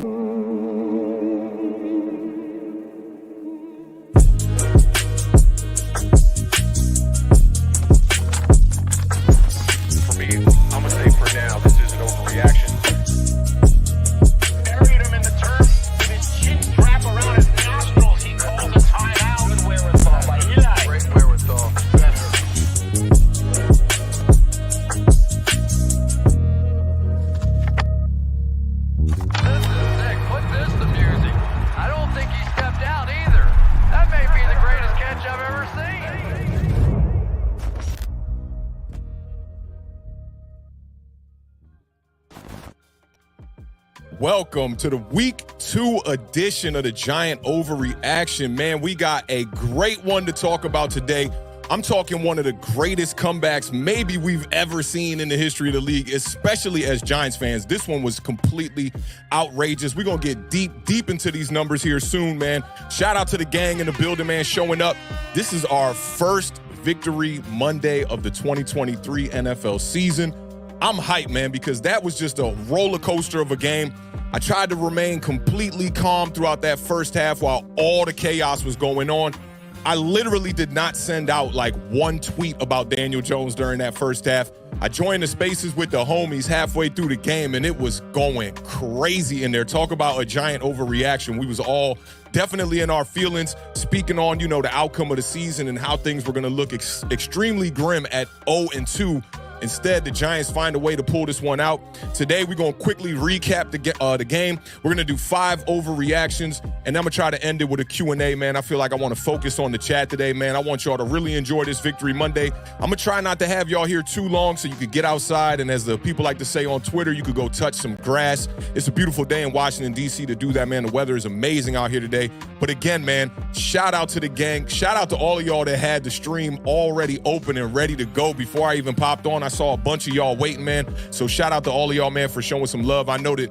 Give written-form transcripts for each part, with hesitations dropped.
For me, I'm going to say for now, this is an overreaction. Buried him in the turf with his chin wrapped around his nostrils. He called a timeout. Good wherewithal by Eli. Great wherewithal. Put this to music. I don't think he stepped out either. That may be the greatest catch I've ever seen. Welcome to the Week 2 edition of the Giant Overreaction. Man, we got a great one to talk about today. I'm talking one of the greatest comebacks maybe we've ever seen in the history of the league, especially as Giants fans. This one was completely outrageous. We're going to get deep into these numbers here soon, man. Shout out to the gang in the building, man, showing up. This is our first Victory Monday of the 2023 NFL season. I'm hyped, man, because that was just a roller coaster of a game. I tried to remain completely calm throughout that first half while all the chaos was going on. I literally did not send out like one tweet about Daniel Jones during that first half. I joined the spaces with the homies halfway through the game, and it was going crazy in there. Talk about a Giant overreaction. We was all definitely in our feelings, speaking on, the outcome of the season and how things were going to look extremely grim at 0-2. Instead, the Giants find a way to pull this one out. Today, we're going to quickly recap the game. We're going to do 5 overreactions, and I'm going to try to end it with a Q&A, man. I feel like I want to focus on the chat today, man. I want y'all to really enjoy this Victory Monday. I'm going to try not to have y'all here too long so you could get outside, and as the people like to say on Twitter, you could go touch some grass. It's a beautiful day in Washington, D.C. to do that, man. The weather is amazing out here today. But again, man, shout out to the gang. Shout out to all of y'all that had the stream already open and ready to go before I even popped on. I saw a bunch of y'all waiting, man. So shout out to all of y'all, man, for showing some love. I know that,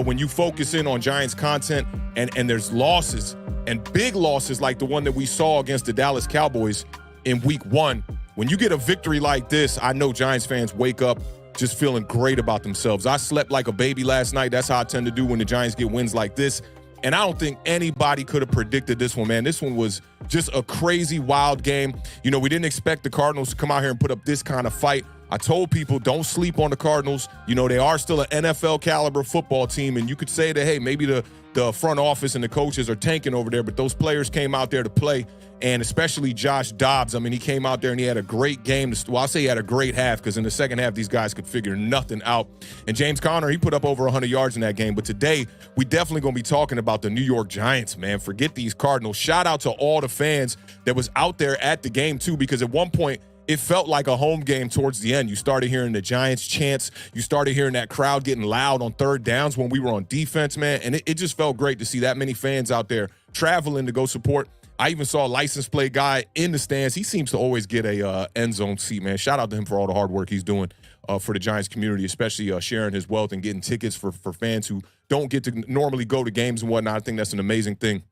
when you focus in on Giants content and there's losses and big losses like the one that we saw against the Dallas Cowboys in week 1, when you get a victory like this, I know Giants fans wake up just feeling great about themselves. I slept like a baby last night. That's how I tend to do when the Giants get wins like this. And I don't think anybody could have predicted this one, man. This one was just a crazy, wild game. We didn't expect the Cardinals to come out here and put up this kind of fight. I told people, don't sleep on the Cardinals. They are still an NFL caliber football team, and you could say that, hey, maybe the front office and the coaches are tanking over there, but those players came out there to play, and especially Josh Dobbs. I mean, he came out there and he had a great game. Well, I'll say he had a great half because in the second half, these guys could figure nothing out. And James Conner, he put up over 100 yards in that game. But today, we definitely going to be talking about the New York Giants, man. Forget these Cardinals. Shout out to all the fans that was out there at the game, too, because at one point, it felt like a home game towards the end. You started hearing the Giants chants. You started hearing that crowd getting loud on third downs when we were on defense, man. And it just felt great to see that many fans out there traveling to go support. I even saw a license plate guy in the stands. He seems to always get a end zone seat, man. Shout out to him for all the hard work he's doing for the Giants community, especially sharing his wealth and getting tickets for fans who don't get to normally go to games and whatnot. I think that's an amazing thing.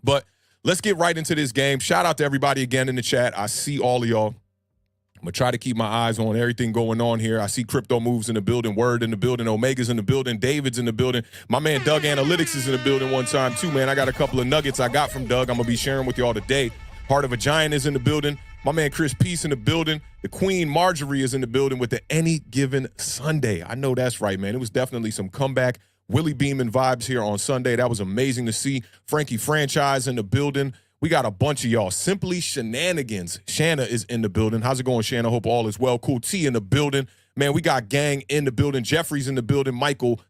But let's get right into this game. Shout out to everybody again in the chat. I see all of y'all. I'm going to try to keep my eyes on everything going on here. I see Crypto Moves in the building, Word in the building, Omega's in the building, David's in the building. My man Doug Analytics is in the building one time too, man. I got a couple of nuggets I got from Doug I'm going to be sharing with y'all today. Heart of a Giant is in the building. My man Chris Peace in the building. The Queen Marjorie is in the building with the Any Given Sunday. I know that's right, man. It was definitely some comeback Willie Beeman vibes here on Sunday. That was amazing to see. Frankie Franchise in the building. We got a bunch of y'all. Simply Shenanigans. Shanna is in the building. How's it going, Shanna? Hope all is well. Cool T in the building. Man, we got Gang in the building. Jeffrey's in the building. Michael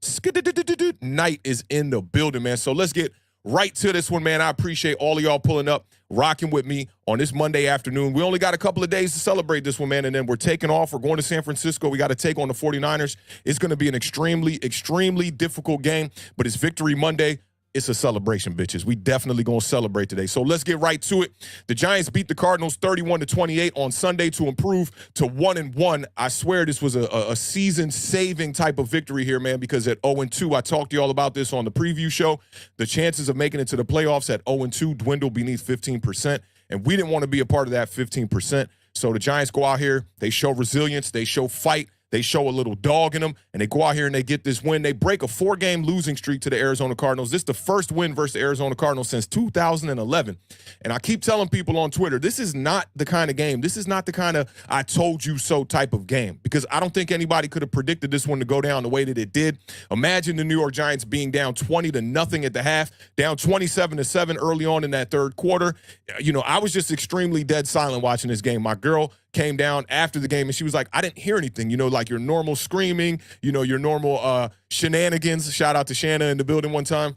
Knight is in the building, man. So let's get right to this one, man. I appreciate all of y'all pulling up, rocking with me on this Monday afternoon. We only got a couple of days to celebrate this one, man, and then we're taking off. We're going to San Francisco. We got to take on the 49ers. It's going to be an extremely, extremely difficult game, but it's Victory Monday. It's a celebration, bitches. We definitely going to celebrate today. So let's get right to it. The Giants beat the Cardinals 31-28 on Sunday to improve to 1-1. I swear this was a season-saving type of victory here, man, because at 0-2, I talked to you all about this on the preview show. The chances of making it to the playoffs at 0-2 dwindle beneath 15%, and we didn't want to be a part of that 15%. So the Giants go out here. They show resilience. They show fight. They show a little dog in them, and they go out here and they get this win. They break a 4-game losing streak to the Arizona Cardinals. This is the first win versus the Arizona Cardinals since 2011. And I keep telling people on Twitter, this is not the kind of game. This is not the kind of I told you so type of game, because I don't think anybody could have predicted this one to go down the way that it did. Imagine the New York Giants being down 20-0 at the half, down 27-7 early on in that third quarter. I was just extremely dead silent watching this game. My girl came down after the game and she was like, I didn't hear anything, like your normal screaming, your normal shenanigans. Shout out to Shanna in the building one time.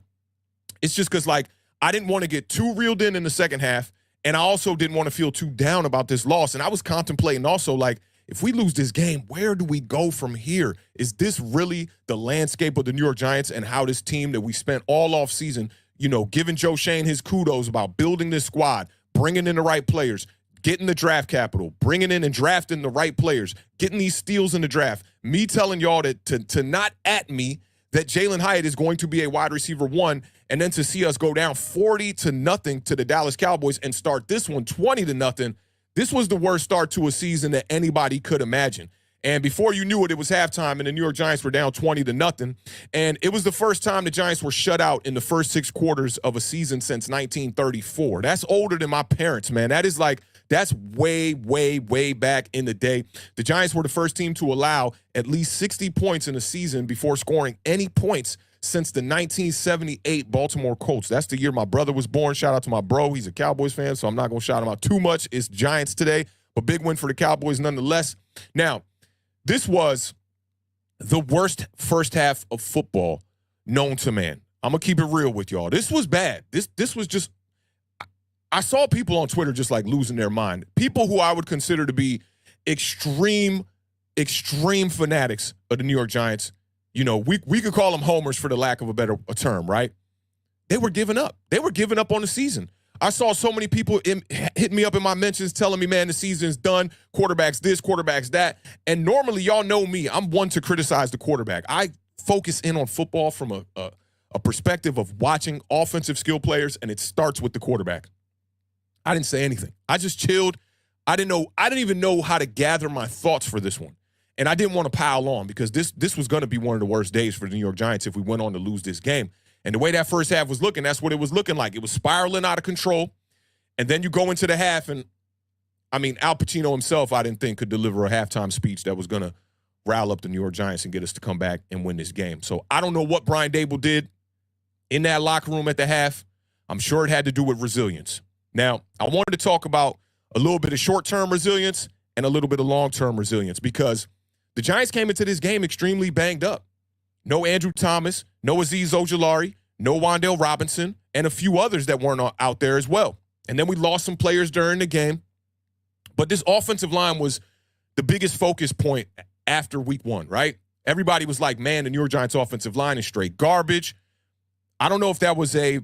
It's just because, I didn't want to get too reeled in the second half, and I also didn't want to feel too down about this loss. And I was contemplating also, if we lose this game, where do we go from here? Is this really the landscape of the New York Giants and how this team that we spent all off season, giving Joe Shane his kudos about building this squad, bringing in the right players, getting the draft capital, bringing in and drafting the right players, getting these steals in the draft, me telling y'all to not at me that Jalen Hyatt is going to be a wide receiver 1, and then to see us go down 40-0 to the Dallas Cowboys and start this one 20-0. This was the worst start to a season that anybody could imagine. And before you knew it, it was halftime, and the New York Giants were down 20-0. And it was the first time the Giants were shut out in the first 6 quarters of a season since 1934. That's older than my parents, man. That's way, way, way back in the day. The Giants were the first team to allow at least 60 points in a season before scoring any points since the 1978 Baltimore Colts. That's the year my brother was born. Shout out to my bro. He's a Cowboys fan, so I'm not going to shout him out too much. It's Giants today, but big win for the Cowboys nonetheless. Now, this was the worst first half of football known to man. I'm going to keep it real with y'all. This was bad. This was just, I saw people on Twitter just losing their mind. People who I would consider to be extreme fanatics of the New York Giants. We could call them homers for the lack of a better term, right? They were giving up. They were giving up on the season. I saw so many people hit me up in my mentions telling me, man, the season's done. Quarterbacks this, quarterbacks that. And normally, y'all know me. I'm one to criticize the quarterback. I focus in on football from a perspective of watching offensive skill players, and it starts with the quarterback. I didn't say anything. I just chilled. I didn't even know how to gather my thoughts for this one. And I didn't want to pile on because this was going to be one of the worst days for the New York Giants if we went on to lose this game. And the way that first half was looking, that's what it was looking like. It was spiraling out of control. And then you go into the half, and, Al Pacino himself, I didn't think could deliver a halftime speech that was going to rile up the New York Giants and get us to come back and win this game. So I don't know what Brian Daboll did in that locker room at the half. I'm sure it had to do with resilience. Now, I wanted to talk about a little bit of short-term resilience and a little bit of long-term resilience because the Giants came into this game extremely banged up. No Andrew Thomas, no Azeez Ojulari, no Wan'Dale Robinson, and a few others that weren't out there as well. And then we lost some players during the game. But this offensive line was the biggest focus point after week 1, right? Everybody was like, man, the New York Giants offensive line is straight garbage. I don't know if that was a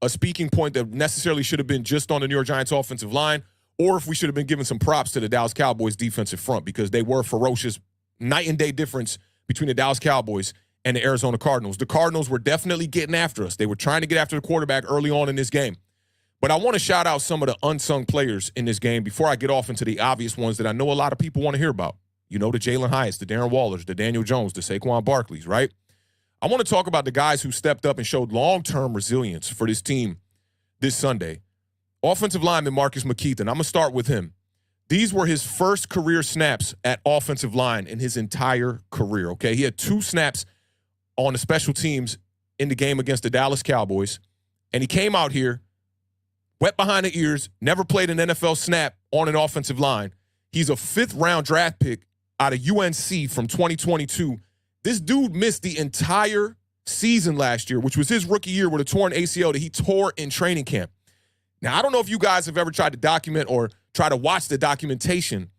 speaking point that necessarily should have been just on the New York Giants offensive line, or if we should have been giving some props to the Dallas Cowboys defensive front because they were ferocious, night and day difference between the Dallas Cowboys and the Arizona Cardinals. The Cardinals were definitely getting after us. They were trying to get after the quarterback early on in this game. But I want to shout out some of the unsung players in this game before I get off into the obvious ones that I know a lot of people want to hear about. The Jalen Hyatts, the Darren Wallers, the Daniel Jones, the Saquon Barkleys, right? I want to talk about the guys who stepped up and showed long-term resilience for this team this Sunday. Offensive lineman Marcus McKeithen, I'm going to start with him. These were his first career snaps at offensive line in his entire career, okay? He had 2 snaps on the special teams in the game against the Dallas Cowboys, and he came out here wet behind the ears, never played an NFL snap on an offensive line. He's a 5th-round draft pick out of UNC from 2022. This dude missed the entire season last year, which was his rookie year with a torn ACL that he tore in training camp. Now, I don't know if you guys have ever tried to document or try to watch the documentation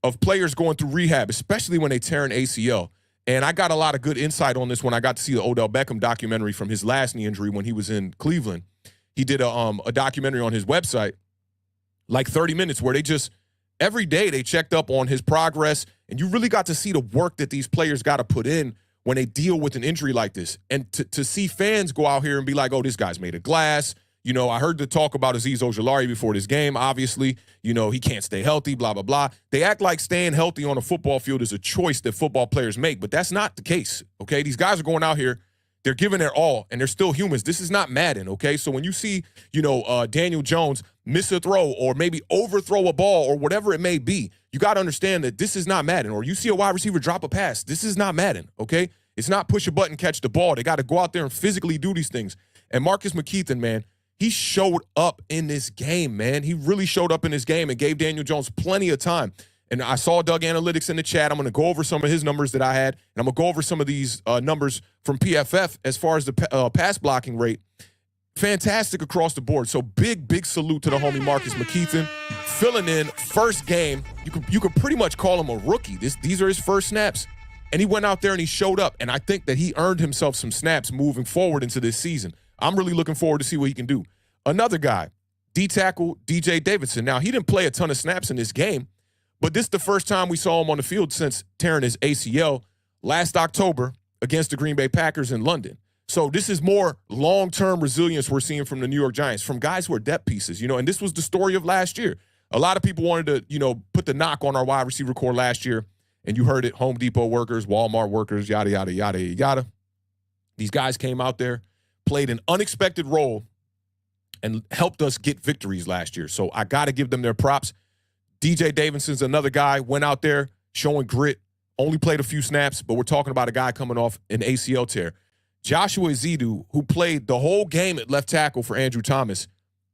of players going through rehab, especially when they tear an ACL. And I got a lot of good insight on this when I got to see the Odell Beckham documentary from his last knee injury when he was in Cleveland. He did a documentary on his website, like 30 minutes, where they just, every day they checked up on his progress, and you really got to see the work that these players got to put in when they deal with an injury like this. And to see fans go out here and be like, oh, this guy's made of glass, You know, I heard the talk about Azeez Ojulari before this game. Obviously, you know, he can't stay healthy, blah, blah, blah. They act like staying healthy on a football field is a choice that football players make, but that's not the case, okay? These guys are going out here, they're giving their all, and they're still humans. This is not Madden, okay? So when you see, you know, Daniel Jones miss a throw or maybe overthrow a ball or whatever it may be, you got to understand that this is not Madden. Or you see a wide receiver drop a pass, this is not Madden, okay? It's not push a button, catch the ball. They got to go out there and physically do these things. And Marcus McKeithen, man, he showed up in this game, man. He really showed up in this game and gave Daniel Jones plenty of time. And I saw Doug Analytics in the chat. I'm going to go over some of his numbers that I had, and I'm going to go over some of these numbers from PFF as far as the pass blocking rate. Fantastic across the board. So big salute to the homie Marcus McKeithen. Filling in first game. You could pretty much call him a rookie. These are his first snaps. And he went out there and he showed up. And I think that he earned himself some snaps moving forward into this season. I'm really looking forward to see what he can do. Another guy, D-tackle DJ Davidson. Now, he didn't play a ton of snaps in this game, but this is the first time we saw him on the field since tearing his ACL last October against the Green Bay Packers in London. So this is more long-term resilience we're seeing from the New York Giants, from guys who are depth pieces, you know, and this was the story of last year. A lot of people wanted to, you know, put the knock on our wide receiver core last year, and you heard it, Home Depot workers, Walmart workers, yada, yada, yada, yada. These guys came out there, played an unexpected role, and helped us get victories last year. So I got to give them their props. DJ Davidson's another guy, went out there showing grit, only played a few snaps, but we're talking about a guy coming off an ACL tear. Joshua Ezedu, who played the whole game at left tackle for Andrew Thomas,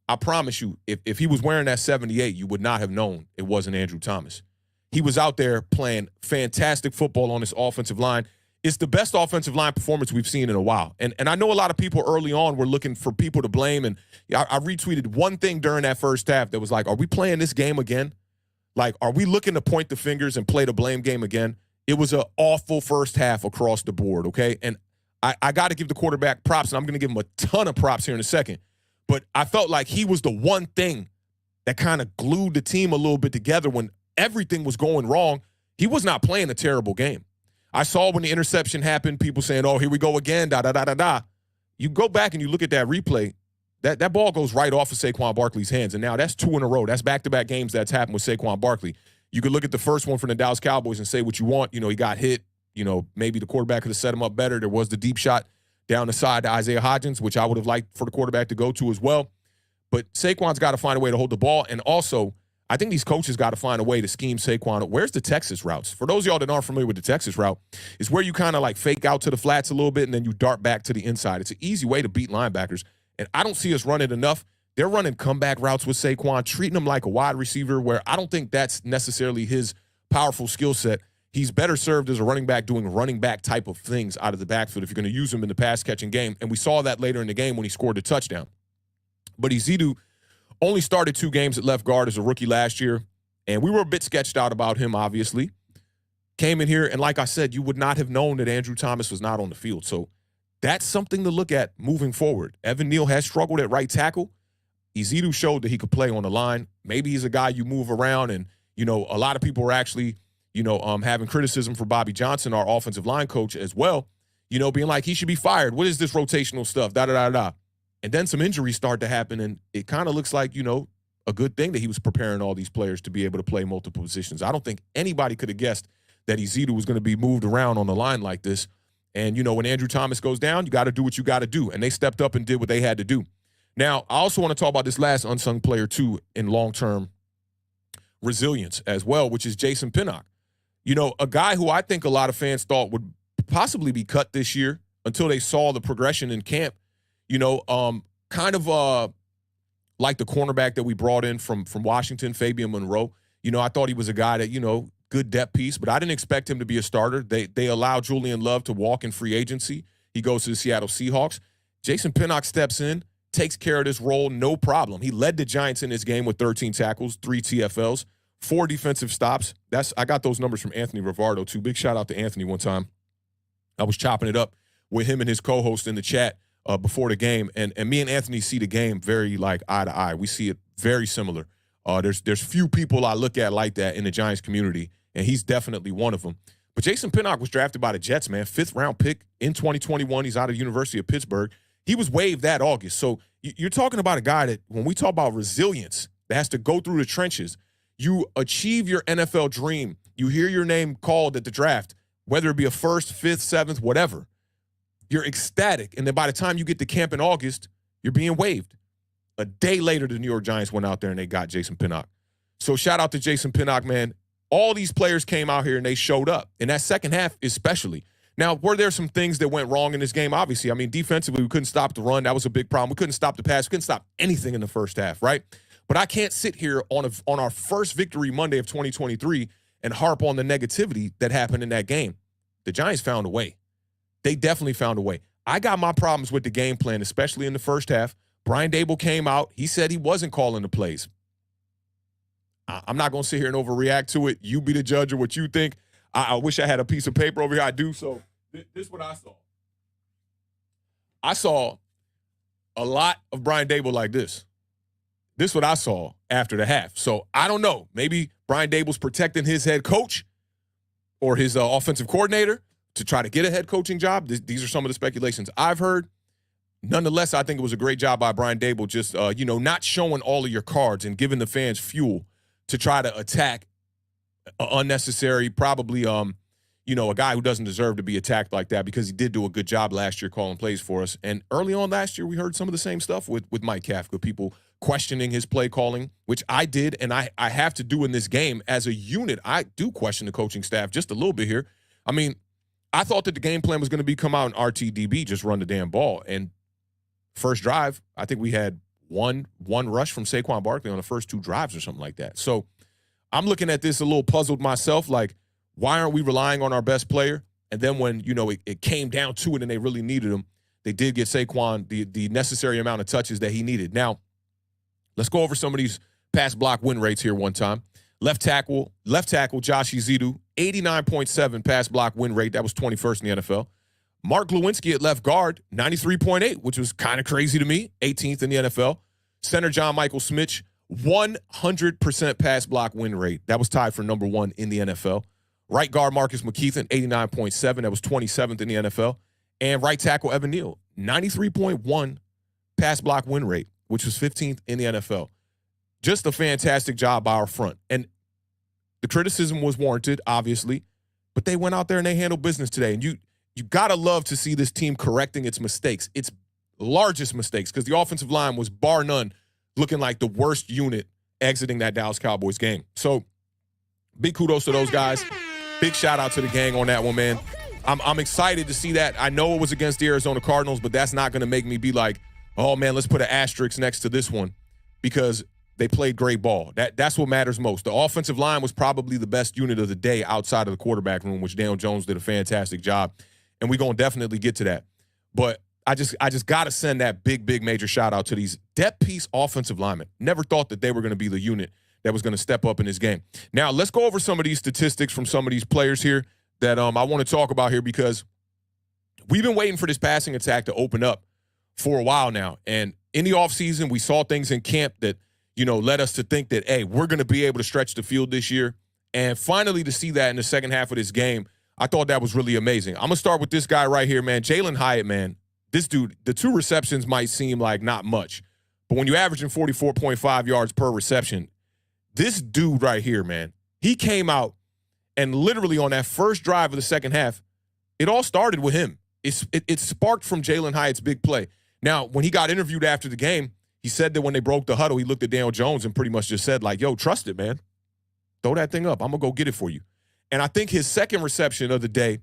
I promise you, if he was wearing that 78, you would not have known it wasn't Andrew Thomas. He was out there playing fantastic football on this offensive line. It's the best offensive line performance we've seen in a while. And I know a lot of people early on were looking for people to blame, and I retweeted one thing during that first half that was like, are we playing this game again? Like, are we looking to point the fingers and play the blame game again? It was an awful first half across the board, okay? And I got to give the quarterback props, and I'm going to give him a ton of props here in a second. But I felt like he was the one thing that kind of glued the team a little bit together when everything was going wrong. He was not playing a terrible game. I saw when the interception happened, people saying, oh, here we go again, da-da-da-da-da. You go back and you look at that replay, that ball goes right off of Saquon Barkley's hands, and now that's 2 in a row. That's back-to-back games that's happened with Saquon Barkley. You could look at the first one from the Dallas Cowboys and say what you want. You know, he got hit. You know, maybe the quarterback could have set him up better. There was the deep shot down the side to Isaiah Hodgins, which I would have liked for the quarterback to go to as well. But Saquon's got to find a way to hold the ball. And also, I think these coaches got to find a way to scheme Saquon. Where's the Texas routes? For those of y'all that aren't familiar with the Texas route, it's where you kind of like fake out to the flats a little bit and then you dart back to the inside. It's an easy way to beat linebackers. And I don't see us running enough. They're running comeback routes with Saquon, treating him like a wide receiver, where I don't think that's necessarily his powerful skill set. He's better served as a running back doing running back type of things out of the backfield if you're going to use him in the pass-catching game. And we saw that later in the game when he scored the touchdown. But Ezedu only started 2 games at left guard as a rookie last year, and we were a bit sketched out about him, obviously. Came in here, and like I said, you would not have known that Andrew Thomas was not on the field. So that's something to look at moving forward. Evan Neal has struggled at right tackle. Ezedu showed that he could play on the line. Maybe he's a guy you move around, and, you know, a lot of people are actually – having criticism for Bobby Johnson, our offensive line coach, as well, you know, being like, he should be fired. What is this rotational stuff? Da-da-da-da. And then some injuries start to happen, and it kind of looks like, you know, a good thing that he was preparing all these players to be able to play multiple positions. I don't think anybody could have guessed that Ezedu was going to be moved around on the line like this. And, you know, when Andrew Thomas goes down, you got to do what you got to do. And they stepped up and did what they had to do. Now, I also want to talk about this last unsung player, too, in long-term resilience as well, which is Jason Pinnock. You know, a guy who I think a lot of fans thought would possibly be cut this year until they saw the progression in camp. You know, kind of like the cornerback that we brought in from Washington, Fabian Monroe. You know, I thought he was a guy that, you know, good depth piece, but I didn't expect him to be a starter. They allowed Julian Love to walk in free agency. He goes to the Seattle Seahawks. Jason Pinnock steps in, takes care of this role, no problem. He led the Giants in this game with 13 tackles, 3 TFLs. 4 defensive stops. I got those numbers from Anthony Rivardo, too. Big shout out to Anthony one time. I was chopping it up with him and his co-host in the chat before the game, and me and Anthony see the game very like eye to eye. We see it very similar. There's few people I look at like that in the Giants community, and he's definitely one of them. But Jason Pinnock was drafted by the Jets, man. 5th round pick in 2021. He's out of the University of Pittsburgh. He was waived that August. So You're talking about a guy that, when we talk about resilience, that has to go through the trenches. You achieve your NFL dream. You hear your name called at the draft, whether it be a first, fifth, seventh, whatever. You're ecstatic. And then by the time you get to camp in August, you're being waived. A day later, the New York Giants went out there and they got Jason Pinnock. So shout out to Jason Pinnock, man. All these players came out here and they showed up. In that second half especially. Now, were there some things that went wrong in this game? Obviously. I mean, defensively, we couldn't stop the run. That was a big problem. We couldn't stop the pass. We couldn't stop anything in the first half, right? But I can't sit here on our first victory Monday of 2023 and harp on the negativity that happened in that game. The Giants found a way. They definitely found a way. I got my problems with the game plan, especially in the first half. Brian Dable came out. He said he wasn't calling the plays. I'm not going to sit here and overreact to it. You be the judge of what you think. I wish I had a piece of paper over here. I do. So this is what I saw. I saw a lot of Brian Dable like this. This is what I saw after the half. So I don't know. Maybe Brian Dable's protecting his head coach or his offensive coordinator to try to get a head coaching job. These are some of the speculations I've heard. Nonetheless, I think it was a great job by Brian Dable just, not showing all of your cards and giving the fans fuel to try to attack unnecessary, probably, a guy who doesn't deserve to be attacked like that, because he did do a good job last year calling plays for us. And early on last year, we heard some of the same stuff with Mike Kafka, people questioning his play calling, which I did, and I have to do in this game as a unit. I do question the coaching staff just a little bit here. I mean, I thought that the game plan was going to be come out and RTDB, just run the damn ball. And first drive, I think we had one rush from Saquon Barkley on the first two drives or something like that. So I'm looking at this a little puzzled myself, like, why aren't we relying on our best player? And then when, it came down to it and they really needed him, they did get Saquon the necessary amount of touches that he needed. Now, let's go over some of these pass block win rates here one time. Left tackle Josh Ezedu, 89.7 pass block win rate. That was 21st in the NFL. Mark Lewinsky at left guard, 93.8, which was kind of crazy to me, 18th in the NFL. Center John Michael Smith, 100% pass block win rate. That was tied for number one in the NFL. Right guard Marcus McKeithen, 89.7. That was 27th in the NFL. And right tackle Evan Neal, 93.1 pass block win rate, which was 15th in the NFL. Just a fantastic job by our front. And the criticism was warranted, obviously, but they went out there and they handled business today. And you got to love to see this team correcting its mistakes, its largest mistakes, because the offensive line was, bar none, looking like the worst unit exiting that Dallas Cowboys game. So big kudos to those guys. Big shout out to the gang on that one, man. I'm excited to see that. I know it was against the Arizona Cardinals, but that's not going to make me be like, oh, man, let's put an asterisk next to this one, because they played great ball. That's what matters most. The offensive line was probably the best unit of the day outside of the quarterback room, which Daniel Jones did a fantastic job, and we're going to definitely get to that. But I just got to send that big major shout out to these depth piece offensive linemen. Never thought that they were going to be the unit that was going to step up in this game. Now, let's go over some of these statistics from some of these players here that I want to talk about here, because we've been waiting for this passing attack to open up for a while now. And in the offseason, we saw things in camp that, led us to think that, hey, we're going to be able to stretch the field this year. And finally to see that in the second half of this game, I thought that was really amazing. I'm going to start with this guy right here, man. Jalen Hyatt, man. This dude, the 2 receptions might seem like not much, but when you're averaging 44.5 yards per reception, this dude right here, man, he came out and literally on that first drive of the second half, it all started with him. It sparked from Jalen Hyatt's big play. Now, when he got interviewed after the game, he said that when they broke the huddle, he looked at Daniel Jones and pretty much just said, like, yo, trust it, man. Throw that thing up. I'm going to go get it for you. And I think his second reception of the day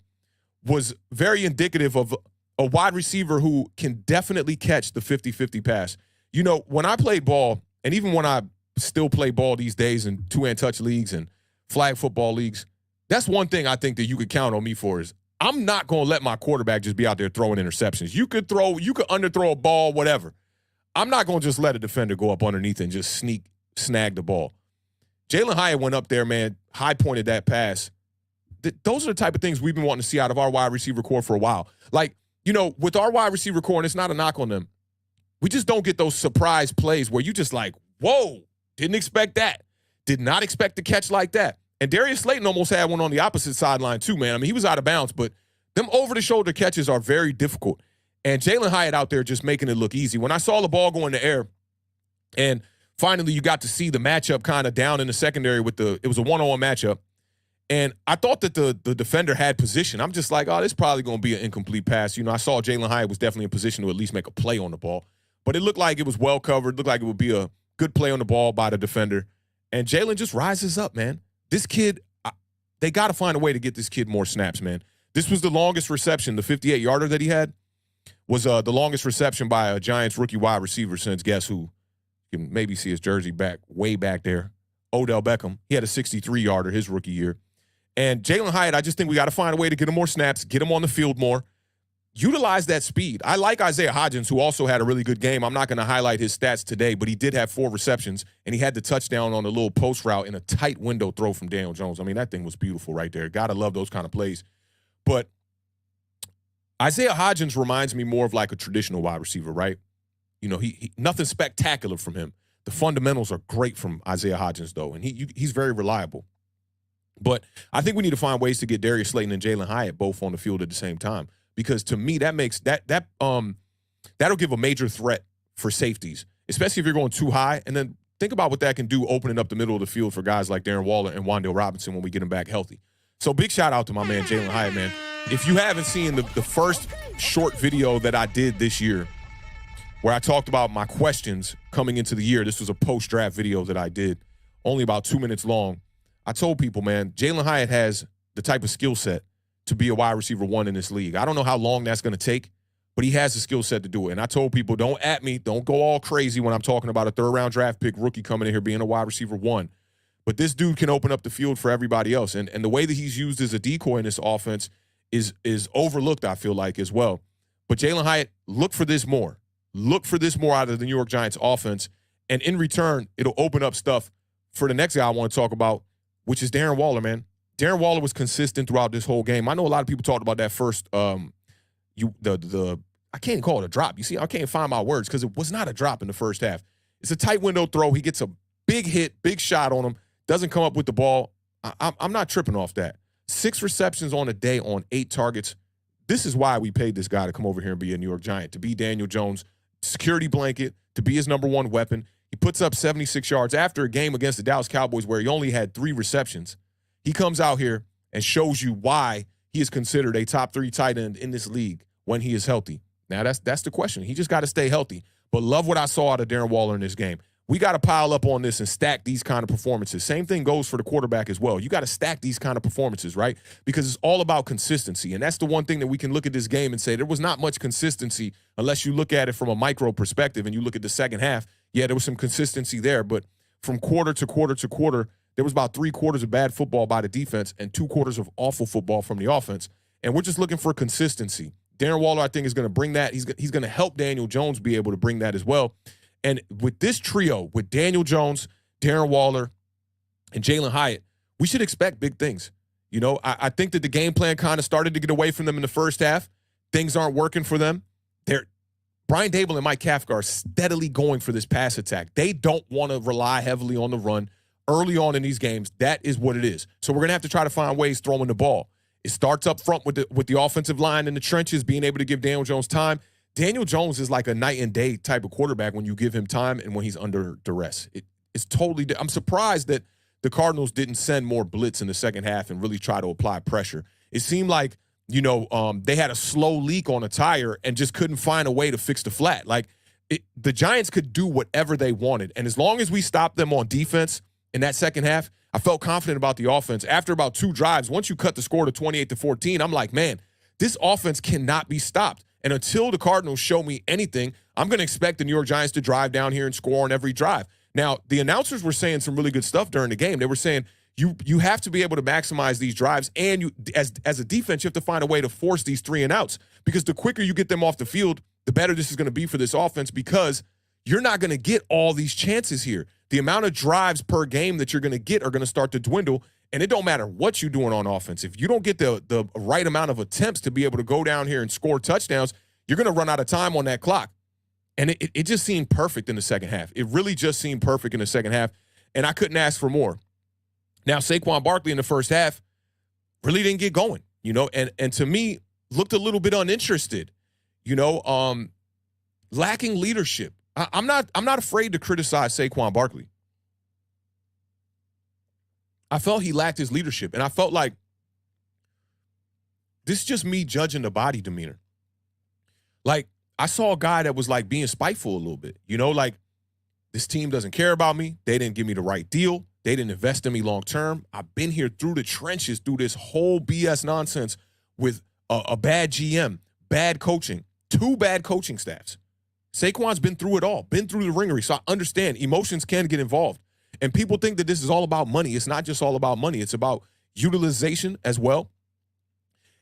was very indicative of a wide receiver who can definitely catch the 50-50 pass. When I played ball, and even when I still play ball these days in two-hand touch leagues and flag football leagues, that's one thing I think that you could count on me for is I'm not going to let my quarterback just be out there throwing interceptions. You could underthrow a ball, whatever. I'm not going to just let a defender go up underneath and just snag the ball. Jalen Hyatt went up there, man, high-pointed that pass. Those are the type of things we've been wanting to see out of our wide receiver core for a while. Like, with our wide receiver core, and it's not a knock on them, we just don't get those surprise plays where you just like, whoa, didn't expect that. Did not expect to catch like that. And Darius Slayton almost had one on the opposite sideline too, man. I mean, he was out of bounds, but them over-the-shoulder catches are very difficult. And Jalen Hyatt out there just making it look easy. When I saw the ball go in the air, and finally you got to see the matchup kind of down in the secondary it was a one-on-one matchup. And I thought that the defender had position. I'm just like, oh, this is probably going to be an incomplete pass. I saw Jalen Hyatt was definitely in position to at least make a play on the ball. But it looked like it was well covered. It looked like it would be a good play on the ball by the defender. And Jalen just rises up, man. This kid, they got to find a way to get this kid more snaps, man. This was the longest reception. The 58-yarder that he had was the longest reception by a Giants rookie wide receiver since guess who? You can maybe see his jersey way back there. Odell Beckham. He had a 63-yarder his rookie year. And Jalen Hyatt, I just think we got to find a way to get him more snaps, get him on the field more, utilize that speed. I like Isaiah Hodgins, who also had a really good game. I'm not going to highlight his stats today, but he did have 4 receptions, and he had the touchdown on a little post route in a tight window throw from Daniel Jones. I mean, that thing was beautiful right there. Got to love those kind of plays. But Isaiah Hodgins reminds me more of like a traditional wide receiver, right? He nothing spectacular from him. The fundamentals are great from Isaiah Hodgins, though, and he's very reliable. But I think we need to find ways to get Darius Slayton and Jalen Hyatt both on the field at the same time, because to me that makes that'll give a major threat for safeties, especially if you're going too high. And then think about what that can do opening up the middle of the field for guys like Darren Waller and Wan'Dale Robinson when we get him back healthy. So big shout out to my man Jalen Hyatt, man. If you haven't seen the first short video that I did this year, where I talked about my questions coming into the year, this was a post-draft video that I did, only about 2 minutes long. I told people, man, Jalen Hyatt has the type of skill set to be a wide receiver 1 in this league. I don't know how long that's going to take, but he has the skill set to do it. And I told people, don't at me, don't go all crazy when I'm talking about a 3rd-round draft pick rookie coming in here being a wide receiver 1. But this dude can open up the field for everybody else. And the way that he's used as a decoy in this offense is overlooked, I feel like, as well. But Jalen Hyatt, look for this more. Look for this more out of the New York Giants offense. And in return, it'll open up stuff for the next guy I want to talk about, which is Darren Waller, man. Darren Waller was consistent throughout this whole game. I know a lot of people talked about that first, I can't call it a drop. You see, I can't find my words because it was not a drop in the first half. It's a tight window throw. He gets a big hit, big shot on him, doesn't come up with the ball. I'm not tripping off that. 6 receptions on a day on 8 targets. This is why we paid this guy to come over here and be a New York Giant, to be Daniel Jones' security blanket, to be his number 1 weapon. He puts up 76 yards after a game against the Dallas Cowboys where he only had 3 receptions. He comes out here and shows you why he is considered a top 3 tight end in this league when he is healthy. Now, that's the question. He just got to stay healthy. But love what I saw out of Darren Waller in this game. We got to pile up on this and stack these kind of performances. Same thing goes for the quarterback as well. You got to stack these kind of performances, right? Because it's all about consistency. And that's the one thing that we can look at this game and say there was not much consistency unless you look at it from a micro perspective and you look at the second half. Yeah, there was some consistency there, but from quarter to quarter to quarter, there was about 3 quarters of bad football by the defense and 2 quarters of awful football from the offense. And we're just looking for consistency. Darren Waller, I think, is going to bring that. He's going to help Daniel Jones be able to bring that as well. And with this trio, with Daniel Jones, Darren Waller, and Jalen Hyatt, we should expect big things. I think that the game plan kind of started to get away from them in the first half. Things aren't working for them. Brian Dable and Mike Kafka are steadily going for this pass attack. They don't want to rely heavily on the run early on in these games. That is what it is. So we're going to have to try to find ways throwing the ball. It starts up front with the offensive line in the trenches, being able to give Daniel Jones time. Daniel Jones is like a night and day type of quarterback when you give him time and when he's under duress. It's totally – I'm surprised that the Cardinals didn't send more blitz in the second half and really try to apply pressure. It seemed like, they had a slow leak on a tire and just couldn't find a way to fix the flat. The Giants could do whatever they wanted. And as long as we stopped them on defense in that second half, I felt confident about the offense. After about 2 drives, once you cut the score to 28-14, I'm like, man, this offense cannot be stopped. And until the Cardinals show me anything, I'm going to expect the New York Giants to drive down here and score on every drive. Now, the announcers were saying some really good stuff during the game. They were saying you have to be able to maximize these drives, and you as a defense, you have to find a way to force these 3 and outs, because the quicker you get them off the field, the better this is going to be for this offense, because you're not going to get all these chances here. The amount of drives per game that you're going to get are going to start to dwindle, and it don't matter what you're doing on offense. If you don't get the right amount of attempts to be able to go down here and score touchdowns, you're going to run out of time on that clock. And it just seemed perfect in the second half. It really just seemed perfect in the second half, and I couldn't ask for more. Now, Saquon Barkley in the first half really didn't get going, and to me, looked a little bit uninterested. Lacking leadership. I'm not afraid to criticize Saquon Barkley. I felt he lacked his leadership, and I felt like this is just me judging the body demeanor. Like, I saw a guy that was like being spiteful a little bit, like this team doesn't care about me. They didn't give me the right deal. They didn't invest in me long term. I've been here through the trenches, through this whole BS nonsense with a bad GM, bad coaching, 2 bad coaching staffs. Saquon's been through it all, been through the ringery. So I understand emotions can get involved. And people think that this is all about money. It's not just all about money. It's about utilization as well.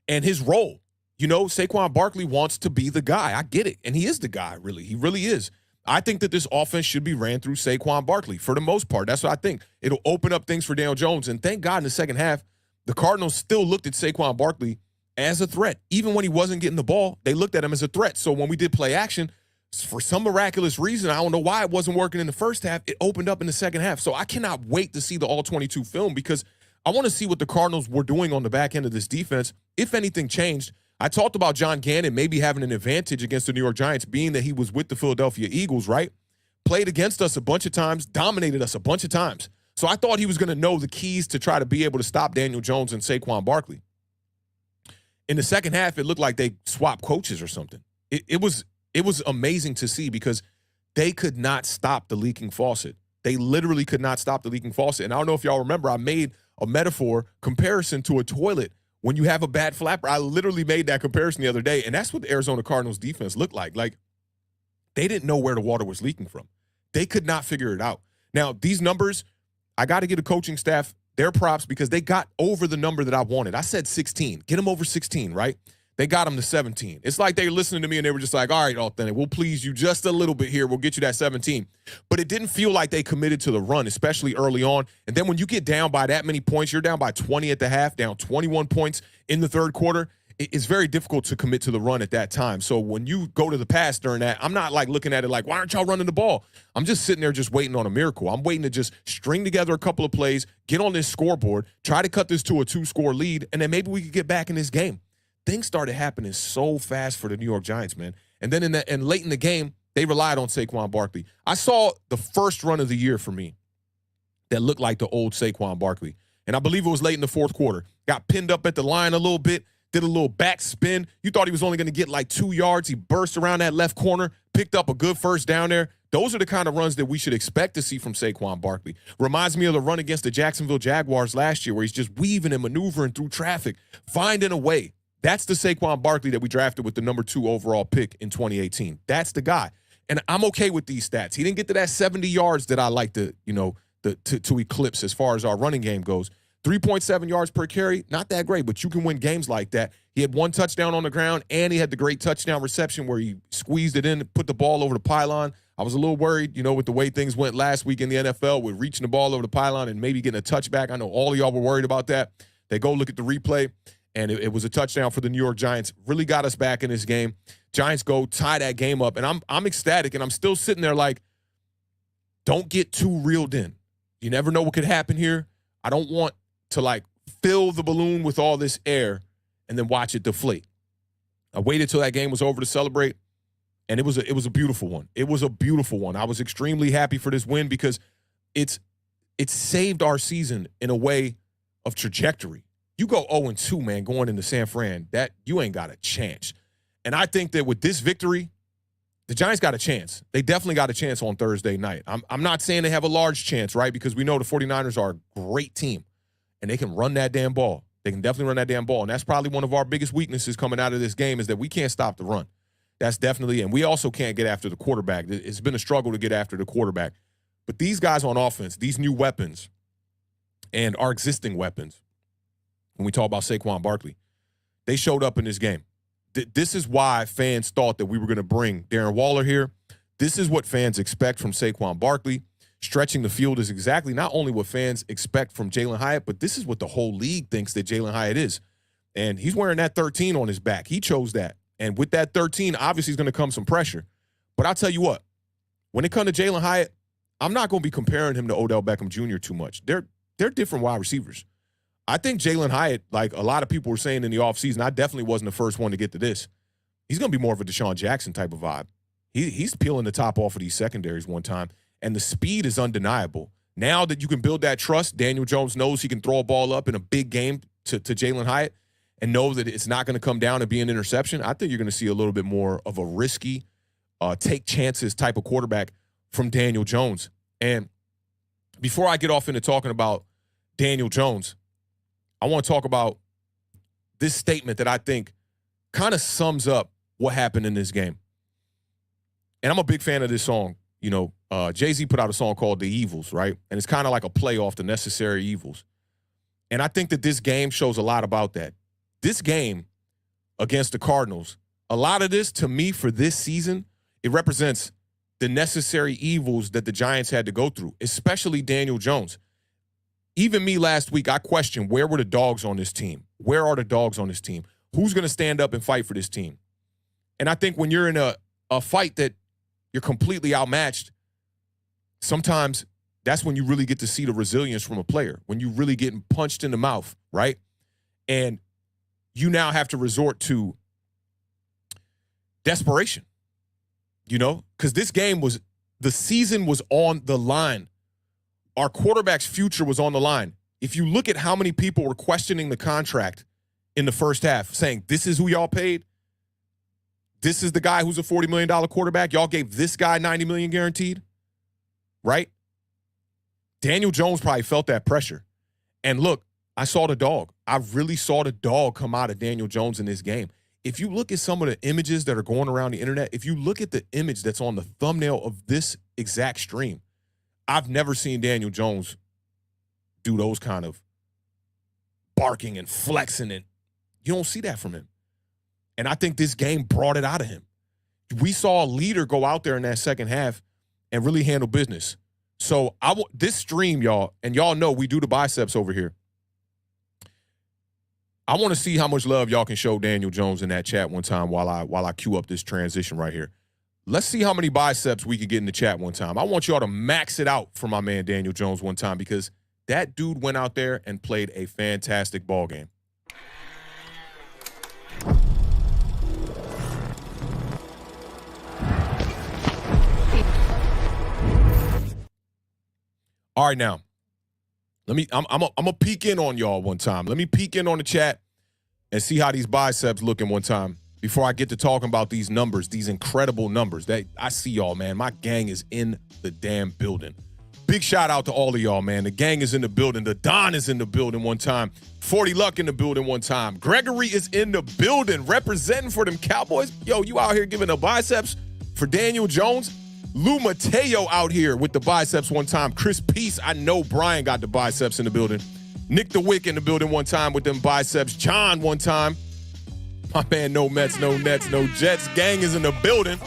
And his role. Saquon Barkley wants to be the guy. I get it. And he is the guy, really. He really is. I think that this offense should be ran through Saquon Barkley for the most part. That's what I think. It'll open up things for Daniel Jones. And thank God in the second half, the Cardinals still looked at Saquon Barkley as a threat. Even when he wasn't getting the ball, they looked at him as a threat. So when we did play action, for some miraculous reason, I don't know why it wasn't working in the first half, it opened up in the second half. So I cannot wait to see the All-22 film because I want to see what the Cardinals were doing on the back end of this defense, if anything changed. I talked about John Gannon maybe having an advantage against the New York Giants, being that he was with the Philadelphia Eagles, right? Played against us a bunch of times, dominated us a bunch of times. So I thought he was going to know the keys to try to be able to stop Daniel Jones and Saquon Barkley. In the second half, it looked like they swapped coaches or something. It was amazing to see because they could not stop the leaking faucet. They literally could not stop the leaking faucet. And I don't know if y'all remember, I made a metaphor comparison to a toilet when you have a bad flapper. I literally made that comparison the other day, and that's what the Arizona Cardinals defense looked like. Like, they didn't know where the water was leaking from. They could not figure it out. Now, these numbers, I got to give the coaching staff their props because they got over the number that I wanted. I said 16. Get them over 16, right? They got them to 17. It's like they were listening to me and they were just like, all right, Awthentik, we'll please you just a little bit here. We'll get you that 17. But it didn't feel like they committed to the run, especially early on. And then when you get down by that many points, you're down by 20 at the half, down 21 points in the third quarter. It's very difficult to commit to the run at that time. So when you go to the pass during that, I'm not like looking at it like, why aren't y'all running the ball? I'm just sitting there just waiting on a miracle. I'm waiting to just string together a couple of plays, get on this scoreboard, try to cut this to a 2-score lead, and then maybe we could get back in this game. Things started happening so fast for the New York Giants, man. And then late in the game, they relied on Saquon Barkley. I saw the first run of the year for me that looked like the old Saquon Barkley. And I believe it was late in the fourth quarter. Got pinned up at the line a little bit, did a little back spin. You thought he was only going to get like 2 yards. He burst around that left corner, picked up a good first down there. Those are the kind of runs that we should expect to see from Saquon Barkley. Reminds me of the run against the Jacksonville Jaguars last year where he's just weaving and maneuvering through traffic, finding a way. That's the Saquon Barkley that we drafted with the number 2 overall pick in 2018. That's the guy. And I'm okay with these stats. He didn't get to that 70 yards that I like to, to eclipse as far as our running game goes. 3.7 yards per carry, not that great, but you can win games like that. He had 1 touchdown on the ground, and he had the great touchdown reception where he squeezed it in, put the ball over the pylon. I was a little worried, with the way things went last week in the NFL with reaching the ball over the pylon and maybe getting a touchback. I know all of y'all were worried about that. They go look at the replay. And it was a touchdown for the New York Giants. Really got us back in this game. Giants go tie that game up. And I'm ecstatic, and I'm still sitting there like, don't get too reeled in. You never know what could happen here. I don't want to, like, fill the balloon with all this air and then watch it deflate. I waited till that game was over to celebrate, and it was a beautiful one. It was a beautiful one. I was extremely happy for this win because it saved our season in a way of trajectory. You go 0-2, man, going into San Fran, that you ain't got a chance. And I think that with this victory, the Giants got a chance. They definitely got a chance on Thursday night. I'm not saying they have a large chance, right, because we know the 49ers are a great team, and they can run that damn ball. They can definitely run that damn ball, and that's probably one of our biggest weaknesses coming out of this game is that we can't stop the run. That's definitely, and we also can't get after the quarterback. It's been a struggle to get after the quarterback. But these guys on offense, these new weapons and our existing weapons, when we talk about Saquon Barkley, they showed up in this game. This is why fans thought that we were going to bring Darren Waller here. This is what fans expect from Saquon Barkley. Stretching the field is exactly not only what fans expect from Jalen Hyatt, but this is what the whole league thinks that Jalen Hyatt is. And he's wearing that 13 on his back. He chose that. And with that 13, obviously, is going to come some pressure. But I'll tell you what, when it comes to Jalen Hyatt, I'm not going to be comparing him to Odell Beckham Jr. too much. They're different wide receivers. I think Jalen Hyatt, like a lot of people were saying in the offseason, I definitely wasn't the first one to get to this. He's going to be more of a Deshaun Jackson type of vibe. He's peeling the top off of these secondaries one time, and the speed is undeniable. Now that you can build that trust, Daniel Jones knows he can throw a ball up in a big game to Jalen Hyatt and know that it's not going to come down and be an interception. I think you're going to see a little bit more of a risky, take chances type of quarterback from Daniel Jones. And before I get off into talking about Daniel Jones, I want to talk about this statement that I think kind of sums up what happened in this game. And I'm a big fan of this song. You know, Jay-Z put out a song called The Evils, right? And it's kind of like a play off The Necessary Evils. And I think that this game shows a lot about that. This game against the Cardinals, a lot of this, to me, for this season, it represents the necessary evils that the Giants had to go through, especially Daniel Jones. Even me last week, I questioned, where were the dogs on this team? Where are the dogs on this team? Who's going to stand up and fight for this team? And I think when you're in a fight that you're completely outmatched, sometimes that's when you really get to see the resilience from a player, when you really getting punched in the mouth, right? And you now have to resort to desperation, you know, because this game was, the season was on the line. Our quarterback's future was on the line. If you look at how many people were questioning the contract in the first half, saying, this is who y'all paid, this is the guy who's a $40 million quarterback, y'all gave this guy $90 million guaranteed, right? Daniel Jones probably felt that pressure. And look, I saw the dog. I really saw the dog come out of Daniel Jones in this game. If you look at some of the images that are going around the internet, if you look at the image that's on the thumbnail of this exact stream, I've never seen Daniel Jones do those kind of barking and flexing, and you don't see that from him. And I think this game brought it out of him. We saw a leader go out there in that second half and really handle business. So this stream, y'all, and y'all know we do the biceps over here. I want to see how much love y'all can show Daniel Jones in that chat one time while I cue up this transition right here. Let's see how many biceps we can get in the chat one time. I want y'all to max it out for my man Daniel Jones one time, because that dude went out there and played a fantastic ball game. All right, now, I'm gonna peek in on y'all one time. Let me peek in on the chat and see how these biceps looking one time before I get to talking about these numbers, these incredible numbers. That I see y'all, man. My gang is in the damn building. Big shout out to all of y'all, man. The gang is in the building. The Don is in the building one time. 40 Luck in the building one time. Gregory is in the building representing for them Cowboys. Yo, you out here giving the biceps for Daniel Jones. Lou Mateo out here with the biceps one time. Chris Peace, I know Brian got the biceps in the building. Nick the Wick in the building one time with them biceps. John one time. My man, no Mets, no Nets, no Jets. Gang is in the building.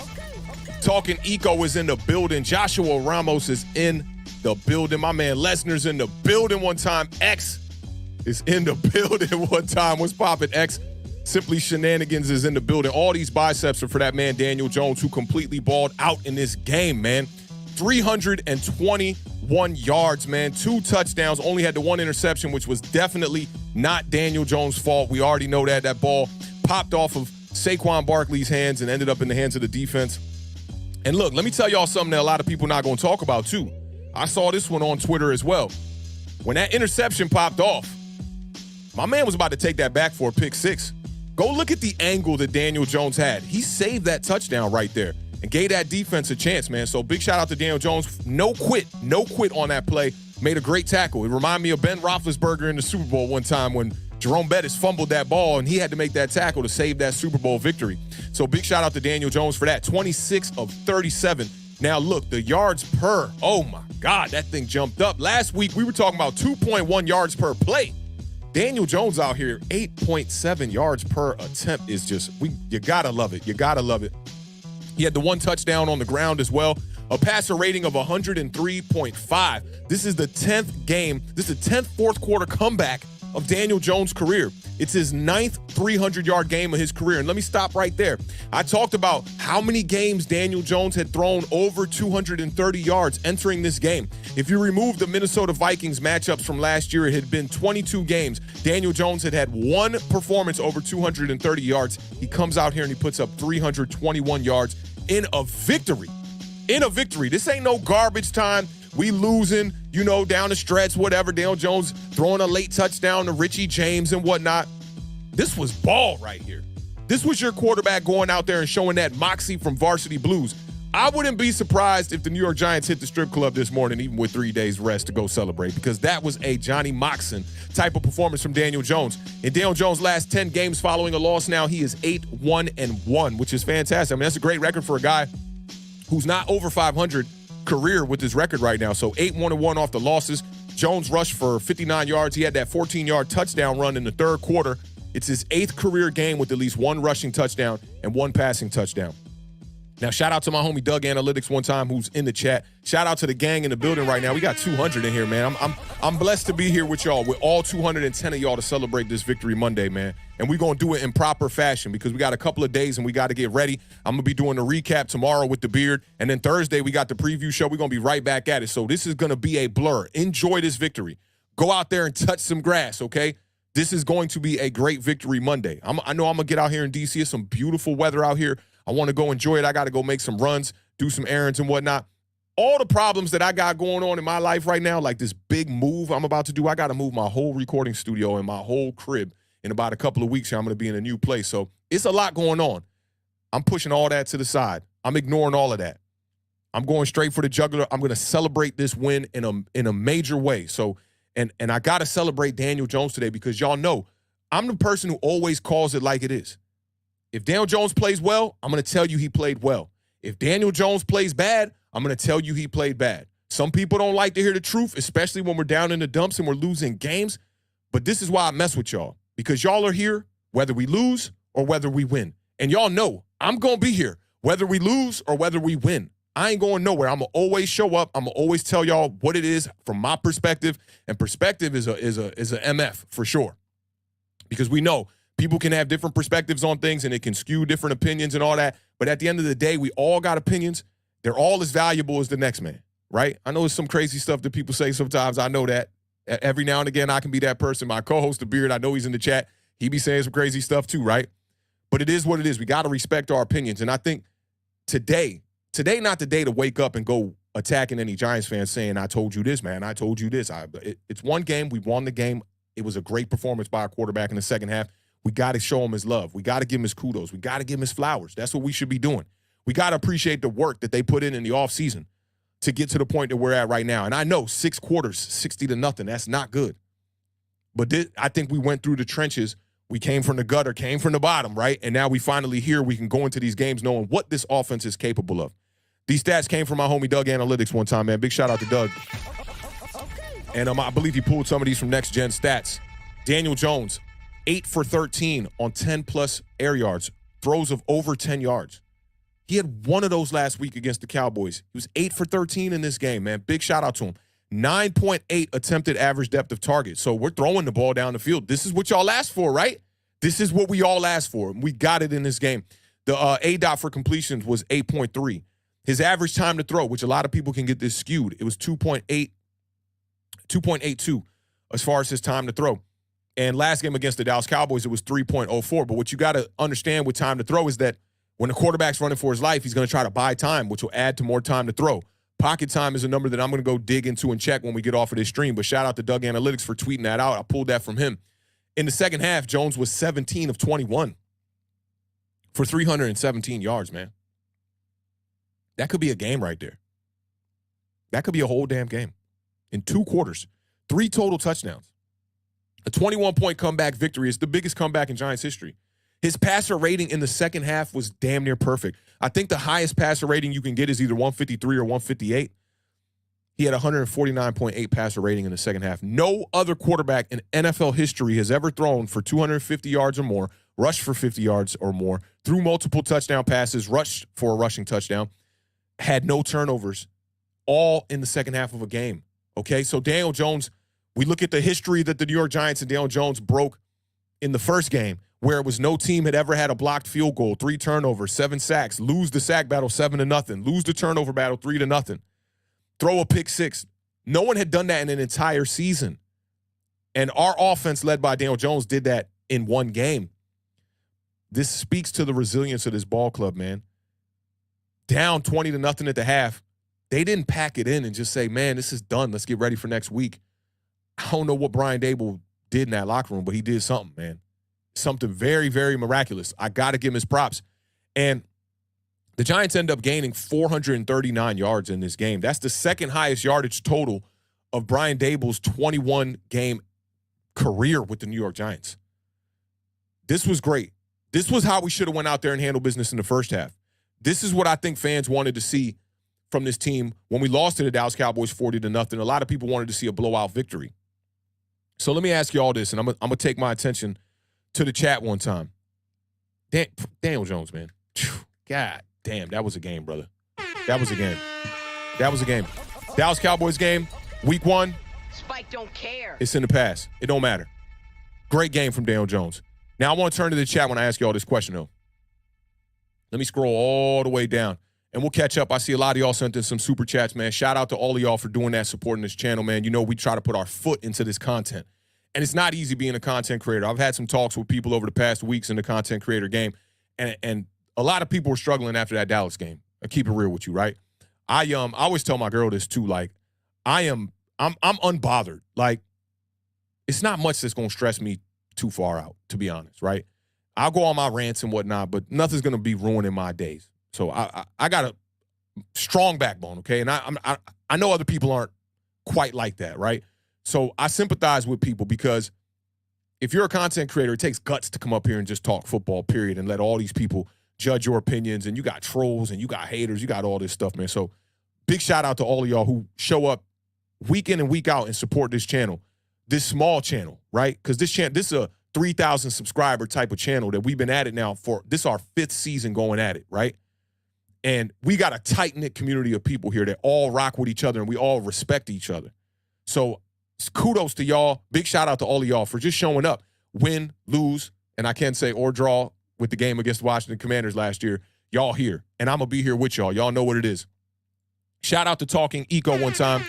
Talking Eco is in the building. Joshua Ramos is in the building. My man Lesnar's in the building one time. X is in the building one time. What's poppin', X? Simply Shenanigans is in the building. All these biceps are for that man Daniel Jones, who completely balled out in this game, man. 321 yards, man. 2 touchdowns. Only had the 1 interception, which was definitely not Daniel Jones' fault. We already know that. That ball popped off of Saquon Barkley's hands and ended up in the hands of the defense. And look, let me tell y'all something that a lot of people not going to talk about, too. I saw this one on Twitter as well. When that interception popped off, my man was about to take that back for a pick 6. Go look at the angle that Daniel Jones had. He saved that touchdown right there and gave that defense a chance, man. So big shout out to Daniel Jones. No quit on that play. Made a great tackle. It reminded me of Ben Roethlisberger in the Super Bowl one time when Jerome Bettis fumbled that ball and he had to make that tackle to save that Super Bowl victory. So big shout out to Daniel Jones for that. 26 of 37. Now look, the yards per, oh my God, that thing jumped up. Last week we were talking about 2.1 yards per play. Daniel Jones out here, 8.7 yards per attempt is just, you gotta love it. You gotta love it. He had the 1 touchdown on the ground as well. A passer rating of 103.5. This is the 10th game. This is the 10th fourth quarter comeback of Daniel Jones' career. It's his 9th 300-yard game of his career. And let me stop right there. I talked about how many games Daniel Jones had thrown over 230 yards entering this game. If you remove the Minnesota Vikings matchups from last year, it had been 22 games. Daniel Jones had one performance over 230 yards. He comes out here and he puts up 321 yards in a victory. In a victory. This ain't no garbage time. We losing, down the stretch, whatever. Daniel Jones throwing a late touchdown to Richie James and whatnot. This was ball right here. This was your quarterback going out there and showing that moxie from Varsity Blues. I wouldn't be surprised if the New York Giants hit the strip club this morning, even with 3 days rest to go celebrate, because that was a Johnny Moxon type of performance from Daniel Jones. In Daniel Jones' last 10 games following a loss now, he is 8-1-1, which is fantastic. I mean, that's a great record for a guy who's not over 500 career with his record right now. So 8-1-1 off the losses. Jones rushed for 59 yards. He had that 14-yard touchdown run in the third quarter. It's his 8th career game with at least 1 rushing touchdown and 1 passing touchdown. Now, shout out to my homie Doug Analytics one time, who's in the chat. Shout out to the gang in the building right now. We got 200 in here, man. I'm blessed to be here with y'all, with all 210 of y'all to celebrate this Victory Monday, man. And we're going to do it in proper fashion because we got a couple of days and we got to get ready. I'm going to be doing the recap tomorrow with the beard. And then Thursday, we got the preview show. We're going to be right back at it. So this is going to be a blur. Enjoy this victory. Go out there and touch some grass, okay? This is going to be a great Victory Monday. I know I'm going to get out here in D.C. It's some beautiful weather out here. I want to go enjoy it. I got to go make some runs, do some errands and whatnot. All the problems that I got going on in my life right now, like this big move I'm about to do, I got to move my whole recording studio and my whole crib in about a couple of weeks here. I'm going to be in a new place. So it's a lot going on. I'm pushing all that to the side. I'm ignoring all of that. I'm going straight for the jugular. I'm going to celebrate this win in a major way. So, and I got to celebrate Daniel Jones today because y'all know I'm the person who always calls it like it is. If Daniel Jones plays well, I'm going to tell you he played well. If Daniel Jones plays bad, I'm going to tell you he played bad. Some people don't like to hear the truth, especially when we're down in the dumps and we're losing games. But this is why I mess with y'all, because y'all are here whether we lose or whether we win. And y'all know I'm going to be here whether we lose or whether we win. I ain't going nowhere. I'm going to always show up. I'm going to always tell y'all what it is from my perspective. And perspective is a MF for sure, because we know people can have different perspectives on things and it can skew different opinions and all that. But at the end of the day, we all got opinions. They're all as valuable as the next man, right? I know it's some crazy stuff that people say sometimes. I know that. Every now and again, I can be that person. My co-host, The Beard, I know he's in the chat. He be saying some crazy stuff too, right? But it is what it is. We got to respect our opinions. And I think today not the day to wake up and go attacking any Giants fans saying, I told you this, man. I told you this. It's one game. We won the game. It was a great performance by a quarterback in the second half. We got to show him his love. We got to give him his kudos. We got to give him his flowers. That's what we should be doing. We got to appreciate the work that they put in the offseason to get to the point that we're at right now. And I know 6 quarters, 60-0, that's not good. But I think we went through the trenches. We came from the gutter, came from the bottom, right? And now we finally here. We can go into these games knowing what this offense is capable of. These stats came from my homie Doug Analytics one time, man. Big shout out to Doug. And I believe he pulled some of these from Next Gen Stats. Daniel Jones, 8 for 13 on 10-plus air yards, throws of over 10 yards. He had one of those last week against the Cowboys. He was 8 for 13 in this game, man. Big shout out to him. 9.8 attempted average depth of target. So we're throwing the ball down the field. This is what y'all asked for, right? This is what we all asked for. We got it in this game. The ADOT for completions was 8.3. His average time to throw, which a lot of people can get this skewed, it was 2.82 as far as his time to throw. And last game against the Dallas Cowboys, it was 3.04. But what you got to understand with time to throw is that when the quarterback's running for his life, he's going to try to buy time, which will add to more time to throw. Pocket time is a number that I'm going to go dig into and check when we get off of this stream. But shout out to Doug Analytics for tweeting that out. I pulled that from him. In the second half, Jones was 17 of 21 for 317 yards, man. That could be a game right there. That could be a whole damn game. In 2 quarters, 3 total touchdowns. A 21-point comeback victory is the biggest comeback in Giants history. His passer rating in the second half was damn near perfect. I think the highest passer rating you can get is either 153 or 158. He had 149.8 passer rating in the second half. No other quarterback in NFL history has ever thrown for 250 yards or more, rushed for 50 yards or more, threw multiple touchdown passes, rushed for a rushing touchdown, had no turnovers, all in the second half of a game. Okay, so Daniel Jones, We look at the history that the New York Giants and Daniel Jones broke in the first game, where it was no team had ever had a blocked field goal, 3 turnovers, 7 sacks, lose the sack battle 7-0, lose the turnover battle 3-0, throw a pick 6. No one had done that in an entire season. And our offense, led by Daniel Jones, did that in one game. This speaks to the resilience of this ball club, man. Down 20-0 at the half, they didn't pack it in and just say, man, this is done. Let's get ready for next week. I don't know what Brian Daboll did in that locker room, but he did something, man. Something very, very miraculous. I got to give him his props. And the Giants end up gaining 439 yards in this game. That's the second highest yardage total of Brian Daboll's 21-game career with the New York Giants. This was great. This was how we should have went out there and handled business in the first half. This is what I think fans wanted to see from this team when we lost to the Dallas Cowboys 40-0. A lot of people wanted to see a blowout victory. So let me ask you all this, and I'm going to take my attention to the chat one time. Daniel Jones, man. God damn, that was a game, brother. That was a game. That was a game. Dallas Cowboys game, week 1. Spike don't care. It's in the past. It don't matter. Great game from Daniel Jones. Now I want to turn to the chat when I ask you all this question, though. Let me scroll all the way down, and we'll catch up. I see a lot of y'all sent in some super chats, man. Shout out to all of y'all for doing that, supporting this channel, man. You know we try to put our foot into this content, and it's not easy being a content creator. I've had some talks with people over the past weeks in the content creator game, and a lot of people were struggling after that Dallas game. I keep it real with you, right? I always tell my girl this too. Like, I'm unbothered. Like, it's not much that's gonna stress me too far out, to be honest, right? I'll go on my rants and whatnot, but nothing's gonna be ruining my days. So I got a strong backbone, okay? And I know other people aren't quite like that, right? So I sympathize with people, because if you're a content creator, it takes guts to come up here and just talk football, period, and let all these people judge your opinions. And you got trolls and you got haters, you got all this stuff, man. So big shout out to all of y'all who show up week in and week out and support this channel, this small channel, right? Because this is a 3,000 subscriber type of channel that we've been at it now for, this is our 5th season going at it, right? And we got a tight-knit community of people here that all rock with each other and we all respect each other. So kudos to y'all. Big shout out to all of y'all for just showing up. Win, lose, and I can't say or draw with the game against the Washington Commanders last year. Y'all here, and I'm going to be here with y'all. Y'all know what it is. Shout out to Talking Eco one time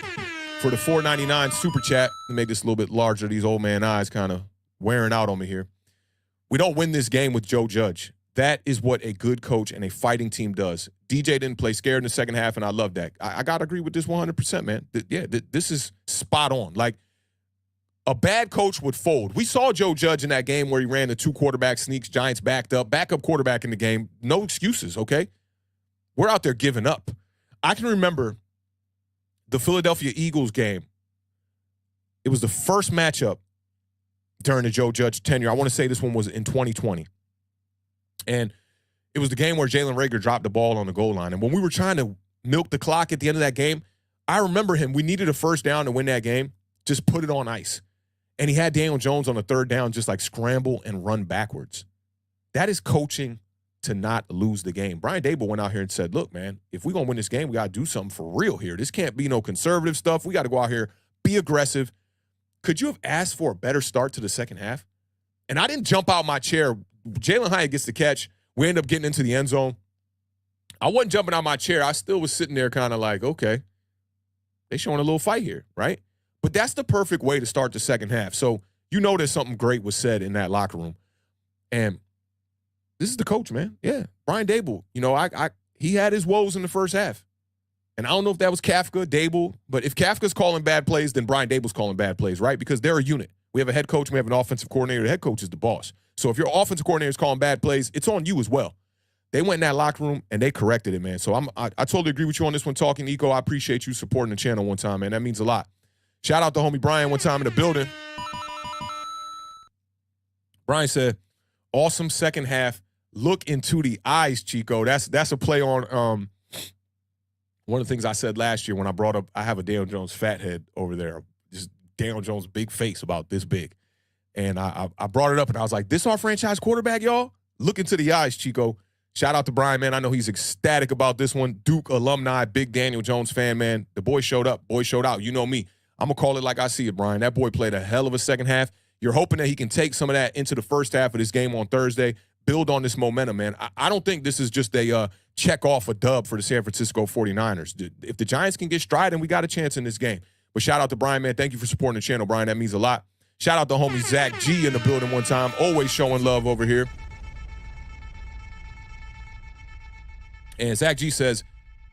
for the $4.99 super chat. Let me make this a little bit larger. These old man eyes kind of wearing out on me here. We don't win this game with Joe Judge. That is what a good coach and a fighting team does. DJ didn't play scared in the second half, and I love that. I got to agree with this 100%, man. This is spot on. Like, a bad coach would fold. We saw Joe Judge in that game where he ran the 2 quarterback sneaks, Giants backed up, backup quarterback in the game. No excuses, okay? We're out there giving up. I can remember the Philadelphia Eagles game. It was the first matchup during the Joe Judge tenure. I want to say this one was in 2020. And it was the game where Jalen Reagor dropped the ball on the goal line. And when we were trying to milk the clock at the end of that game, I remember him. We needed a first down to win that game. Just put it on ice. And he had Daniel Jones on the 3rd down just like scramble and run backwards. That is coaching to not lose the game. Brian Daboll went out here and said, look, man, if we're going to win this game, we got to do something for real here. This can't be no conservative stuff. We got to go out here, be aggressive. Could you have asked for a better start to the second half? And I didn't jump out my chair. Jalen Hyatt gets the catch. We end up getting into the end zone. I wasn't jumping out my chair. I still was sitting there kind of like, okay, they showing a little fight here, right? But that's the perfect way to start the second half. So you know that something great was said in that locker room. And this is the coach, man. Yeah, Brian Daboll. You know, he had his woes in the first half. And I don't know if that was Kafka, Daboll, but if Kafka's calling bad plays, then Brian Daboll's calling bad plays, right? Because they're a unit. We have a head coach, we have an offensive coordinator. The head coach is the boss. So if your offensive coordinator is calling bad plays, it's on you as well. They went in that locker room and they corrected it, man. So I totally agree with you on this one, Talking Eco. I appreciate you supporting the channel one time, man. That means a lot. Shout out to homie Brian one time in the building. Brian said, awesome second half. Look into the eyes, Chico. That's a play on one of the things I said last year when I brought up, I have a Daniel Jones fat head over there. Just Daniel Jones big face about this big. And I brought it up and I was like, this our franchise quarterback, y'all? Look into the eyes, Chico. Shout out to Brian, man. I know he's ecstatic about this one. Duke alumni, big Daniel Jones fan, man. The boy showed up. Boy showed out. You know me. I'm going to call it like I see it, Brian. That boy played a hell of a second half. You're hoping that he can take some of that into the first half of this game on Thursday, build on this momentum, man. I don't think this is just a check off a dub for the San Francisco 49ers. If the Giants can get stride, then we got a chance in this game. But shout out to Brian, man. Thank you for supporting the channel, Brian. That means a lot. Shout out to homie Zach G in the building one time. Always showing love over here. And Zach G says,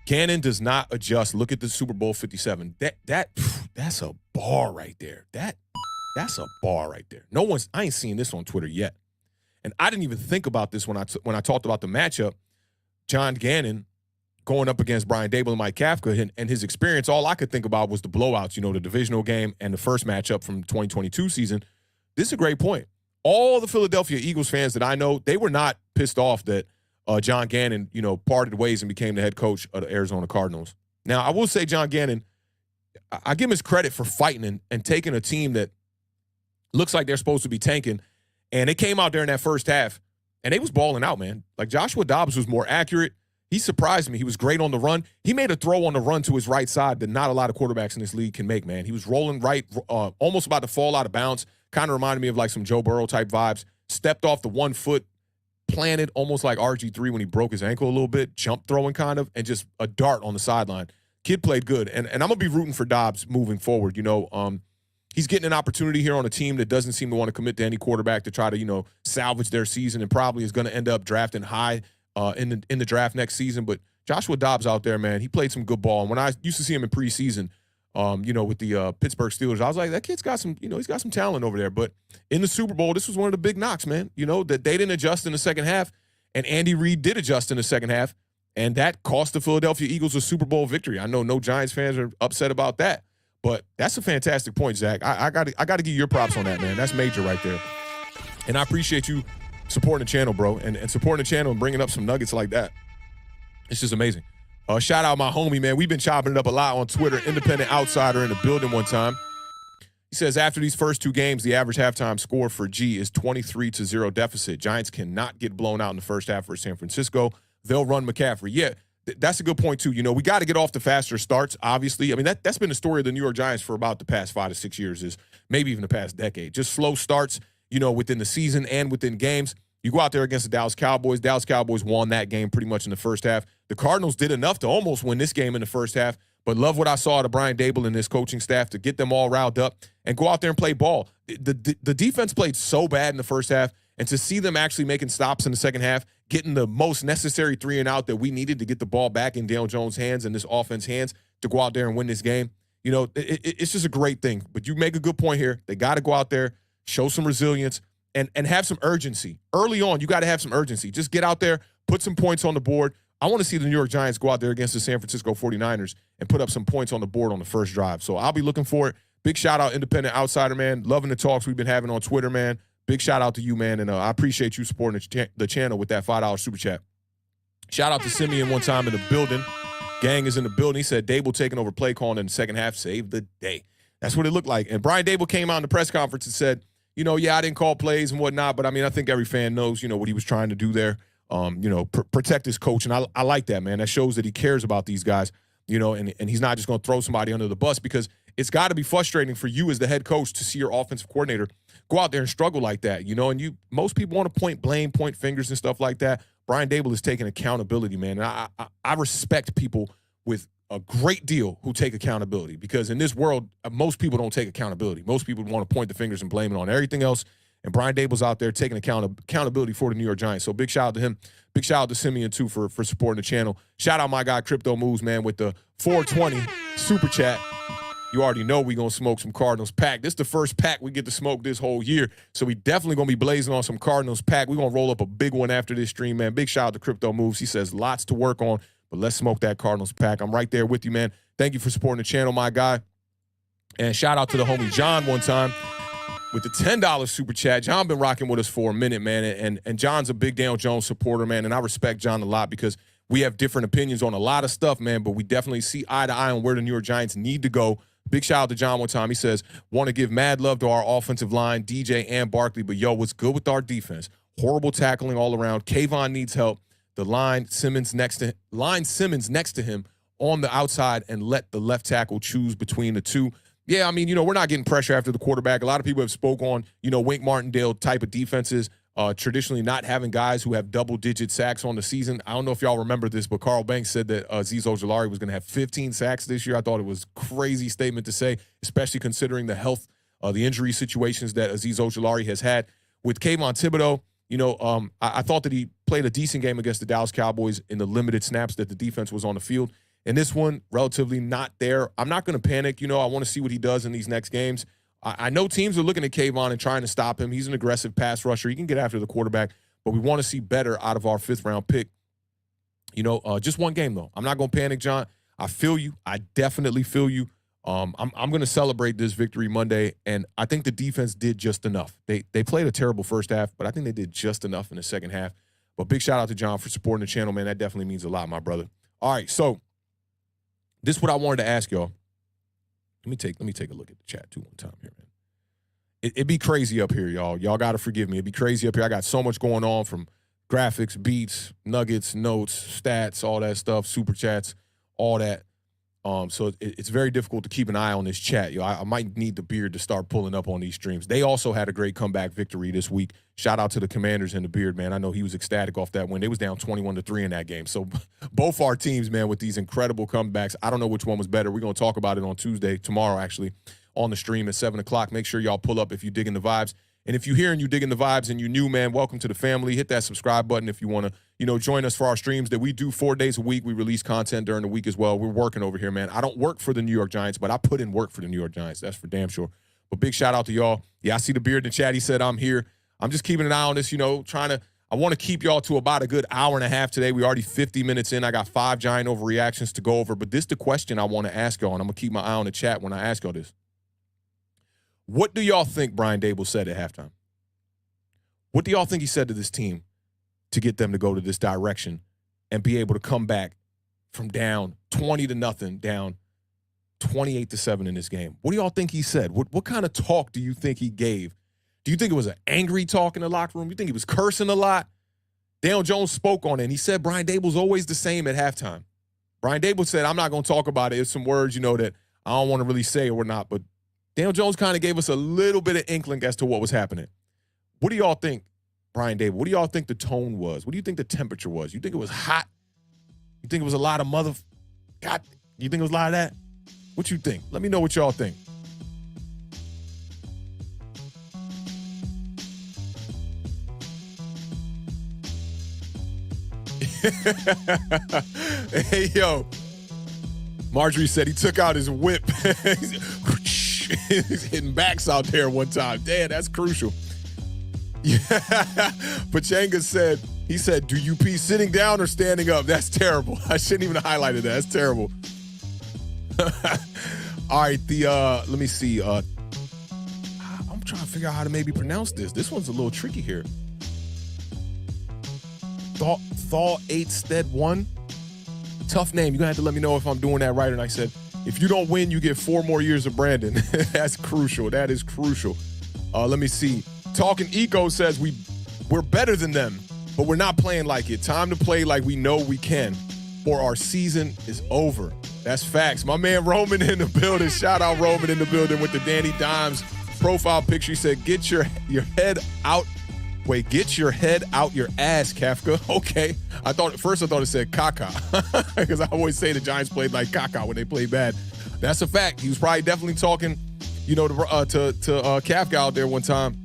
Gannon does not adjust. Look at the Super Bowl 57. That's a bar right there. That's a bar right there. I ain't seen this on Twitter yet. And I didn't even think about this when I talked about the matchup. John Gannon going up against Brian Dable and Mike Kafka and his experience, all I could think about was the blowouts, the divisional game and the first matchup from 2022 season. This is a great point. All the Philadelphia Eagles fans that I know, they were not pissed off that John Gannon, parted ways and became the head coach of the Arizona Cardinals. Now, I will say John Gannon, I give him his credit for fighting and taking a team that looks like they're supposed to be tanking, and they came out there in that first half, and they was balling out, man. Like, Joshua Dobbs was more accurate. He surprised me. He was great on the run. He made a throw on the run to his right side that not a lot of quarterbacks in this league can make, man. He was rolling right, almost about to fall out of bounds. Kind of reminded me of like some Joe Burrow type vibes. Stepped off the 1 foot, planted almost like RG3 when he broke his ankle a little bit, jump throwing kind of, and just a dart on the sideline. Kid played good. And I'm going to be rooting for Dobbs moving forward. He's getting an opportunity here on a team that doesn't seem to want to commit to any quarterback to try to, salvage their season, and probably is going to end up drafting high in the draft next season. But Joshua Dobbs out there, man, he played some good ball. And when I used to see him in preseason, with the Pittsburgh Steelers, I was like, that kid's got some, he's got some talent over there. But in the Super Bowl, this was one of the big knocks, man, that they didn't adjust in the second half, and Andy Reid did adjust in the second half, and that cost the Philadelphia Eagles a Super Bowl victory. I know no Giants fans are upset about that, but that's a fantastic point, Zach. I got to give you your props on that, man. That's major right there. And I appreciate you supporting the channel, bro, and supporting the channel and bringing up some nuggets like that. It's just amazing. Shout out my homie, man. We've been chopping it up a lot on Twitter. Independent Outsider in the building one time. He says, after these first two games, the average halftime score for G is 23-0 deficit. Giants cannot get blown out in the first half for San Francisco. They'll run McCaffrey. Yeah, that's a good point, too. We got to get off the faster starts, obviously. I mean, that's been the story of the New York Giants for about the past 5 to 6 years, is maybe even the past decade. Just slow starts, within the season and within games. You go out there against the Dallas Cowboys. Dallas Cowboys won that game pretty much in the first half. The Cardinals did enough to almost win this game in the first half, but love what I saw out of Brian Dable and his coaching staff to get them all riled up and go out there and play ball. The defense played so bad in the first half, and to see them actually making stops in the second half, getting the most necessary 3 and out that we needed to get the ball back in Dale Jones' hands and this offense hands to go out there and win this game, it's just a great thing. But you make a good point here. They got to go out there, show some resilience, and have some urgency. Early on, you got to have some urgency. Just get out there, put some points on the board. I want to see the New York Giants go out there against the San Francisco 49ers and put up some points on the board on the first drive. So I'll be looking for it. Big shout out, Independent Outsider, man. Loving the talks we've been having on Twitter, man. Big shout out to you, man. And I appreciate you supporting the channel with that $5 super chat. Shout out to Simeon one time in the building. Gang is in the building. He said Dable taking over play calling in the second half saved the day. That's what it looked like. And Brian Dable came out in the press conference and said, yeah, I didn't call plays and whatnot, but I mean, I think every fan knows, what he was trying to do there. Protect his coach. And I like that, man. That shows that he cares about these guys, and he's not just going to throw somebody under the bus, because it's got to be frustrating for you as the head coach to see your offensive coordinator go out there and struggle like that, and most people want to point fingers and stuff like that. Brian Dable is taking accountability, man. And I respect people with a great deal who take accountability, because in this world, most people don't take accountability. Most people want to point the fingers and blame it on everything else. And Brian Dable's out there taking accountability for the New York Giants. So big shout out to him. Big shout out to Simeon, too, for supporting the channel. Shout out my guy, Crypto Moves, man, with the 420 super chat. You already know we're going to smoke some Cardinals pack. This is the first pack we get to smoke this whole year. So we definitely going to be blazing on some Cardinals pack. We're going to roll up a big one after this stream, man. Big shout out to Crypto Moves. He says lots to work on, but let's smoke that Cardinals pack. I'm right there with you, man. Thank you for supporting the channel, my guy. And shout out to the homie John one time with the $10 super chat. John been rocking with us for a minute, man. And John's a big Dale Jones supporter, man. And I respect John a lot, because we have different opinions on a lot of stuff, man. But we definitely see eye to eye on where the New York Giants need to go. Big shout out to John one time. He says, want to give mad love to our offensive line, DJ and Barkley. But, yo, what's good with our defense? Horrible tackling all around. Kayvon needs help. The line Simmons next to him on the outside, and let the left tackle choose between the two. yeah, I mean, we're not getting pressure after the quarterback. A lot of people have spoke on, Wink Martindale type of defenses, traditionally not having guys who have double-digit sacks on the season. I don't know if y'all remember this, but Carl Banks said that Azeez Ojulari was going to have 15 sacks this year. I thought it was a crazy statement to say, especially considering the health, the injury situations that Azeez Ojulari has had. With Kayvon Thibodeau, I thought that he played a decent game against the Dallas Cowboys in the limited snaps that the defense was on the field. And this one, relatively not there. I'm not going to panic. I want to see what he does in these next games. I know teams are looking at Kayvon and trying to stop him. He's an aggressive pass rusher. He can get after the quarterback, but we want to see better out of our 5th-round pick. Just one game, though. I'm not going to panic, John. I feel you. I definitely feel you. I'm going to celebrate this victory Monday, and I think the defense did just enough. They played a terrible first half, but I think they did just enough in the second half. But big shout out to John for supporting the channel, man. That definitely means a lot, my brother. All right, so this is what I wanted to ask y'all. Let me take a look at the chat too one time here, man. It'd be crazy up here, y'all. Y'all got to forgive me. It'd be crazy up here. I got so much going on, from graphics, beats, nuggets, notes, stats, all that stuff, super chats, all that. So it's very difficult to keep an eye on this chat. I might need the beard to start pulling up on these streams. They also had a great comeback victory this week. Shout out to the Commanders and the beard, man. I know he was ecstatic off that win. They was down 21-3 in that game. So both our teams, man, with these incredible comebacks. I don't know which one was better. We're going to talk about it on tomorrow, actually, on the stream at 7 o'clock. Make sure y'all pull up if you digging the vibes. And if you're here and you digging the vibes and you new, man, welcome to the family. Hit that subscribe button if you want to, join us for our streams that we do 4 days a week. We release content during the week as well. We're working over here, man. I don't work for the New York Giants, but I put in work for the New York Giants. That's for damn sure. But big shout out to y'all. Yeah, I see the beard in the chat. He said I'm here. I'm just keeping an eye on this, I want to keep y'all to about a good hour and a half today. We already 50 minutes in. I got 5 Giant overreactions to go over. But this is the question I want to ask y'all, and I'm going to keep my eye on the chat when I ask y'all this. What do y'all think Brian Daboll said at halftime? What do y'all think he said to this team to get them to go to this direction and be able to come back from down 20-0, down 28-7 in this game? What do y'all think he said? What kind of talk do you think he gave? Do you think it was an angry talk in the locker room? You think he was cursing a lot? Daniel Jones spoke on it, and he said Brian Daboll's always the same at halftime. Brian Daboll said, I'm not going to talk about it. It's some words, that I don't want to really say or not, but Daniel Jones kind of gave us a little bit of inkling as to what was happening. What do y'all think, Brian Daboll? What do y'all think the tone was? What do you think the temperature was? You think it was hot? You think it was a lot of God, you think it was a lot of that? What you think? Let me know what y'all think. Hey, yo. Marjorie said he took out his whip. He's hitting backs out there one time. Damn, that's crucial. Yeah. Pachanga said, do you pee sitting down or standing up? That's terrible. I shouldn't even have highlighted that. That's terrible. All right, let me see. I'm trying to figure out how to maybe pronounce this. This one's a little tricky here. Thaw 8 Stead 1. Tough name. You're going to have to let me know if I'm doing that right. And I said, if you don't win, you get 4 more years of Brandon. That's crucial. That is crucial. Let me see. Talking Eco says we're better than them, but we're not playing like it. Time to play like we know we can, or our season is over. That's facts. My man Roman in the building. Shout out Roman in the building with the Danny Dimes profile picture. He said, get your head out. Wait, get your head out your ass, Kafka. Okay. At first I thought it said caca, because I always say the Giants played like caca when they play bad. That's a fact. He was probably definitely talking, to Kafka out there one time.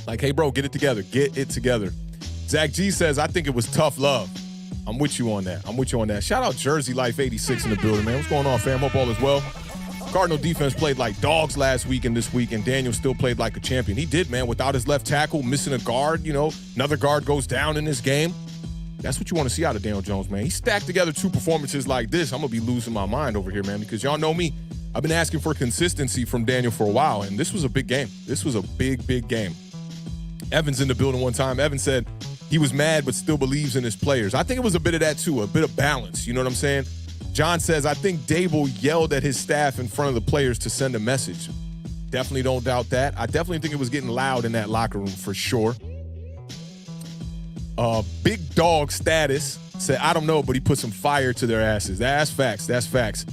Like, hey, bro, get it together. Get it together. Zach G says, I think it was tough love. I'm with you on that. Shout out Jersey Life 86 in the building, man. What's going on, fam? Hope all is well. Cardinal defense played like dogs last week and this week, and Daniel still played like a champion. He did, man, without his left tackle, missing a guard, another guard goes down in this game. That's what you want to see out of Daniel Jones, man. He stacked together 2 performances like this. I'm going to be losing my mind over here, man, because y'all know me. I've been asking for consistency from Daniel for a while, and this was a big game. This was a big, big game. Evans in the building one time. Evan said he was mad but still believes in his players. I think it was a bit of that, too, a bit of balance. You know what I'm saying? John says, I think Daboll yelled at his staff in front of the players to send a message. Definitely don't doubt that. I definitely think it was getting loud in that locker room for sure. Big Dog Status said, I don't know, but he put some fire to their asses. That's facts.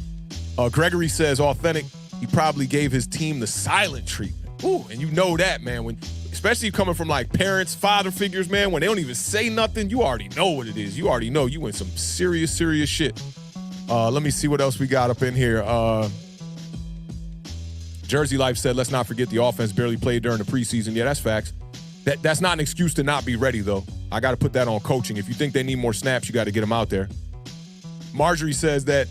Gregory says, Awthentik, he probably gave his team the silent treatment. Ooh, and you know that, man. When, especially coming from like parents, father figures, man, when they don't even say nothing, you already know what it is. You already know you in some serious shit. Let me see what else we got up in here. Jersey Life said, let's not forget the offense barely played during the preseason. Yeah, that's facts. That's not an excuse to not be ready, though. I got to put that on coaching. If you think they need more snaps, you got to get them out there. Marjorie says that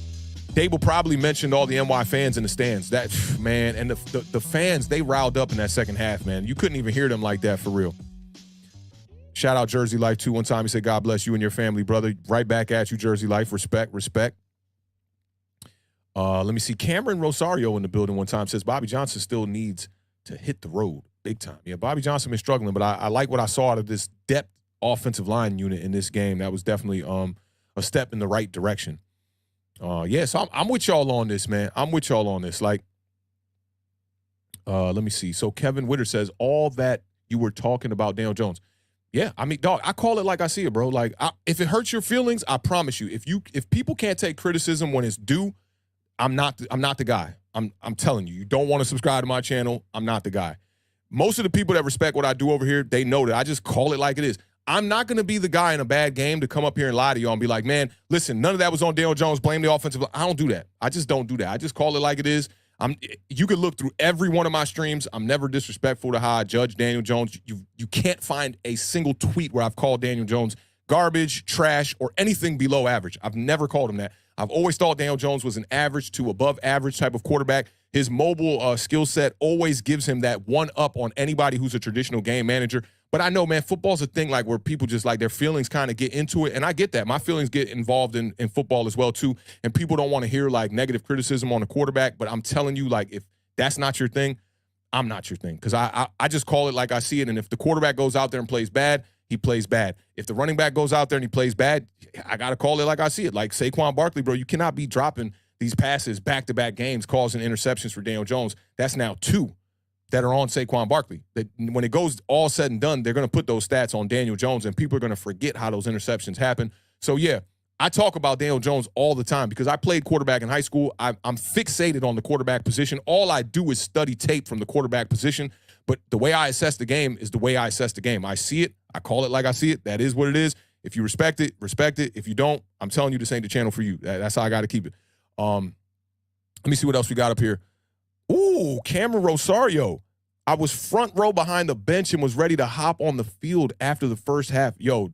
Dable probably mentioned all the NY fans in the stands. That, man, and the fans, they riled up in that second half, man. You couldn't even hear them like that for real. Shout out Jersey Life, too. One time he said, God bless you and your family, brother. Right back at you, Jersey Life. Respect. Let me see. Cameron Rosario in the building one time says Bobby Johnson still needs to hit the road big time. Yeah, Bobby Johnson been struggling, but I like what I saw out of this depth offensive line unit in this game. That was definitely a step in the right direction. Yeah, so I'm with y'all on this, man. I'm with y'all on this. Like, let me see. So Kevin Witter says all that you were talking about Daniel Jones. Yeah, I mean, dog, I call it like I see it, bro. Like, if it hurts your feelings, I promise you, if people can't take criticism when it's due, I'm not the guy. I'm telling you, you don't want to subscribe to my channel. I'm not the guy. Most of the people that respect what I do over here, they know that I just call it like it is. I'm not going to be the guy in a bad game to come up here and lie to y'all and be like, man, listen, none of that was on Daniel Jones. Blame the offensive line. I don't do that. I just don't do that. I just call it like it is. You can look through every one of my streams. I'm never disrespectful to how I judge Daniel Jones. You can't find a single tweet where I've called Daniel Jones garbage, trash, or anything below average. I've never called him that. I've always thought Daniel Jones was an average to above average type of quarterback. His mobile skill set always gives him that one up on anybody who's a traditional game manager. But I know, man, football's a thing like where people just like their feelings kind of get into it. And I get that. My feelings get involved in football as well, too. And people don't want to hear like negative criticism on the quarterback. But I'm telling you, like, if that's not your thing, I'm not your thing. Because I just call it like I see it. And if the quarterback goes out there and plays bad, he plays bad. If the running back goes out there and he plays bad, I got to call it like I see it. Like Saquon Barkley, bro, you cannot be dropping these passes back-to-back games causing interceptions for Daniel Jones. That's now 2 that are on Saquon Barkley. That when it goes all said and done, they're going to put those stats on Daniel Jones, and people are going to forget how those interceptions happen. So, yeah, I talk about Daniel Jones all the time because I played quarterback in high school. I'm fixated on the quarterback position. All I do is study tape from the quarterback position. But the way I assess the game is the way I assess the game. I see it. I call it like I see it. That is what it is. If you respect it, respect it. If you don't, I'm telling you, this ain't the channel for you. That's how I got to keep it. Let me see what else we got up here. Ooh, Cameron Rosario. I was front row behind the bench and was ready to hop on the field after the first half. Yo,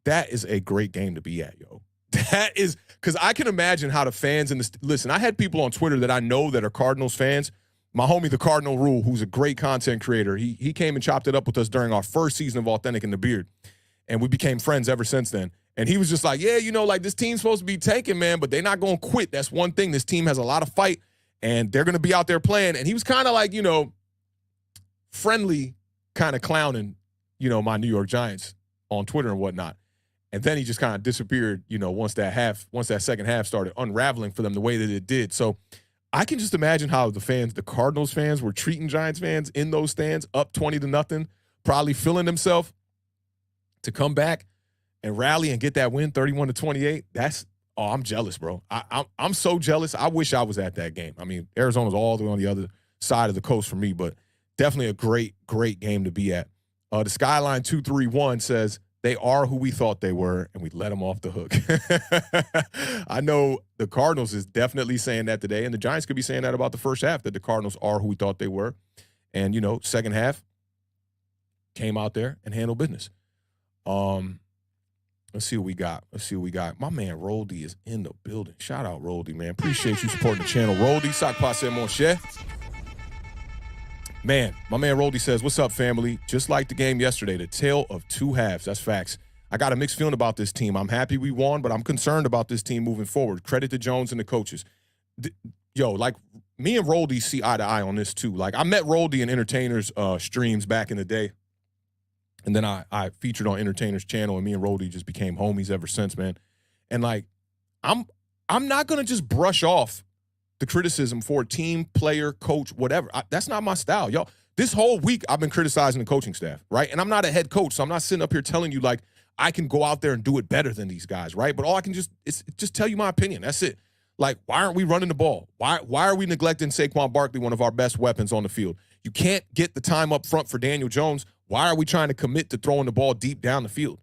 that is a great game to be at, yo. That is, because I can imagine how the fans in the listen, I had people on Twitter that I know that are Cardinals fans. My homie, the Cardinal Rule, who's a great content creator, he came and chopped it up with us during our first season of Awthentik in the Beard. And we became friends ever since then. And he was just like, yeah, you know, like this team's supposed to be tanking, man, but they're not going to quit. That's one thing. This team has a lot of fight, and they're going to be out there playing. And he was kind of like, you know, friendly kind of clowning, you know, my New York Giants on Twitter and whatnot. And then he just kind of disappeared, you know, once that second half started unraveling for them the way that it did. So I can just imagine how the Cardinals fans were treating Giants fans in those stands, up 20-0, probably feeling themselves to come back and rally and get that win 31-28. I'm jealous, bro. I'm so jealous. I wish I was at that game. I mean, Arizona's all the way on the other side of the coast for me, but definitely a great, great game to be at. The Skyline 231 says, they are who we thought they were, and we let them off the hook. I know the Cardinals is definitely saying that today, and the Giants could be saying that about the first half, that the Cardinals are who we thought they were. And, you know, second half came out there and handled business. Let's see what we got. My man Roldy is in the building. Shout out Roldy, man. Appreciate you supporting the channel. Roldy, sac passe mon cher. Man, my man Roldy says, what's up, family? Just like the game yesterday, the tale of two halves. That's facts. I got a mixed feeling about this team. I'm happy we won, but I'm concerned about this team moving forward. Credit to Jones and the coaches. Like, me and Roldy see eye to eye on this, too. Like, I met Roldy in Entertainers streams back in the day. And then I featured on Entertainers channel, and me and Roldy just became homies ever since, man. And, like, I'm not going to just brush off the criticism for a team, player, coach, whatever. That's not my style, y'all. This whole week, I've been criticizing the coaching staff, right? And I'm not a head coach, so I'm not sitting up here telling you, like, I can go out there and do it better than these guys, right? But all I can just tell you my opinion. That's it. Like, why aren't we running the ball? Why are we neglecting Saquon Barkley, one of our best weapons on the field? You can't get the time up front for Daniel Jones. Why are we trying to commit to throwing the ball deep down the field?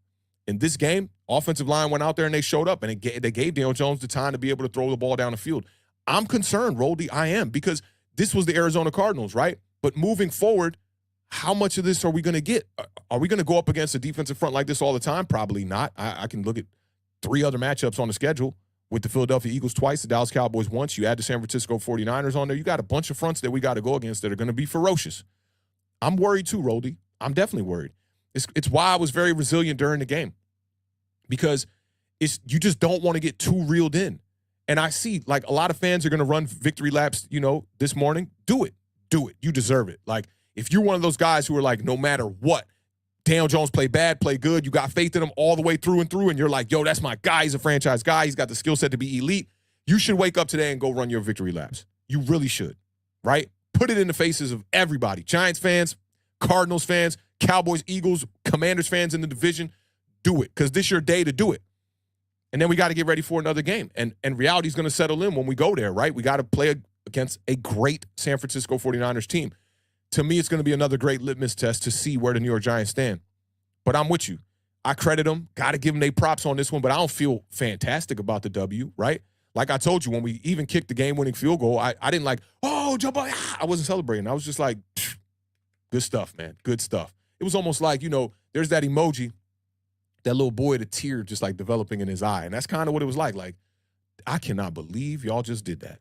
In this game, offensive line went out there and they showed up, and they gave Daniel Jones the time to be able to throw the ball down the field. I'm concerned, Roldy. I am, because this was the Arizona Cardinals, right? But moving forward, how much of this are we going to get? Are we going to go up against a defensive front like this all the time? Probably not. I can look at 3 other matchups on the schedule with the Philadelphia Eagles twice, the Dallas Cowboys once. You add the San Francisco 49ers on there. You got a bunch of fronts that we got to go against that are going to be ferocious. I'm worried too, Roldy. I'm definitely worried. It's why I was very resilient during the game, because you just don't want to get too reeled in. And I see, like, a lot of fans are going to run victory laps, this morning. Do it. Do it. You deserve it. Like, if you're one of those guys who are like, no matter what, Daniel Jones play bad, play good, you got faith in him all the way through and through, and you're like, yo, that's my guy. He's a franchise guy. He's got the skill set to be elite. You should wake up today and go run your victory laps. You really should, right? Put it in the faces of everybody. Giants fans, Cardinals fans, Cowboys, Eagles, Commanders fans in the division. Do it, because this is your day to do it. And then we got to get ready for another game. And reality is going to settle in when we go there, right? We got to play against a great San Francisco 49ers team. To me, it's going to be another great litmus test to see where the New York Giants stand. But I'm with you. I credit them. Got to give them their props on this one, but I don't feel fantastic about the W, right? Like I told you, when we even kicked the game-winning field goal, I didn't like, oh, jump on. I wasn't celebrating. I was just like, good stuff, man. Good stuff. It was almost like, there's that emoji, that little boy, the tear just like developing in his eye. And that's kind of what it was like. Like, I cannot believe y'all just did that.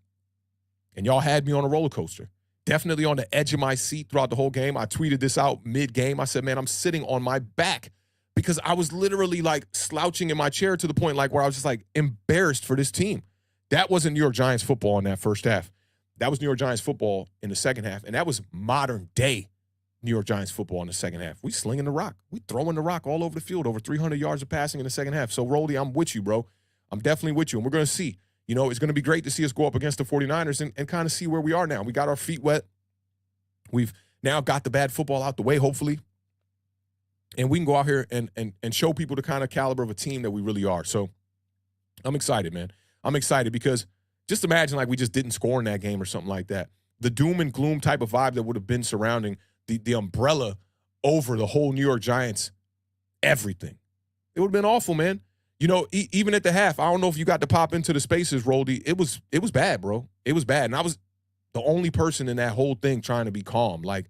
And y'all had me on a roller coaster. Definitely on the edge of my seat throughout the whole game. I tweeted this out mid-game. I said, man, I'm sitting on my back, because I was literally like slouching in my chair to the point like where I was just like embarrassed for this team. That wasn't New York Giants football in that first half. That was New York Giants football in the second half. And that was modern day New York Giants football in the second half. We slinging the rock. We throwing the rock all over the field, over 300 yards of passing in the second half. So, Roldy, I'm with you, bro. I'm definitely with you. And we're going to see. It's going to be great to see us go up against the 49ers and kind of see where we are now. We got our feet wet. We've now got the bad football out the way, hopefully. And we can go out here and show people the kind of caliber of a team that we really are. So I'm excited, man. I'm excited because just imagine like we just didn't score in that game or something like that. The doom and gloom type of vibe that would have been surrounding the umbrella over the whole New York Giants, everything. It would have been awful, man. Even at the half, I don't know if you got to pop into the spaces, Roldy. It was bad, bro. It was bad. And I was the only person in that whole thing trying to be calm. Like,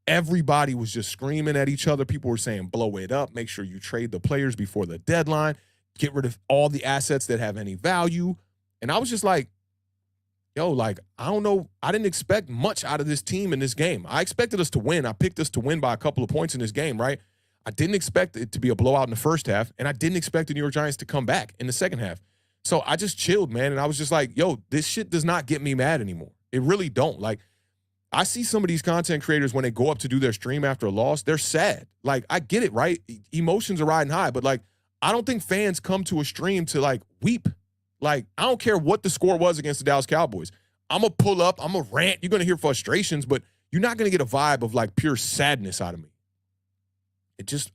everybody was just screaming at each other. People were saying, blow it up. Make sure you trade the players before the deadline. Get rid of all the assets that have any value. And I was just like, yo, like, I don't know. I didn't expect much out of this team in this game. I expected us to win. I picked us to win by a couple of points in this game, right? I didn't expect it to be a blowout in the first half, and I didn't expect the New York Giants to come back in the second half. So I just chilled, man, and I was just like, yo, this shit does not get me mad anymore. It really don't. Like, I see some of these content creators when they go up to do their stream after a loss, they're sad. Like, I get it, right? Emotions are riding high, but, like, I don't think fans come to a stream to, like, weep. Like, I don't care what the score was against the Dallas Cowboys. I'm going to pull up. I'm going to rant. You're going to hear frustrations, but you're not going to get a vibe of, like, pure sadness out of me.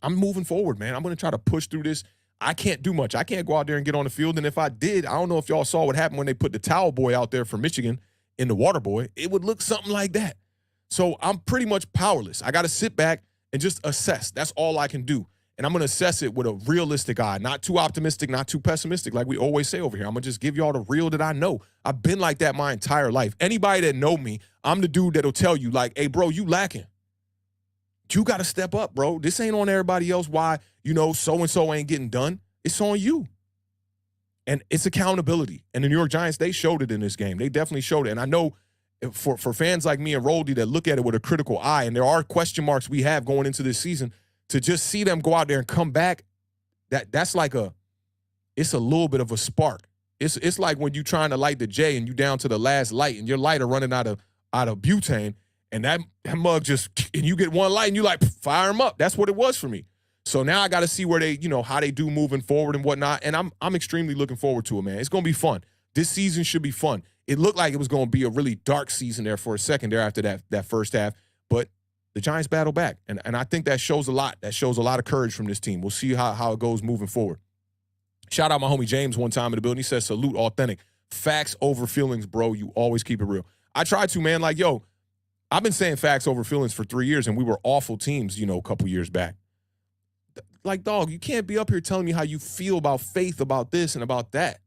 I'm moving forward, man. I'm going to try to push through this. I can't do much. I can't go out there and get on the field, and if I did, I don't know if y'all saw what happened when they put the towel boy out there for Michigan in the water boy. It would look something like that. So I'm pretty much powerless. I got to sit back and just assess. That's all I can do. And I'm going to assess it with a realistic eye, not too optimistic, not too pessimistic, like we always say over here. I'm going to just give y'all the real that I know. I've been like that my entire life. Anybody that know me, I'm the dude that'll tell you, like, hey, bro, you lacking. You got to step up, bro. This ain't on everybody else why, so-and-so ain't getting done. It's on you. And it's accountability. And the New York Giants, they showed it in this game. They definitely showed it. And I know for fans like me and Roldy that look at it with a critical eye, and there are question marks we have going into this season, to just see them go out there and come back, that's like it's a little bit of a spark. It's like when you trying to light the J and you down to the last light and your lighter running out of butane, and that mug and you get one light and you like fire them up. That's what it was for me. So now I got to see where they, how they do moving forward and whatnot. And I'm extremely looking forward to it, man. It's going to be fun. This season should be fun. It looked like it was going to be a really dark season there for a second there after that first half, but the Giants battle back. And I think that shows a lot. That shows a lot of courage from this team. We'll see how it goes moving forward. Shout out my homie James one time in the building. He says, salute Awthentik Facts over feelings, bro. You always keep it real. I try to, man. Like, yo, I've been saying facts over feelings for 3 years, and we were awful teams, a couple years back. Like, dog, you can't be up here telling me how you feel about faith, about this and about that.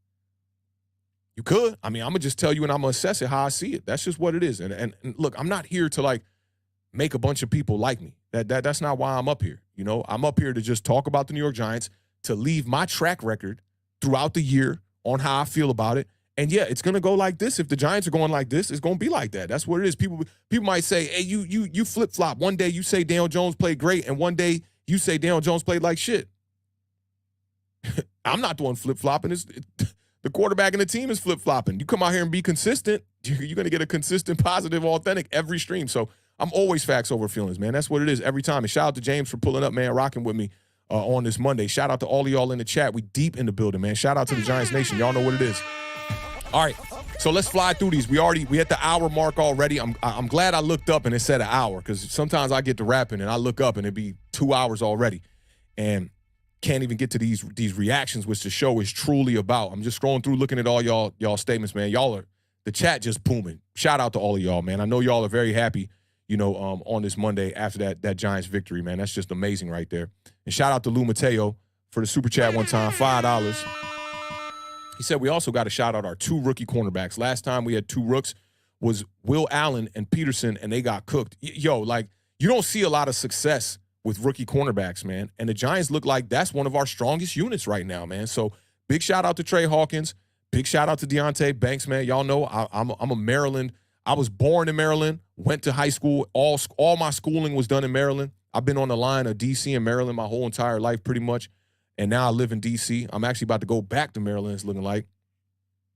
You could. I mean, I'm going to just tell you and I'm going to assess it how I see it. That's just what it is. And look, I'm not here to, like, make a bunch of people like me. That's not why I'm up here. I'm up here to just talk about the New York Giants, to leave my track record throughout the year on how I feel about it. And yeah, it's gonna go like this. If the Giants are going like this, it's gonna be like that. That's what it is. People might say, "Hey, you flip flop." One day you say Daniel Jones played great, and one day you say Daniel Jones played like shit. I'm not the one flip flopping. The quarterback and the team is flip flopping. You come out here and be consistent, you're gonna get a consistent, positive, authentic every stream. So I'm always facts over feelings, man. That's what it is every time. And shout out to James for pulling up, man, rocking with me on this Monday. Shout out to all of y'all in the chat. We deep in the building, man. Shout out to the Giants Nation. Y'all know what it is. All right, so let's fly through these. We at the hour mark already. I'm glad I looked up and it said an hour, because sometimes I get to rapping and I look up and it'd be 2 hours already, and can't even get to these reactions, which the show is truly about. I'm just scrolling through, looking at all y'all statements, man. The chat just booming. Shout out to all of y'all, man. I know y'all are very happy, on this Monday after that Giants victory, man. That's just amazing right there. And shout out to Lou Mateo for the super chat one time, $5. He said we also got to shout out our 2 rookie cornerbacks. Last time we had 2 rooks was Will Allen and Peterson, and they got cooked. You don't see a lot of success with rookie cornerbacks, man. And the Giants look like that's one of our strongest units right now, man. So big shout out to Trey Hawkins. Big shout out to Deonte Banks, man. Y'all know I'm a Maryland. I was born in Maryland, went to high school. All my schooling was done in Maryland. I've been on the line of D.C. and Maryland my whole entire life pretty much. And now I live in D.C. I'm actually about to go back to Maryland, it's looking like.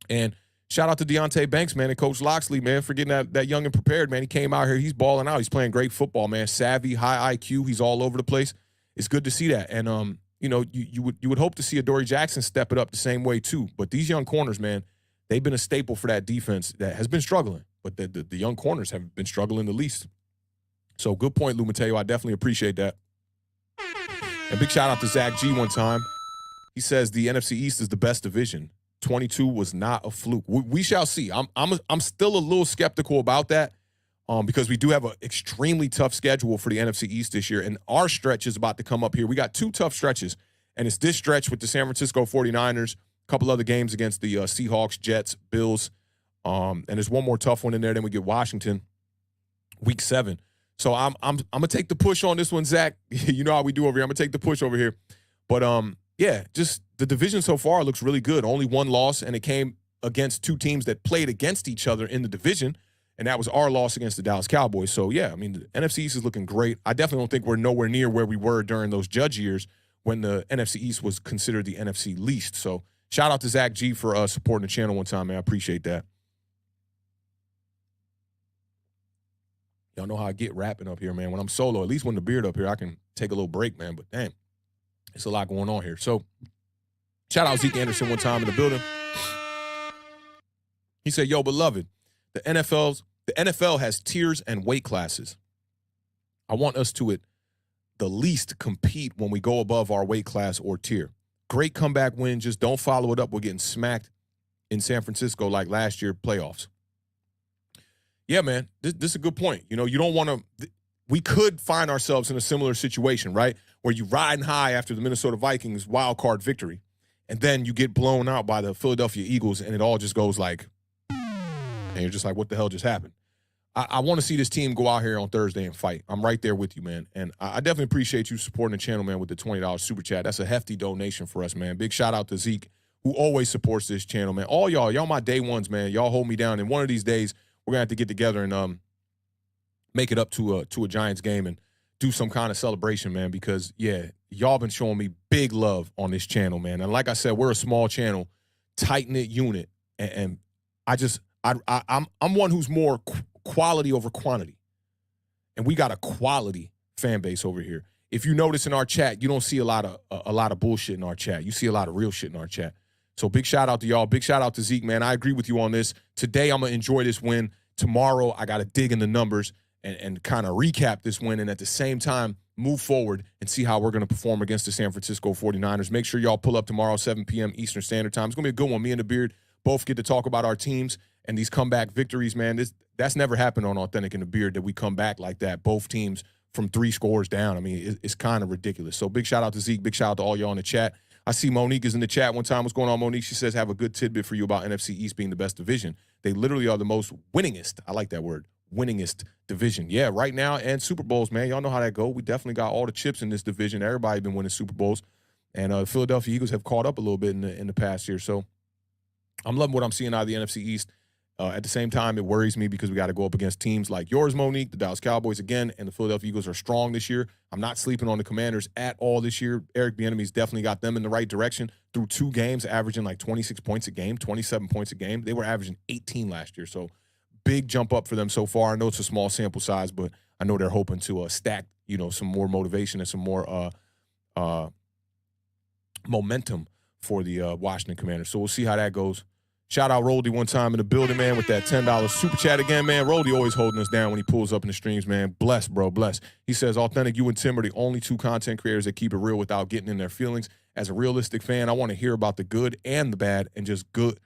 And shout out to Deonte Banks, man, and Coach Loxley, man, for getting that young and prepared, man. He came out here. He's balling out. He's playing great football, man. Savvy, high IQ. He's all over the place. It's good to see that. And, you would hope to see Adoree Jackson step it up the same way, too. But these young corners, man, they've been a staple for that defense that has been struggling. But the young corners have been struggling the least. So good point, Lou Mateo. I definitely appreciate that. And big shout out to Zach G one time. He says the NFC East is the best division. 22 was not a fluke. We shall see. I'm still a little skeptical about that because we do have an extremely tough schedule for the NFC East this year, and our stretch is about to come up here. We got 2 tough stretches, and it's this stretch with the San Francisco 49ers, a couple other games against the Seahawks, Jets, Bills, and there's one more tough one in there. Then we get Washington, Week 7. So I'm gonna take the push on this one, Zach. You know how we do over here. I'm gonna take the push over here. But yeah, just the division so far looks really good. Only 1 loss, and it came against 2 teams that played against each other in the division, and that was our loss against the Dallas Cowboys. So yeah, I mean, the NFC East is looking great. I definitely don't think we're nowhere near where we were during those Judge years when the NFC East was considered the NFC least. So shout out to Zach G for supporting the channel one time, man. I appreciate that. Y'all know how I get rapping up here, man. When I'm solo, at least when the beard up here, I can take a little break, man. But damn, it's a lot going on here. So shout out Zeke Anderson one time in the building. He said, yo, beloved, the NFL has tiers and weight classes. I want us to at the least compete when we go above our weight class or tier. Great comeback win. Just don't follow it up. We're getting smacked in San Francisco like last year playoffs. Yeah, man, this is a good point. You don't want to – we could find ourselves in a similar situation, right, where you riding high after the Minnesota Vikings wild card victory, and then you get blown out by the Philadelphia Eagles, and it all just goes like – and you're just like, what the hell just happened? I want to see this team go out here on Thursday and fight. I'm right there with you, man. And I definitely appreciate you supporting the channel, man, with the $20 super chat. That's a hefty donation for us, man. Big shout out to Zeke, who always supports this channel, man. All y'all my day ones, man. Y'all hold me down. And one of these days, we're going to have to get together and make it up to a Giants game and do some kind of celebration, man, because, yeah, y'all been showing me big love on this channel, man. And like I said, we're a small channel, tight-knit unit, and I'm one who's more quality over quantity. And we got a quality fan base over here. If you notice in our chat, you don't see a lot of bullshit in our chat. You see a lot of real shit in our chat. So big shout out to y'all. Big shout out to Zeke, man. I agree with you on this. Today, I'm going to enjoy this win. Tomorrow, I got to dig in the numbers and kind of recap this win, and at the same time, move forward and see how we're going to perform against the San Francisco 49ers. Make sure y'all pull up tomorrow, 7 p.m. Eastern Standard Time. It's going to be a good one. Me and the Beard both get to talk about our teams and these comeback victories, man. That's never happened on Authentic in the Beard, that we come back like that, both teams from 3 scores down. I mean, it's kind of ridiculous. So big shout out to Zeke. Big shout out to all y'all in the chat. I see Monique is in the chat one time. What's going on, Monique? She says, have a good tidbit for you about NFC East being the best division. They literally are the most winningest. I like that word. Winningest division. Yeah, right now, and Super Bowls, man. Y'all know how that go. We definitely got all the chips in this division. Everybody been winning Super Bowls. And the Philadelphia Eagles have caught up a little bit in the past year. So I'm loving what I'm seeing out of the NFC East. At the same time, it worries me because we got to go up against teams like yours, Monique, the Dallas Cowboys again, and the Philadelphia Eagles are strong this year. I'm not sleeping on the Commanders at all this year. Eric Bieniemy's definitely got them in the right direction through 2 games, averaging like 26 points a game, 27 points a game. They were averaging 18 last year, so big jump up for them so far. I know it's a small sample size, but I know they're hoping to stack, some more motivation and some more momentum for the Washington Commanders. So we'll see how that goes. Shout out Roldy one time in the building, man, with that $10 super chat again, man. Roldy always holding us down when he pulls up in the streams, man. Bless, bro, bless. He says, Authentic, you and Tim are the only 2 content creators that keep it real without getting in their feelings. As a realistic fan, I want to hear about the good and the bad and just good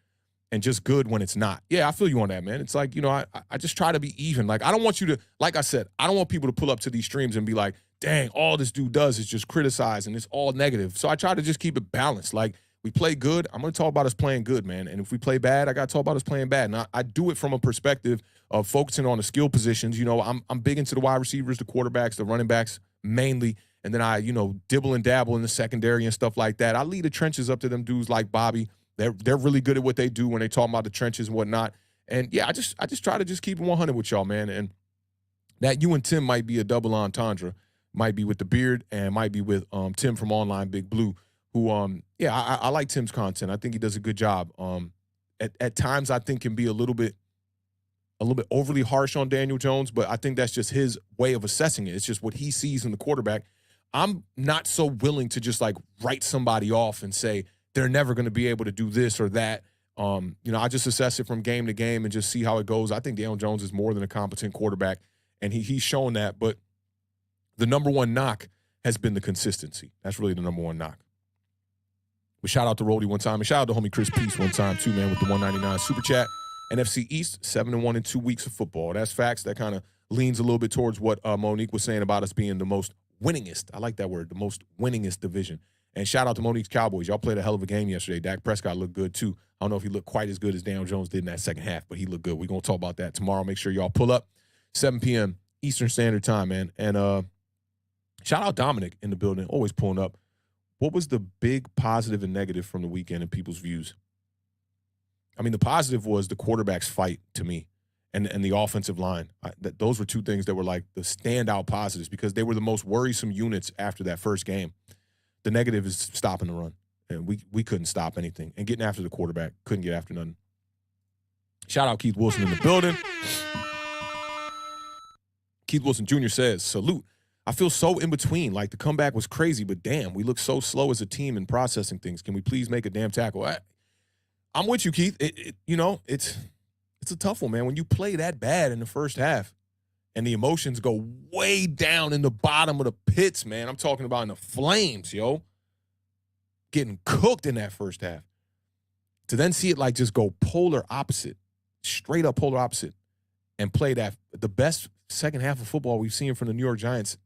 when it's not. Yeah, I feel you on that, man. It's like, I just try to be even. Like, I don't want you to, like I said, I don't want people to pull up to these streams and be like, dang, all this dude does is just criticize and it's all negative. So I try to just keep it balanced. Like, we play good, I'm going to talk about us playing good, man. And if we play bad, I got to talk about us playing bad. And I do it from a perspective of focusing on the skill positions. I'm big into the wide receivers, the quarterbacks, the running backs mainly. And then I, dibble and dabble in the secondary and stuff like that. I lead the trenches up to them dudes like Bobby. They're really good at what they do when they talk about the trenches and whatnot. And, yeah, I just try to just keep it 100 with y'all, man. And that you and Tim might be a double entendre. Might be with the Beard and might be with Tim from Online Big Blue. Who, I like Tim's content. I think he does a good job. At times, I think can be a little bit overly harsh on Daniel Jones, but I think that's just his way of assessing it. It's just what he sees in the quarterback. I'm not so willing to just like write somebody off and say they're never going to be able to do this or that. I just assess it from game to game and just see how it goes. I think Daniel Jones is more than a competent quarterback, and he's shown that. But the number one knock has been the consistency. That's really the number one knock. But shout out to Roldy one time, and shout out to homie Chris Peace one time too, man, with the 199 super chat. NFC East 7-1 in 2 weeks of football. That's facts. That kind of leans a little bit towards what Monique was saying about us being the most winningest. I like that word, the most winningest division. And shout out to Monique's Cowboys. Y'all played a hell of a game yesterday. Dak Prescott looked good too. I don't know if he looked quite as good as Daniel Jones did in that second half, but he looked good. We're gonna talk about that tomorrow. Make sure y'all pull up 7 p.m. Eastern Standard Time, man. And shout out Dominic in the building, always pulling up. What was the big positive and negative from the weekend in people's views? I mean, the positive was the quarterback's fight to me and the offensive line. Those were 2 things that were like the standout positives because they were the most worrisome units after that first game. The negative is stopping the run. And we couldn't stop anything. And getting after the quarterback, couldn't get after nothing. Shout out Keith Wilson in the building. Keith Wilson Jr. says, salute. I feel so in between. Like, the comeback was crazy, but damn, we look so slow as a team in processing things. Can we please make a damn tackle? I'm with you, Keith. It's a tough one, man. When you play that bad in the first half and the emotions go way down in the bottom of the pits, man. I'm talking about in the flames, yo. Getting cooked in that first half. To then see it like just go polar opposite, straight up polar opposite, and play the best second half of football we've seen from the New York Giants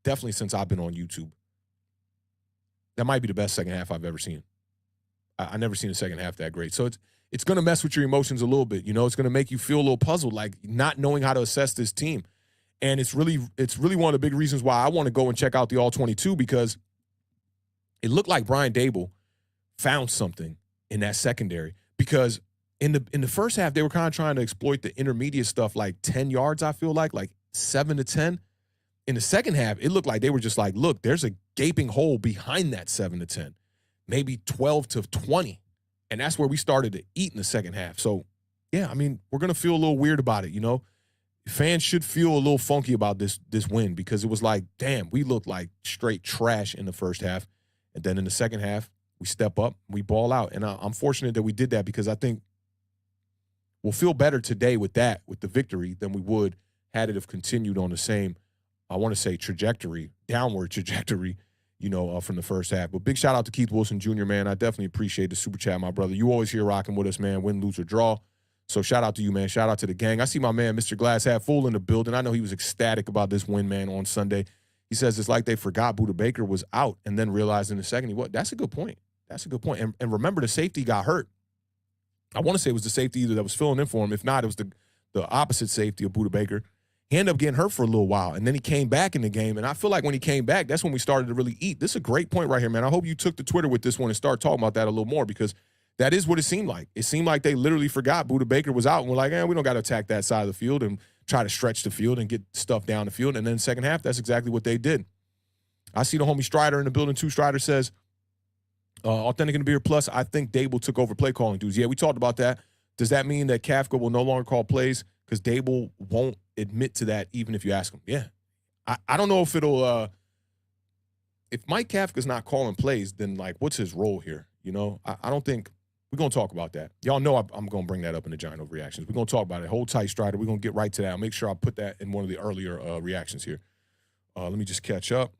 definitely since I've been on YouTube. That might be the best second half I've ever seen. I've never seen a second half that great. So it's going to mess with your emotions a little bit. It's going to make you feel a little puzzled, like not knowing how to assess this team. And it's really one of the big reasons why I want to go and check out the All-22 because it looked like Brian Dable found something in that secondary because in the first half, they were kind of trying to exploit the intermediate stuff like 10 yards, I feel like 7 to 10. In the second half, it looked like they were just like, look, there's a gaping hole behind that 7 to 10, maybe 12 to 20. And that's where we started to eat in the second half. So, yeah, I mean, we're going to feel a little weird about it, Fans should feel a little funky about this win because it was like, damn, we looked like straight trash in the first half. And then in the second half, we step up, we ball out. And I'm fortunate that we did that because I think we'll feel better today with the victory, than we would had it have continued on the same, I want to say, downward trajectory, from the first half. But big shout out to Keith Wilson Jr., man. I definitely appreciate the super chat, my brother. You always here rocking with us, man. Win, lose, or draw. So shout out to you, man. Shout out to the gang. I see my man, Mr. Glass Half Full, in the building. I know he was ecstatic about this win, man, on Sunday. He says it's like they forgot Budda Baker was out and then realized in the second he was. That's a good point. That's a good point. And remember, the safety got hurt. I want to say it was the safety either that was filling in for him. If not, it was the opposite safety of Budda Baker. He ended up getting hurt for a little while, and then he came back in the game. And I feel like when he came back, that's when we started to really eat. This is a great point right here, man. I hope you took to Twitter with this one and start talking about that a little more, because that is what it seemed like. It seemed like they literally forgot Budda Baker was out and we're like, we don't got to attack that side of the field and try to stretch the field and get stuff down the field. And then second half, that's exactly what they did. I see the homie Strider in the building too. Strider says, Awthentik and the Beer Plus, I think Dable took over play calling dudes. Yeah, we talked about that. Does that mean that Kafka will no longer call plays? Because Dable won't admit to that even if you ask him. Yeah. I don't know if it'll if Mike Kafka's not calling plays, then, like, what's his role here? I don't think we're going to talk about that. Y'all know I'm going to bring that up in the Giant Overreactions. We're going to talk about it. Hold tight, Strider. We're going to get right to that. I'll make sure I put that in one of the earlier reactions here. Let me just catch up.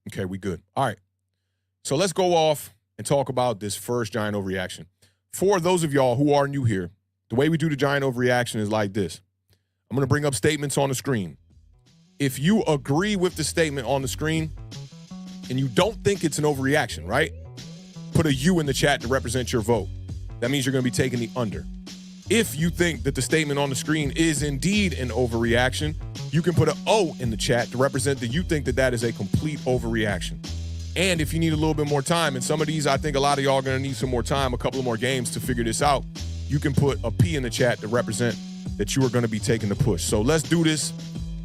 Okay, we good. All right. So let's go off and talk about this first Giant Overreaction. For those of y'all who are new here, the way we do the Giant Overreaction is like this. I'm going to bring up statements on the screen. If you agree with the statement on the screen and you don't think it's an overreaction, right? Put a U in the chat to represent your vote. That means you're going to be taking the under. If you think that the statement on the screen is indeed an overreaction, you can put an O in the chat to represent that you think that that is a complete overreaction. And if you need a little bit more time, and some of these, I think a lot of y'all are going to need some more time, a couple of more games to figure this out, you can put a P in the chat to represent that you are going to be taking the push. So let's do this,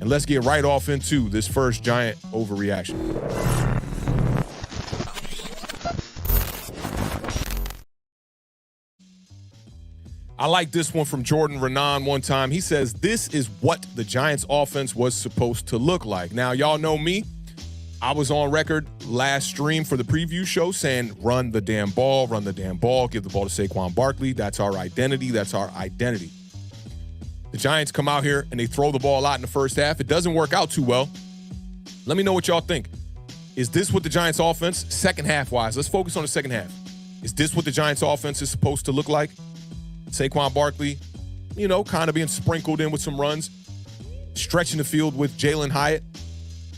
and let's get right off into this first Giant Overreaction. I like this one from Jordan Renan one time. He says, this is what the Giants offense was supposed to look like. Now, y'all know me. I was on record last stream for the preview show saying, run the damn ball, give the ball to Saquon Barkley. That's our identity. The Giants come out here and they throw the ball a lot in the first half. It doesn't work out too well. Let me know what y'all think. Is this what the Giants offense, second half-wise, let's focus on the second half. Is this what the Giants offense is supposed to look like? Saquon Barkley, kind of being sprinkled in with some runs, stretching the field with Jalen Hyatt,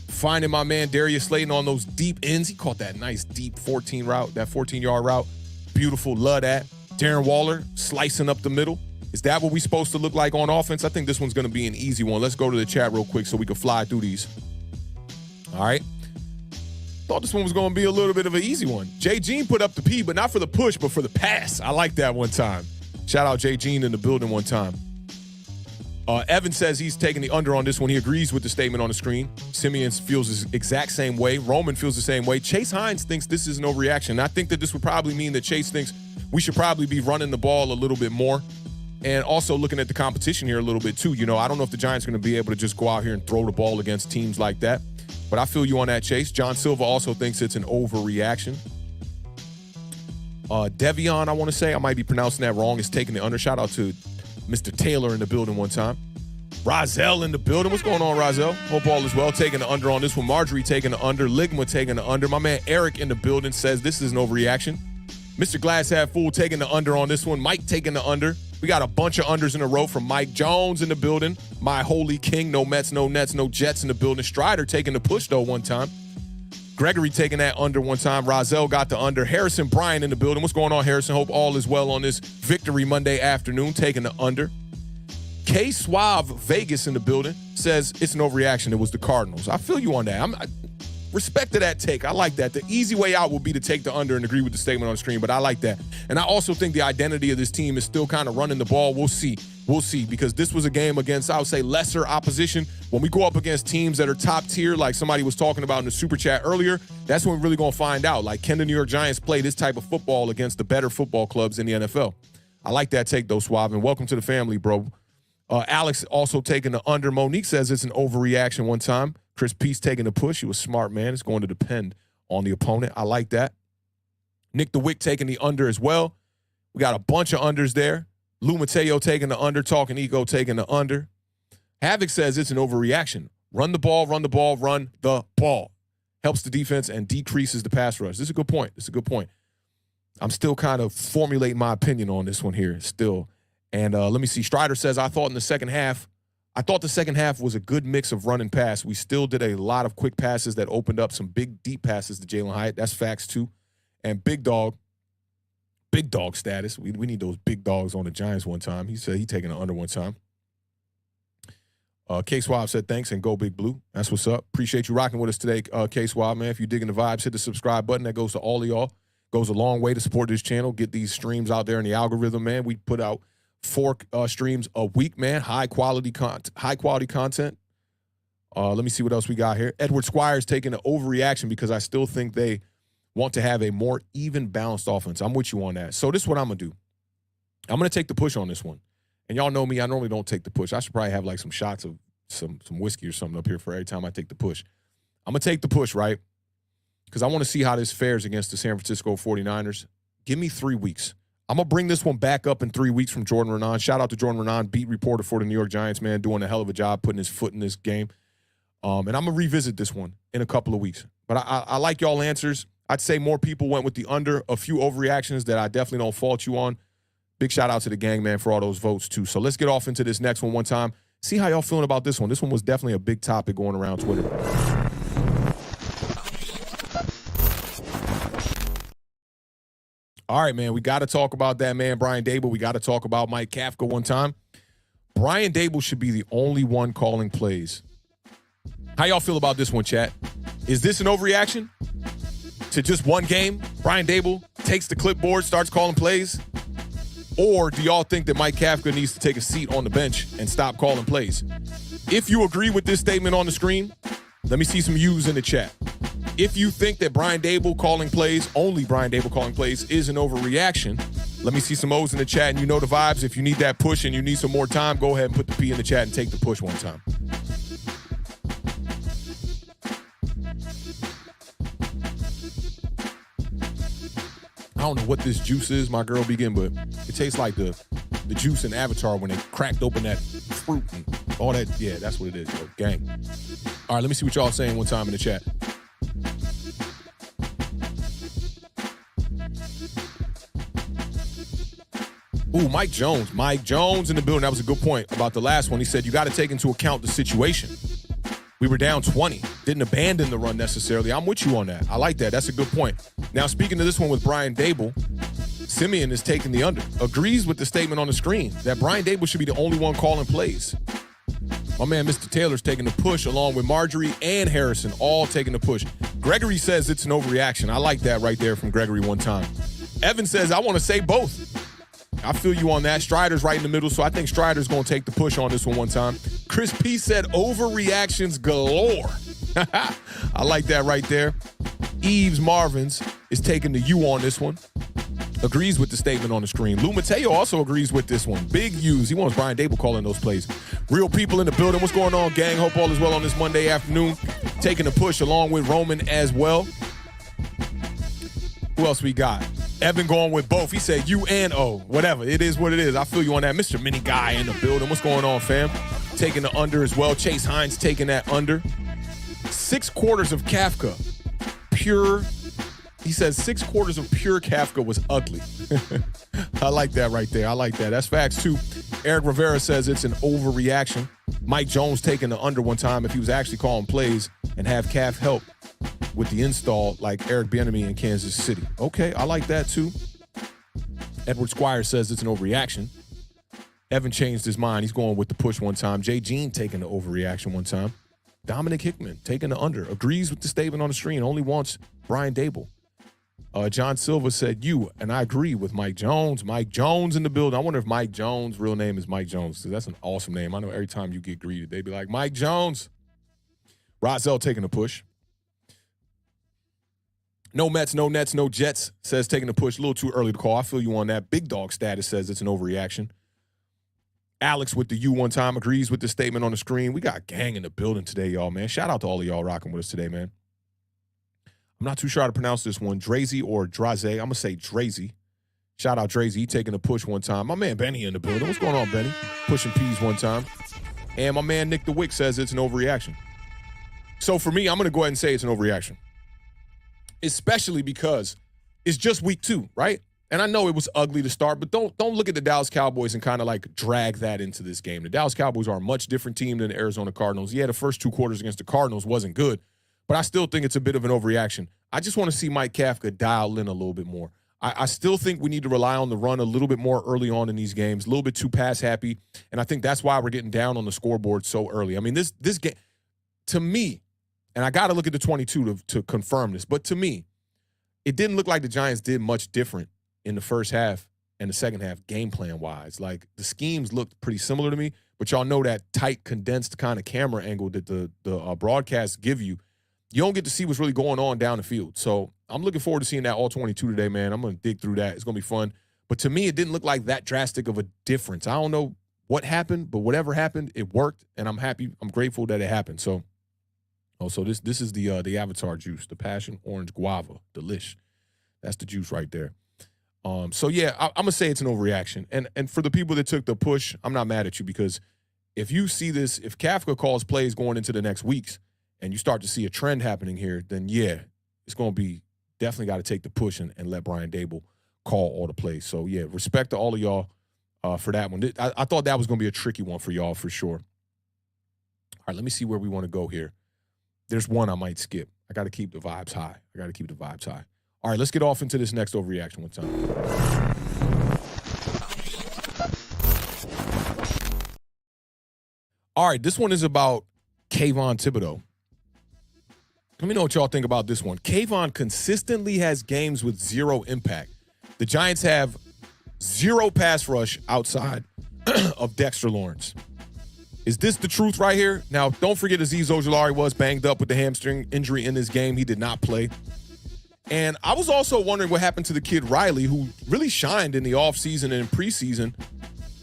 finding my man Darius Slayton on those deep ends. He caught that nice deep 14-yard route. Beautiful, love that. Darren Waller slicing up the middle. Is that what we're supposed to look like on offense? I think this one's going to be an easy one. Let's go to the chat real quick so we can fly through these. All right. Thought this one was going to be a little bit of an easy one. Jay Jean put up the P, but not for the push, but for the pass. I like that one time. Shout out Jay Jean in the building one time. Evan says he's taking the under on this one. He agrees with the statement on the screen. Simeon feels the exact same way. Roman feels the same way. Chase Hines thinks this is an overreaction. And I think that this would probably mean that Chase thinks we should probably be running the ball a little bit more. And also looking at the competition here a little bit too. I don't know if the Giants are going to be able to just go out here and throw the ball against teams like that. But I feel you on that, Chase. John Silva also thinks it's an overreaction. Devion, I want to say, I might be pronouncing that wrong, is taking the under. Shout out to Mr. Taylor in the building one time. Rozelle in the building. What's going on, Rozelle? Hope all is well. Taking the under on this one. Marjorie taking the under. Ligma taking the under. My man Eric in the building says this is an overreaction. Mr. Glass Half Full taking the under on this one. Mike taking the under. We got a bunch of unders in a row from Mike Jones in the building. My holy king. No Mets, no Nets, no Jets in the building. Strider taking the push, though, one time. Gregory taking that under one time. Rozelle got the under. Harrison Bryan in the building. What's going on, Harrison? Hope all is well on this victory Monday afternoon. Taking the under. K Suave Vegas in the building says it's an overreaction. It was the Cardinals. I feel you on that. Respect to that take. I like that. The easy way out would be to take the under and agree with the statement on the screen, but I like that. And I also think the identity of this team is still kind of running the ball. We'll see. We'll see, because this was a game against, I would say, lesser opposition. When we go up against teams that are top tier, like somebody was talking about in the super chat earlier, that's when we're really going to find out. Like, can the New York Giants play this type of football against the better football clubs in the NFL? I like that take, though, Suave, and welcome to the family, bro. Alex also taking the under. Monique says it's an overreaction one time. Chris Peace taking the push. He was smart, man. It's going to depend on the opponent. I like that. Nick DeWick taking the under as well. We got a bunch of unders there. Lou Mateo taking the under. Talking Eco taking the under. Havoc says it's an overreaction. Run the ball, run the ball, run the ball. Helps the defense and decreases the pass rush. This is a good point. This is a good point. I'm still kind of formulating my opinion on this one here still. And let me see. Strider says, I thought the second half was a good mix of run and pass. We still did a lot of quick passes that opened up some big, deep passes to Jalen Hyatt. That's facts, too. And big dog status. We need those big dogs on the Giants one time. He said he taking an under one time. K-Swab said thanks and go Big Blue. That's what's up. Appreciate you rocking with us today, K-Swab, man. If you're digging the vibes, hit the subscribe button. That goes to all of y'all. Goes a long way to support this channel. Get these streams out there in the algorithm, man. We put out 4 streams a week, man. High quality content. Let me see what else we got here. Edward Squires taking an overreaction because I still think they want to have a more even balanced offense. I'm with you on that. So this is what I'm going to do. I'm going to take the push on this one. And y'all know me, I normally don't take the push. I should probably have like some shots of some whiskey or something up here for every time I take the push. I'm going to take the push, right? Because I want to see how this fares against the San Francisco 49ers. Give me 3 weeks. I'm going to bring this one back up in 3 weeks from Jordan Renan. Shout out to Jordan Renan, beat reporter for the New York Giants, man, doing a hell of a job putting his foot in this game. And I'm going to revisit this one in a couple of weeks. But I like y'all answers. I'd say more people went with the under, a few overreactions that I definitely don't fault you on. Big shout out to the gang, man, for all those votes, too. So let's get off into this next one time. See how y'all feeling about this one. This one was definitely a big topic going around Twitter. All right, man, we got to talk about that man, Brian Daboll. We got to talk about Mike Kafka one time. Brian Daboll should be the only one calling plays. How y'all feel about this one, chat? Is this an overreaction to just one game? Brian Daboll takes the clipboard, starts calling plays? Or do y'all think that Mike Kafka needs to take a seat on the bench and stop calling plays? If you agree with this statement on the screen, let me see some U's in the chat. If you think that Brian Daboll calling plays, only Brian Daboll calling plays, is an overreaction, let me see some O's in the chat, and you know the vibes. If you need that push and you need some more time, go ahead and put the P in the chat and take the push one time. I don't know what this juice is, my girl begin, but it tastes like the juice in Avatar when they cracked open that fruit and all that. Yeah, that's what it is, yo. Gang. All right, let me see what y'all saying one time in the chat. Ooh, Mike Jones. Mike Jones in the building. That was a good point about the last one. He said you got to take into account the situation. We were down 20. Didn't abandon the run necessarily. I'm with you on that. I like that. That's a good point. Now, speaking to this one with Brian Daboll, Simeon is taking the under. Agrees with the statement on the screen that Brian Daboll should be the only one calling plays. My man, Mr. Taylor's taking the push along with Marjorie and Harrison, all taking the push. Gregory says it's an overreaction. I like that right there from Gregory one time. Evan says, I want to say both. I feel you on that. Strider's right in the middle, so I think Strider's going to take the push on this one time. Chris P said overreactions galore. I like that right there. Eves Marvin's is taking the U on this one. Agrees with the statement on the screen. Lou Mateo also agrees with this one. Big U's. He wants Brian Daboll calling those plays. Real people in the building. What's going on, gang? Hope all is well on this Monday afternoon. Taking the push along with Roman as well. Who else we got? Evan going with both. He said U and O. Whatever. It is what it is. I feel you on that. Mr. Mini Guy in the building. What's going on, fam? Taking the under as well. Chase Hines taking that under. 6 quarters of Kafka. Pure. He says 6 quarters of pure Kafka was ugly. I like that right there. I like that. That's facts, too. Eric Rivera says it's an overreaction. Mike Jones taking the under one time if he was actually calling plays and have Kaf help with the install like Eric Bieniemy in Kansas City. Okay, I like that, too. Edward Squire says it's an overreaction. Evan changed his mind. He's going with the push one time. Jay Jean taking the overreaction one time. Dominic Hickman taking the under. Agrees with the statement on the screen. Only wants Brian Daboll. John Silva said you, and I agree with Mike Jones. Mike Jones in the building. I wonder if Mike Jones' real name is Mike Jones. That's an awesome name. I know every time you get greeted, they be like, Mike Jones. Rozelle taking the push. No Mets, no Nets, no Jets says taking the push. A little too early to call. I feel you on that. Big Dog Status says it's an overreaction. Alex with the U one time agrees with the statement on the screen. We got gang in the building today, y'all, man. Shout out to all of y'all rocking with us today, man. I'm not too sure how to pronounce this one. Drazy or Draze. I'm going to say Drazy. Shout out Drazy. He taking a push one time. My man Benny in the building. What's going on, Benny? Pushing P's one time. And my man Nick the Wick says it's an overreaction. So for me, I'm going to go ahead and say it's an overreaction, especially because it's just week 2, right? And I know it was ugly to start, but don't look at the Dallas Cowboys and kind of like drag that into this game. The Dallas Cowboys are a much different team than the Arizona Cardinals. Yeah, the first 2 quarters against the Cardinals wasn't good, but I still think it's a bit of an overreaction. I just want to see Mike Kafka dial in a little bit more. I still think we need to rely on the run a little bit more early on in these games, a little bit too pass happy, and I think that's why we're getting down on the scoreboard so early. I mean, this game, to me, and I got to look at the 22 to confirm this, but to me, it didn't look like the Giants did much different in the first half and the second half game plan-wise. Like, the schemes looked pretty similar to me, but y'all know that tight, condensed kind of camera angle that the broadcasts give you. You don't get to see what's really going on down the field. So I'm looking forward to seeing that all 22 today, man. I'm going to dig through that. It's going to be fun. But to me, it didn't look like that drastic of a difference. I don't know what happened, but whatever happened, it worked, and I'm happy. I'm grateful that it happened. So, this is the Avatar juice, the passion orange guava, delish. That's the juice right there. So yeah, I'm gonna say it's an overreaction. And for the people that took the push, I'm not mad at you, because if you see this, if Kafka calls plays going into the next weeks, and you start to see a trend happening here, then yeah, it's gonna be definitely got to take the push and let Brian Dable call all the plays. So yeah, respect to all of y'all for that one. I thought that was gonna be a tricky one for y'all for sure. All right, let me see where we want to go here. There's one I might skip. I got to keep the vibes high. All right, let's get off into this next overreaction one time. All right, this one is about Kayvon Thibodeau. Let me know what y'all think about this one. Kayvon consistently has games with 0 impact. The Giants have 0 pass rush outside of Dexter Lawrence. Is this the truth right here? Now, don't forget Azeez Ojulari was banged up with the hamstring injury in this game. He did not play. And I was also wondering what happened to the kid Riley, who really shined in the offseason and in preseason.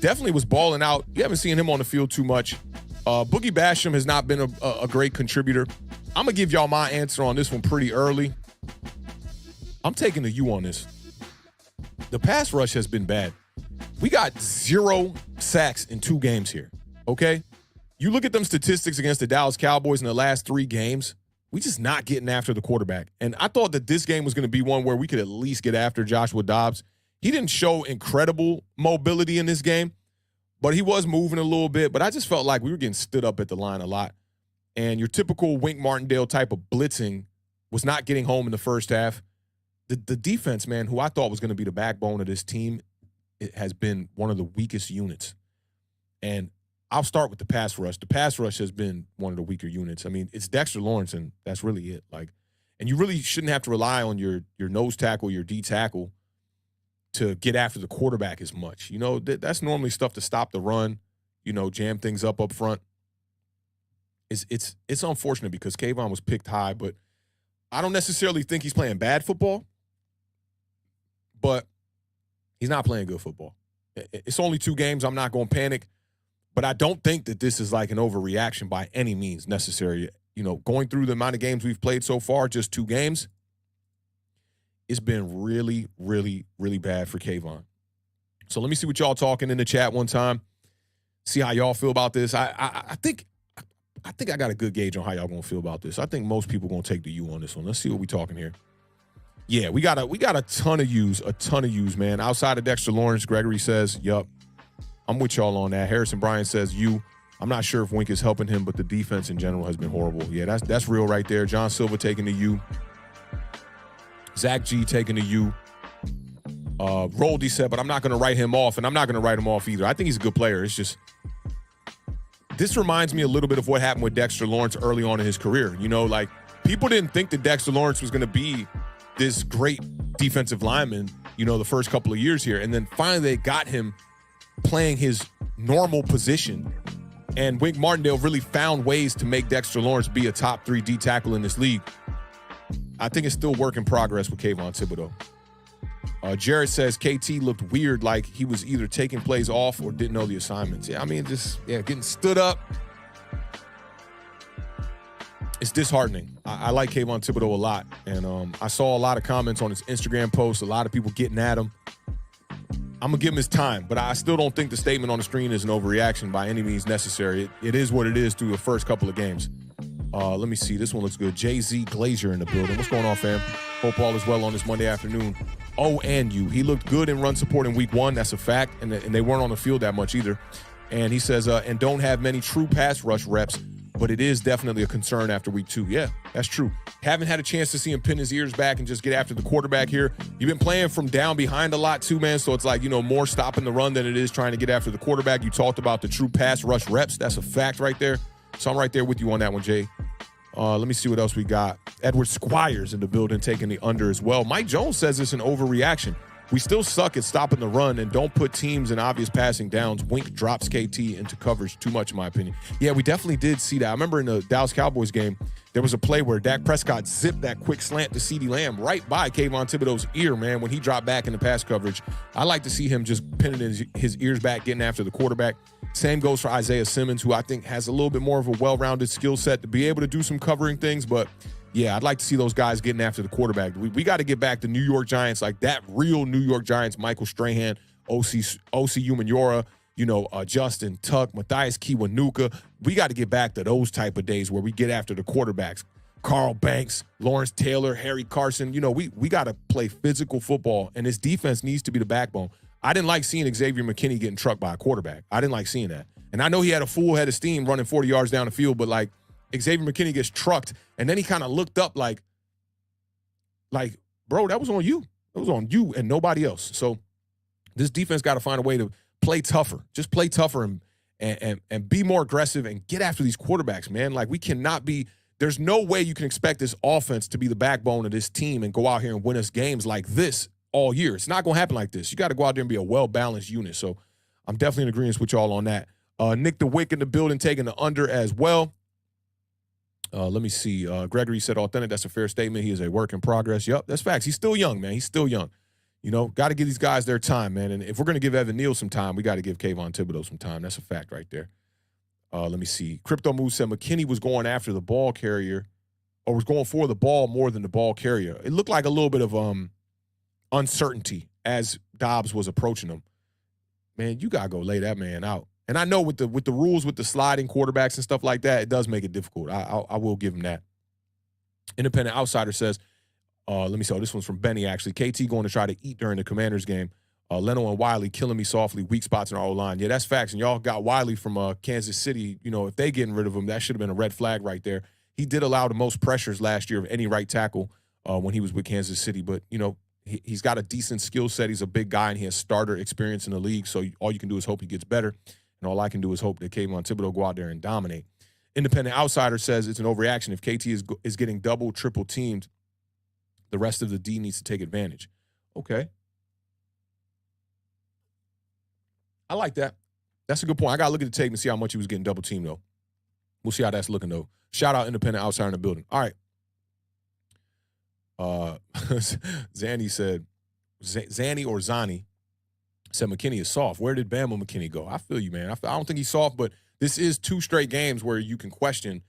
Definitely was balling out. You haven't seen him on the field too much. Boogie Basham has not been a great contributor. I'm going to give y'all my answer on this one pretty early. I'm taking the U on this. The pass rush has been bad. We got 0 sacks in 2 games here, okay? You look at them statistics against the Dallas Cowboys in the last 3 games, we just not getting after the quarterback. And I thought that this game was going to be one where we could at least get after Joshua Dobbs. He didn't show incredible mobility in this game, but he was moving a little bit. But I just felt like we were getting stood up at the line a lot. And your typical Wink Martindale type of blitzing was not getting home in the first half. The defense, man, who I thought was going to be the backbone of this team, it has been one of the weakest units. And I'll start with the pass rush. The pass rush has been one of the weaker units. I mean, it's Dexter Lawrence, and that's really it. Like, and you really shouldn't have to rely on your nose tackle, your D tackle, to get after the quarterback as much. You know, that's normally stuff to stop the run, you know, jam things up front. It's unfortunate because Kayvon was picked high, but I don't necessarily think he's playing bad football, but he's not playing good football. It's only 2 games. I'm not going to panic. But I don't think that this is like an overreaction by any means necessary. You know, going through the amount of games we've played so far, just 2 games, it's been really, really, really bad for Kayvon. So let me see what y'all talking in the chat one time. See how y'all feel about this. I think I got a good gauge on how y'all gonna feel about this. I think most people gonna take the U on this one. Let's see what we talking here. Yeah, we got a ton of U's, man. Outside of Dexter Lawrence, Gregory says, yup. I'm with y'all on that. Harrison Bryan says I'm not sure if Wink is helping him, but the defense in general has been horrible. Yeah, that's real right there. John Silva taking the U. Zach G taking the U. Roldy said, but I'm not going to write him off, and I'm not going to write him off either. I think he's a good player. It's just this reminds me a little bit of what happened with Dexter Lawrence early on in his career. You know, like, people didn't think that Dexter Lawrence was going to be this great defensive lineman, you know, the first couple of years here. And then finally they got him playing his normal position. And Wink Martindale really found ways to make Dexter Lawrence be a top 3 D tackle in this league. I think it's still work in progress with Kayvon Thibodeau. Jared says KT looked weird, like he was either taking plays off or didn't know the assignments. Yeah, I mean, getting stood up. It's disheartening. I like Kayvon Thibodeau a lot. And I saw a lot of comments on his Instagram posts, a lot of people getting at him. I'm going to give him his time, but I still don't think the statement on the screen is an overreaction by any means necessary. It is what it is through the first couple of games. Let me see. This one looks good. Jay-Z Glazier in the building. What's going on, fam? Hope all is well on this Monday afternoon. Oh, and you. He looked good in run support in week 1. That's a fact. And they weren't on the field that much either. And he says, and don't have many true pass rush reps, but it is definitely a concern after week 2. Yeah, that's true. Haven't had a chance to see him pin his ears back and just get after the quarterback here. You've been playing from down behind a lot too, man. So it's like, more stopping the run than it is trying to get after the quarterback. You talked about the true pass rush reps. That's a fact right there. So I'm right there with you on that one, Jay. Let me see what else we got. Edward Squires in the building taking the under as well. Mike Jones says it's an overreaction. We still suck at stopping the run and don't put teams in obvious passing downs. Wink drops KT into coverage too much, in my opinion. Yeah, we definitely did see that. I remember in the Dallas Cowboys game, there was a play where Dak Prescott zipped that quick slant to CeeDee Lamb right by Kayvon Thibodeau's ear, man, when he dropped back in the pass coverage. I like to see him just pinning his ears back, getting after the quarterback. Same goes for Isaiah Simmons, who I think has a little bit more of a well-rounded skill set to be able to do some covering things, but yeah, I'd like to see those guys getting after the quarterback. We got to get back to New York Giants, like that real New York Giants, Michael Strahan, O.C. Umenyiora, Justin Tuck, Matthias Kiwanuka. We got to get back to those type of days where we get after the quarterbacks. Carl Banks, Lawrence Taylor, Harry Carson. We got to play physical football, and this defense needs to be the backbone. I didn't like seeing Xavier McKinney getting trucked by a quarterback. I didn't like seeing that. And I know he had a full head of steam running 40 yards down the field, but like, Xavier McKinney gets trucked, and then he kind of looked up like, bro, that was on you. It was on you and nobody else. So this defense got to find a way to play tougher. Just play tougher and be more aggressive and get after these quarterbacks, man. Like, we cannot be – there's no way you can expect this offense to be the backbone of this team and go out here and win us games like this all year. It's not going to happen like this. You got to go out there and be a well-balanced unit. So I'm definitely in agreement with y'all on that. Nick the Wick in the building taking the under as well. Let me see. Gregory said, Awthentik, that's a fair statement. He is a work in progress. Yep, that's facts. He's still young, man. He's still young. Got to give these guys their time, man. And if we're going to give Evan Neal some time, we got to give Kayvon Thibodeau some time. That's a fact right there. Let me see. Crypto Move said McKinney was going after the ball carrier or was going for the ball more than the ball carrier. It looked like a little bit of uncertainty as Dobbs was approaching him. Man, you got to go lay that man out. And I know with the rules with the sliding quarterbacks and stuff like that, it does make it difficult. I will give him that. Independent Outsider says, let me see. Oh, this one's from Benny, actually. KT going to try to eat during the Commanders game. Leno and Wiley killing me softly. Weak spots in our O-line. Yeah, that's facts. And y'all got Wiley from Kansas City. If they getting rid of him, that should have been a red flag right there. He did allow the most pressures last year of any right tackle when he was with Kansas City. But, he's got a decent skill set. He's a big guy, and he has starter experience in the league. So all you can do is hope he gets better. And all I can do is hope that Kayvon Thibodeau go out there and dominate. Independent Outsider says it's an overreaction. If KT is getting double, triple teamed, the rest of the D needs to take advantage. Okay. I like that. That's a good point. I got to look at the tape and see how much he was getting double teamed, though. We'll see how that's looking, though. Shout out Independent Outsider in the building. All right. Zanny said, Zanny or Zani said McKinney is soft. Where did Bama McKinney go? I feel you, man. I don't think he's soft, but this is 2 straight games where you can question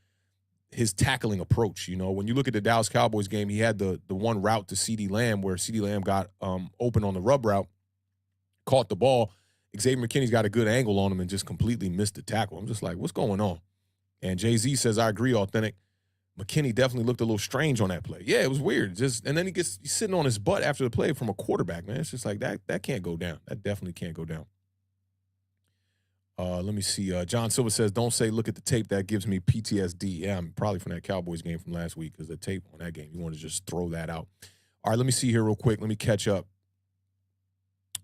his tackling approach. When you look at the Dallas Cowboys game, he had the one route to CeeDee Lamb where CeeDee Lamb got open on the rub route, caught the ball. Xavier McKinney's got a good angle on him and just completely missed the tackle. I'm just like, what's going on? And Jay-Z says, I agree, Awthentik. McKinney definitely looked a little strange on that play. Yeah, it was weird. And then he's sitting on his butt after the play from a quarterback, man. It's just like that can't go down. That definitely can't go down. Let me see. John Silver says, don't say look at the tape. That gives me PTSD. Yeah, I'm probably from that Cowboys game from last week because the tape on that game, you want to just throw that out. All right, let me see here real quick. Let me catch up.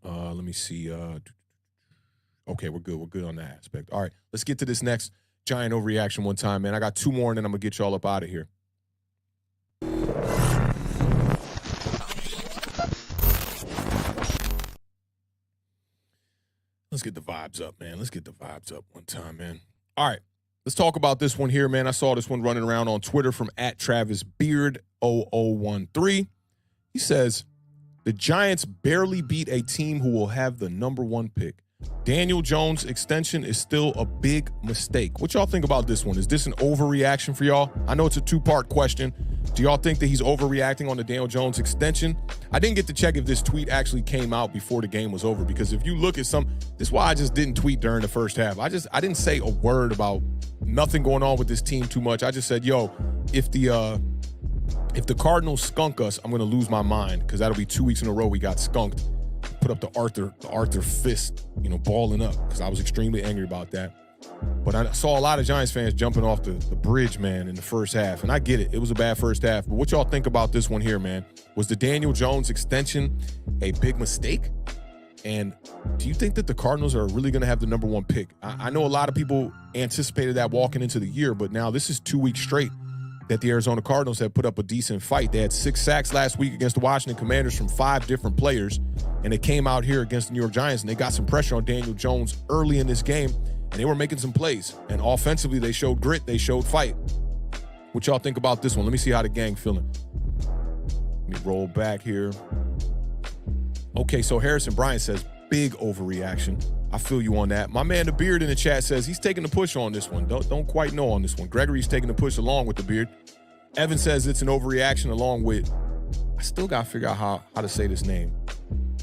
Let me see. Okay, we're good. We're good on that aspect. All right, let's get to this next Giant overreaction one time, man. I got 2 more, and then I'm going to get y'all up out of here. Let's get the vibes up, man. Let's get the vibes up one time, man. All right, let's talk about this one here, man. I saw this one running around on Twitter from @TravisBeard0013. He says, the Giants barely beat a team who will have the #1 pick. Daniel Jones extension is still a big mistake. What y'all think about this one? Is this an overreaction for y'all? I know it's a two-part question. Do y'all think that he's overreacting on the Daniel Jones extension? I didn't get to check if this tweet actually came out before the game was over, because if you look at this is why I just didn't tweet during the first half. I didn't say a word about nothing going on with this team too much. I just said, yo, if the Cardinals skunk us, I'm going to lose my mind, because that'll be 2 weeks in a row we got skunked. Put up the Arthur fist, balling up, because I was extremely angry about that. But I saw a lot of Giants fans jumping off the bridge, man, in the first half. And I get it. It was a bad first half. But what y'all think about this one here, man? Was the Daniel Jones extension a big mistake? And do you think that the Cardinals are really going to have the number 1 pick? I know a lot of people anticipated that walking into the year, but now this is 2 weeks straight that the Arizona Cardinals have put up a decent fight. They had 6 sacks last week against the Washington Commanders from 5 different players, and they came out here against the New York Giants, and they got some pressure on Daniel Jones early in this game, and they were making some plays. And offensively, they showed grit, they showed fight. What y'all think about this one? Let me see how the gang feeling. Let me roll back here. Okay, so Harrison Bryant says, big overreaction. I feel you on that. My man, the Beard, in the chat says he's taking the push on this one. Don't quite know on this one. Gregory's taking the push along with the Beard. Evan says it's an overreaction along with, I still got to figure out how to say this name.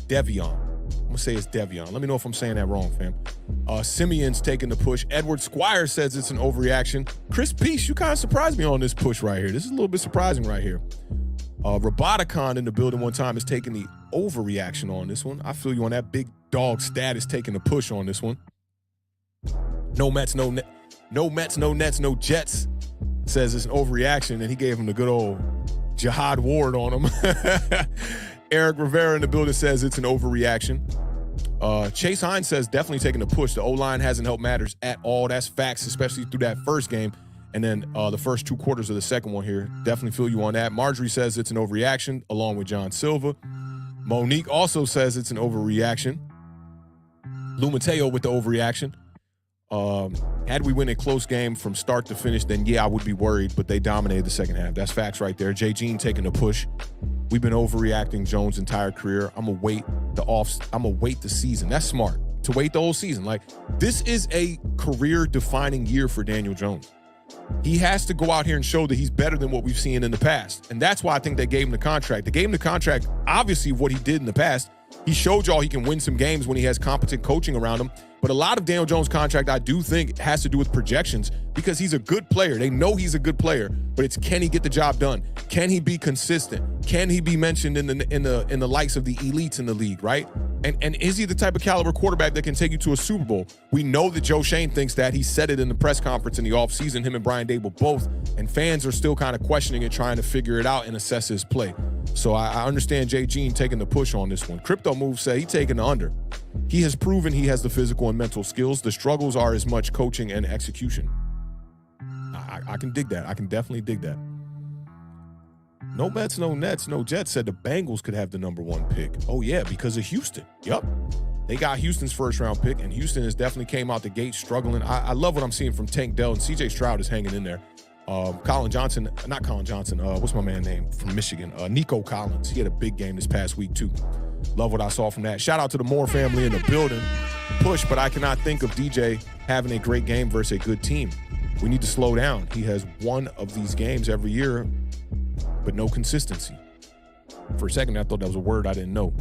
Devion. I'm going to say it's Devion. Let me know if I'm saying that wrong, fam. Simeon's taking the push. Edward Squire says it's an overreaction. Chris Peace, you kind of surprised me on this push right here. This is a little bit surprising right here. Roboticon in the building one time is taking the overreaction on this one. I feel you on that. Big dog status taking the push on this one. No Mets, no Nets, no Jets says it's an overreaction, and he gave him the good old Jihad Ward on him. Eric Rivera in the building says it's an overreaction. Chase Hines says definitely taking the push. The O-line hasn't helped matters at all. That's facts, especially through that first game. And then the first 2 quarters of the second one here. Definitely feel you on that. Marjorie says it's an overreaction, along with John Silva. Monique also says it's an overreaction. Lou Mateo with the overreaction. Had we win a close game from start to finish, then yeah, I would be worried, but they dominated the second half. That's facts right there. Jay Jean taking the push. We've been overreacting Jones' entire career. I'm gonna wait the season. That's smart, to wait the whole season. Like, this is a career-defining year for Daniel Jones. He has to go out here and show that he's better than what we've seen in the past. And that's why I think they gave him the contract. They gave him the contract, obviously, what he did in the past. He showed y'all he can win some games when he has competent coaching around him. But a lot of Daniel Jones' contract, I do think, has to do with projections, because he's a good player. They know he's a good player, but it's, can he get the job done? Can he be consistent? Can he be mentioned in the likes of the elites in the league, right? And is he the type of caliber quarterback that can take you to a Super Bowl? We know that Joe Shane thinks that. He said it in the press conference in the offseason, him and Brian Dable both, and fans are still kind of questioning it, trying to figure it out and assess his play. So I understand Jay Jean taking the push on this one. Crypto Move say he taking the under. He has proven he has the physical and mental skills. The struggles are as much coaching and execution. I can dig that. I can definitely dig that. No Mets, no Nets, no Jets said the Bengals could have the number 1 pick. Oh, yeah, because of Houston. Yep. They got Houston's first-round pick, and Houston has definitely came out the gate struggling. I love what I'm seeing from Tank Dell, and C.J. Stroud is hanging in there. What's my man's name from Michigan? Nico Collins. He had a big game this past week, too. Love what I saw from that. Shout out to the Moore family in the building. Push, but I cannot think of DJ having a great game versus a good team. We need to slow down. He has one of these games every year, but no consistency. For a second, I thought that was a word I didn't know.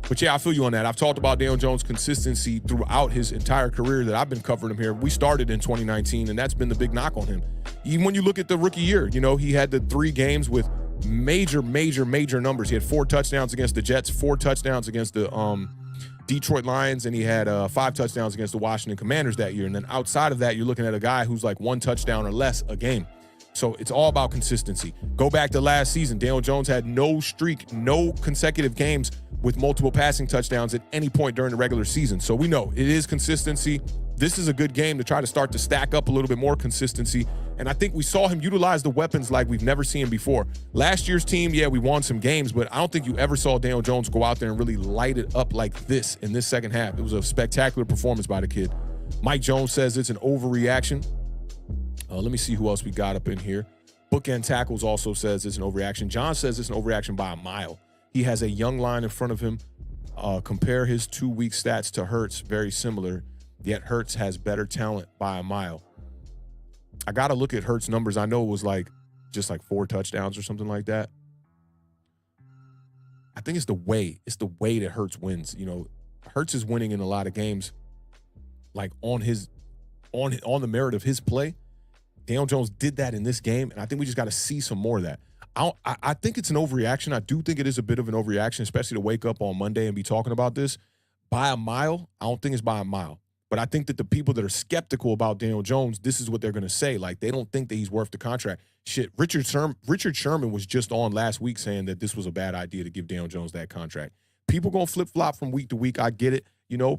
But yeah, I feel you on that. I've talked about Daniel Jones' consistency throughout his entire career that I've been covering him here. We started in 2019, and that's been the big knock on him. Even when you look at the rookie year, he had the 3 games with major numbers. He had 4 touchdowns against the Jets, 4 touchdowns against the Detroit Lions, and he had 5 touchdowns against the Washington Commanders that year. And then outside of that, you're looking at a guy who's like 1 touchdown or less a game. So it's all about consistency. Go back to last season. Daniel Jones had no streak, no consecutive games with multiple passing touchdowns at any point during the regular season. So we know it is consistency. This is a good game to try to start to stack up a little bit more consistency. And I think we saw him utilize the weapons like we've never seen before. Last year's team, yeah, we won some games, but I don't think you ever saw Daniel Jones go out there and really light it up like this in this second half. It was a spectacular performance by the kid. Mike Jones says it's an overreaction. Let me see who else we got up in here. Bookend Tackles also says it's an overreaction. John says it's an overreaction by a mile. He has a young line in front of him. Compare his 2-week stats to Hurts, very similar, yet Hurts has better talent by a mile. I got to look at Hurts' numbers. I know it was just 4 touchdowns or something like that. I think it's the way. It's the way that Hurts wins. Hurts is winning in a lot of games, on the merit of his play. Daniel Jones did that in this game, and I think we just got to see some more of that. I think it's an overreaction. I do think it is a bit of an overreaction, especially to wake up on Monday and be talking about this. By a mile, I don't think it's by a mile. But I think that the people that are skeptical about Daniel Jones, this is what they're going to say. They don't think that he's worth the contract. Shit, Richard Sherman was just on last week saying that this was a bad idea to give Daniel Jones that contract. People going to flip-flop from week to week. I get it.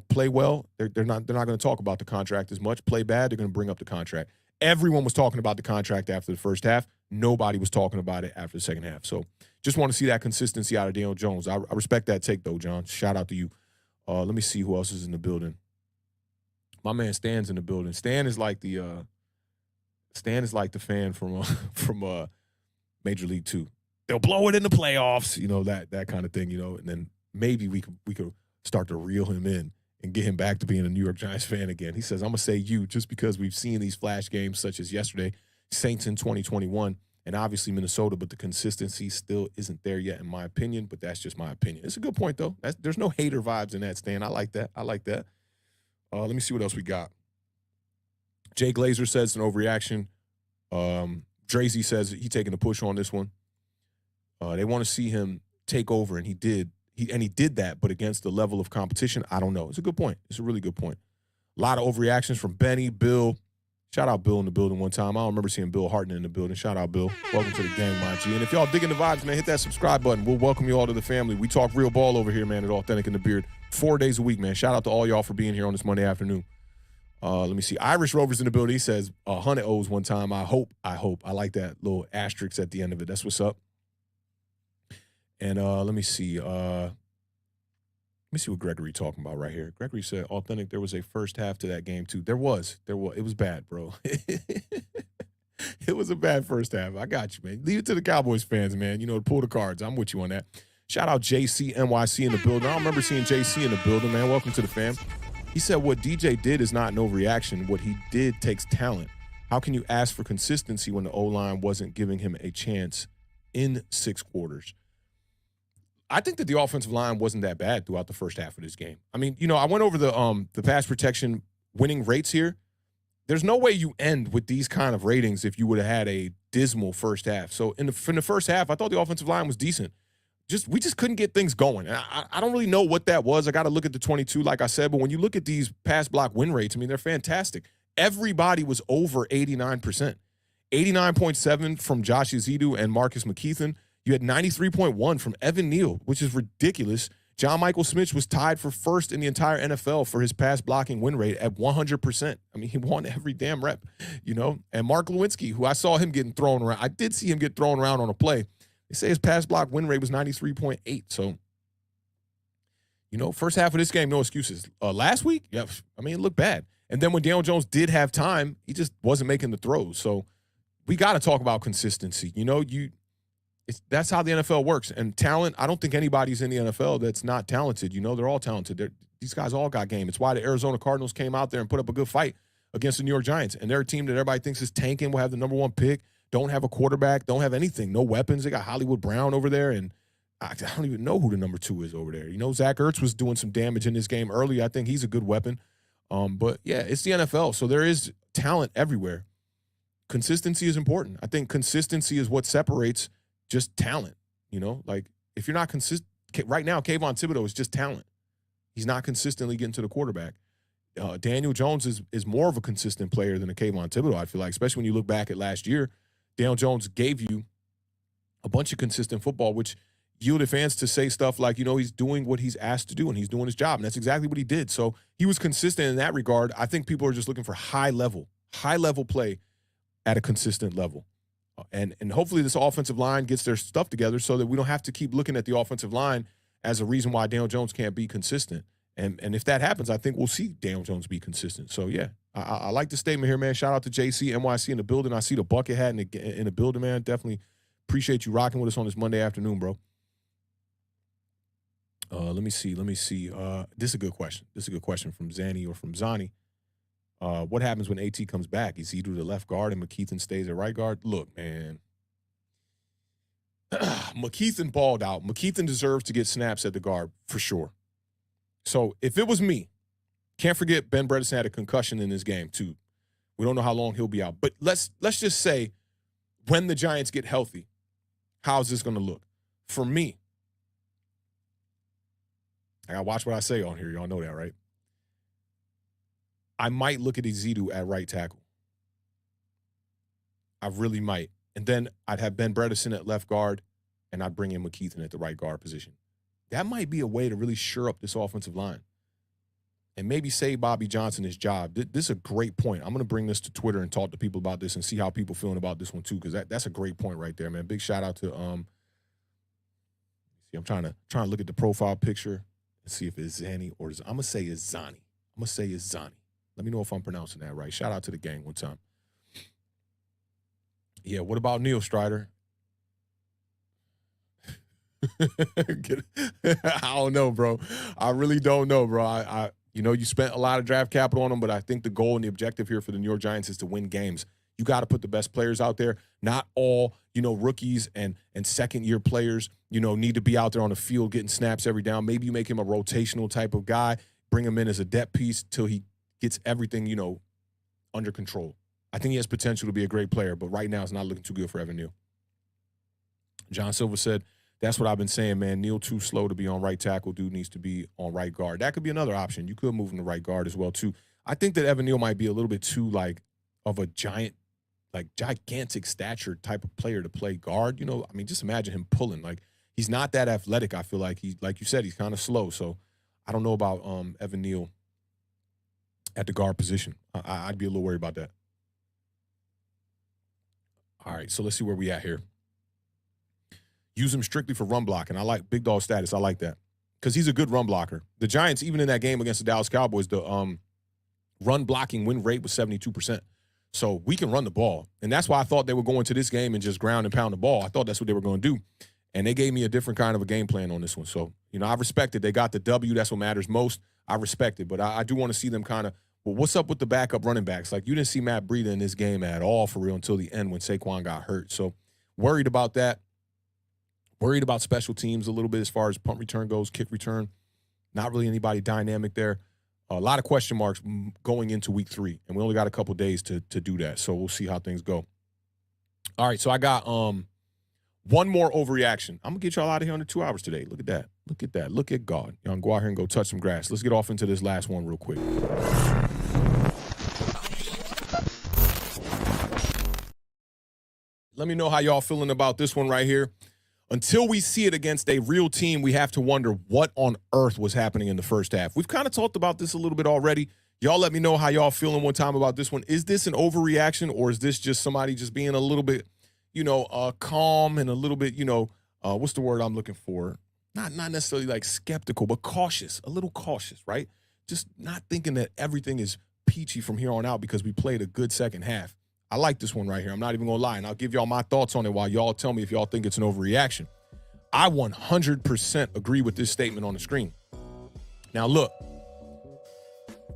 Play well. They're not going to talk about the contract as much. Play bad, they're going to bring up the contract. Everyone was talking about the contract after the first half. Nobody was talking about it after the second half. So just want to see that consistency out of Daniel Jones. I respect that take, though, John. Shout out to you. Let me see who else is in the building. My man Stan's in the building. Stan is like the fan from Major League 2. They'll blow it in the playoffs, that kind of thing, and then maybe we could start to reel him in and get him back to being a New York Giants fan again. He says, I'm going to say you just because we've seen these flash games such as yesterday, Saints in 2021, and obviously Minnesota, but the consistency still isn't there yet in my opinion, but that's just my opinion. It's a good point, though. There's no hater vibes in that, Stan. I like that. Let me see what else we got. Jay Glazer says it's an overreaction. Drazy says he's taking the push on this one. They want to see him take over, and he did. He did that, but against the level of competition, I don't know. It's a good point. It's a really good point. A lot of overreactions from Benny, Bill. Shout out Bill in the building one time. I don't remember seeing Bill Harton in the building. Shout out, Bill. Welcome to the gang, my G. And if y'all digging the vibes, man, hit that subscribe button. We'll welcome you all to the family. We talk real ball over here, man, at Awthentik in the Beard. 4 days a week, man. Shout out to all y'all for being here on this Monday afternoon. Let me see. Irish Rover's in the building. He says 100 O's one time. I hope. I like that little asterisk at the end of it. That's what's up. And let me see. Let me see what Gregory talking about right here. Gregory said, Awthentik, there was a first half to that game, too. There was. It was bad, bro. It was a bad first half. I got you, man. Leave it to the Cowboys fans, man. To pull the cards. I'm with you on that. Shout out JC NYC in the building. I don't remember seeing JC in the building, man. Welcome to the fam. He said what DJ did is not an overreaction. What he did takes talent. How can you ask for consistency when the O-line wasn't giving him a chance in 6 quarters? I think that the offensive line wasn't that bad throughout the first half of this game. I mean, I went over the pass protection winning rates here. There's no way you end with these kind of ratings if you would have had a dismal first half. So in the first half, I thought the offensive line was decent. We just couldn't get things going. And I don't really know what that was. I got to look at the 22, like I said. But when you look at these pass block win rates, I mean, they're fantastic. Everybody was over 89%. 89.7 from Josh Yazidu and Marcus McKeithen. You had 93.1 from Evan Neal, which is ridiculous. John Michael Smith was tied for first in the entire NFL for his pass blocking win rate at 100%. I mean, he won every damn rep, And Mark Lewinsky, who I saw him getting thrown around. I did see him get thrown around on a play. They say his pass block win rate was 93.8. So, first half of this game, no excuses. Last week, yeah, I mean, it looked bad. And then when Daniel Jones did have time, he just wasn't making the throws. So we got to talk about consistency. That's how the NFL works. And talent, I don't think anybody's in the NFL that's not talented. They're all talented. These guys all got game. It's why the Arizona Cardinals came out there and put up a good fight against the New York Giants. And they're a team that everybody thinks is tanking, will have the number 1 pick, don't have a quarterback, don't have anything, no weapons. They got Hollywood Brown over there, and I don't even know who the number 2 is over there. Zach Ertz was doing some damage in this game early. I think he's a good weapon. But, yeah, it's the NFL, so there is talent everywhere. Consistency is important. I think consistency is what separates just talent, if you're not consistent right now, Kayvon Thibodeau is just talent. He's not consistently getting to the quarterback. Daniel Jones is more of a consistent player than a Kayvon Thibodeau, I feel like, especially when you look back at last year. Daniel Jones gave you a bunch of consistent football, which yielded fans to say stuff like, he's doing what he's asked to do and he's doing his job. And that's exactly what he did. So he was consistent in that regard. I think people are just looking for high level play at a consistent level. And hopefully this offensive line gets their stuff together so that we don't have to keep looking at the offensive line as a reason why Daniel Jones can't be consistent. And if that happens, I think we'll see Daniel Jones be consistent. So, yeah, I like the statement here, man. Shout out to JC, NYC in the building. I see the bucket hat in the building, man. Definitely appreciate you rocking with us on this Monday afternoon, bro. Let me see. This is a good question. This is a good question from Zanny or from Zani. What happens when AT comes back? Is he to the left guard and McKeithen stays at right guard? Look, man. McKeithen balled out. McKeithen deserves to get snaps at the guard for sure. So if it was me, can't forget Ben Bredesen had a concussion in this game too. We don't know how long he'll be out. But let's just say when the Giants get healthy, how's this going to look? For me, I got to watch what I say on here. Y'all know that, right? I might look at Ezeudu at right tackle. I really might. And then I'd have Ben Bredesen at left guard, and I'd bring in McKeithen at the right guard position. That might be a way to really shore up this offensive line and maybe save Bobby Johnson his job. This is a great point. I'm going to bring this to Twitter and talk to people about this and see how people feeling about this one too, because that's a great point right there, man. Big shout out to I'm trying to look at the profile picture and see if it's Zanny or I'm going to say it's Zani. I'm going to say it's Zani. Let me know if I'm pronouncing that right. Shout out to the gang one time. Yeah, what about Neil Strider? I don't know, bro. I really don't know, bro. I you spent a lot of draft capital on them, but I think the goal and the objective here for the New York Giants is to win games. You got to put the best players out there. Not all, rookies and second-year players, need to be out there on the field getting snaps every down. Maybe you make him a rotational type of guy, bring him in as a depth piece till he gets everything, under control. I think he has potential to be a great player, but right now it's not looking too good for Evan Neal. John Silver said, that's what I've been saying, man. Neal too slow to be on right tackle. Dude needs to be on right guard. That could be another option. You could move him to right guard as well, too. I think that Evan Neal might be a little bit too, of a gigantic stature type of player to play guard. Just imagine him pulling. He's not that athletic, I feel like. Like you said, he's kind of slow. So I don't know about Evan Neal at the guard position. I'd be a little worried about that. All right, so let's see where we at here. Use him strictly for run blocking. I like big dog status. I like that because he's a good run blocker. The Giants, even in that game against the Dallas Cowboys, the run blocking win rate was 72%. So we can run the ball. And that's why I thought they were going to this game and just ground and pound the ball. I thought that's what they were going to do. And they gave me a different kind of a game plan on this one. So, I respect it. They got the W. That's what matters most. I respect it. But I do want to see them kind of, well, what's up with the backup running backs? You didn't see Matt Breida in this game at all for real until the end when Saquon got hurt. So worried about that. Worried about special teams a little bit as far as punt return goes, kick return. Not really anybody dynamic there. A lot of question marks going into week 3, and we only got a couple days to do that. So we'll see how things go. All right, so I got one more overreaction. I'm going to get y'all out of here under 2 hours today. Look at that. Look at that. Look at God. Y'all can go out here and go touch some grass. Let's get off into this last one real quick. Let me know how y'all feeling about this one right here. Until we see it against a real team, we have to wonder what on earth was happening in the first half. We've kind of talked about this a little bit already. Y'all let me know how y'all feeling one time about this one. Is this an overreaction, or is this just somebody just being a little bit, calm and a little bit, what's the word I'm looking for? Not necessarily skeptical, but cautious, a little cautious, right? Just not thinking that everything is peachy from here on out because we played a good second half. I like this one right here. I'm not even going to lie, and I'll give y'all my thoughts on it while y'all tell me if y'all think it's an overreaction. I 100% agree with this statement on the screen. Now, look.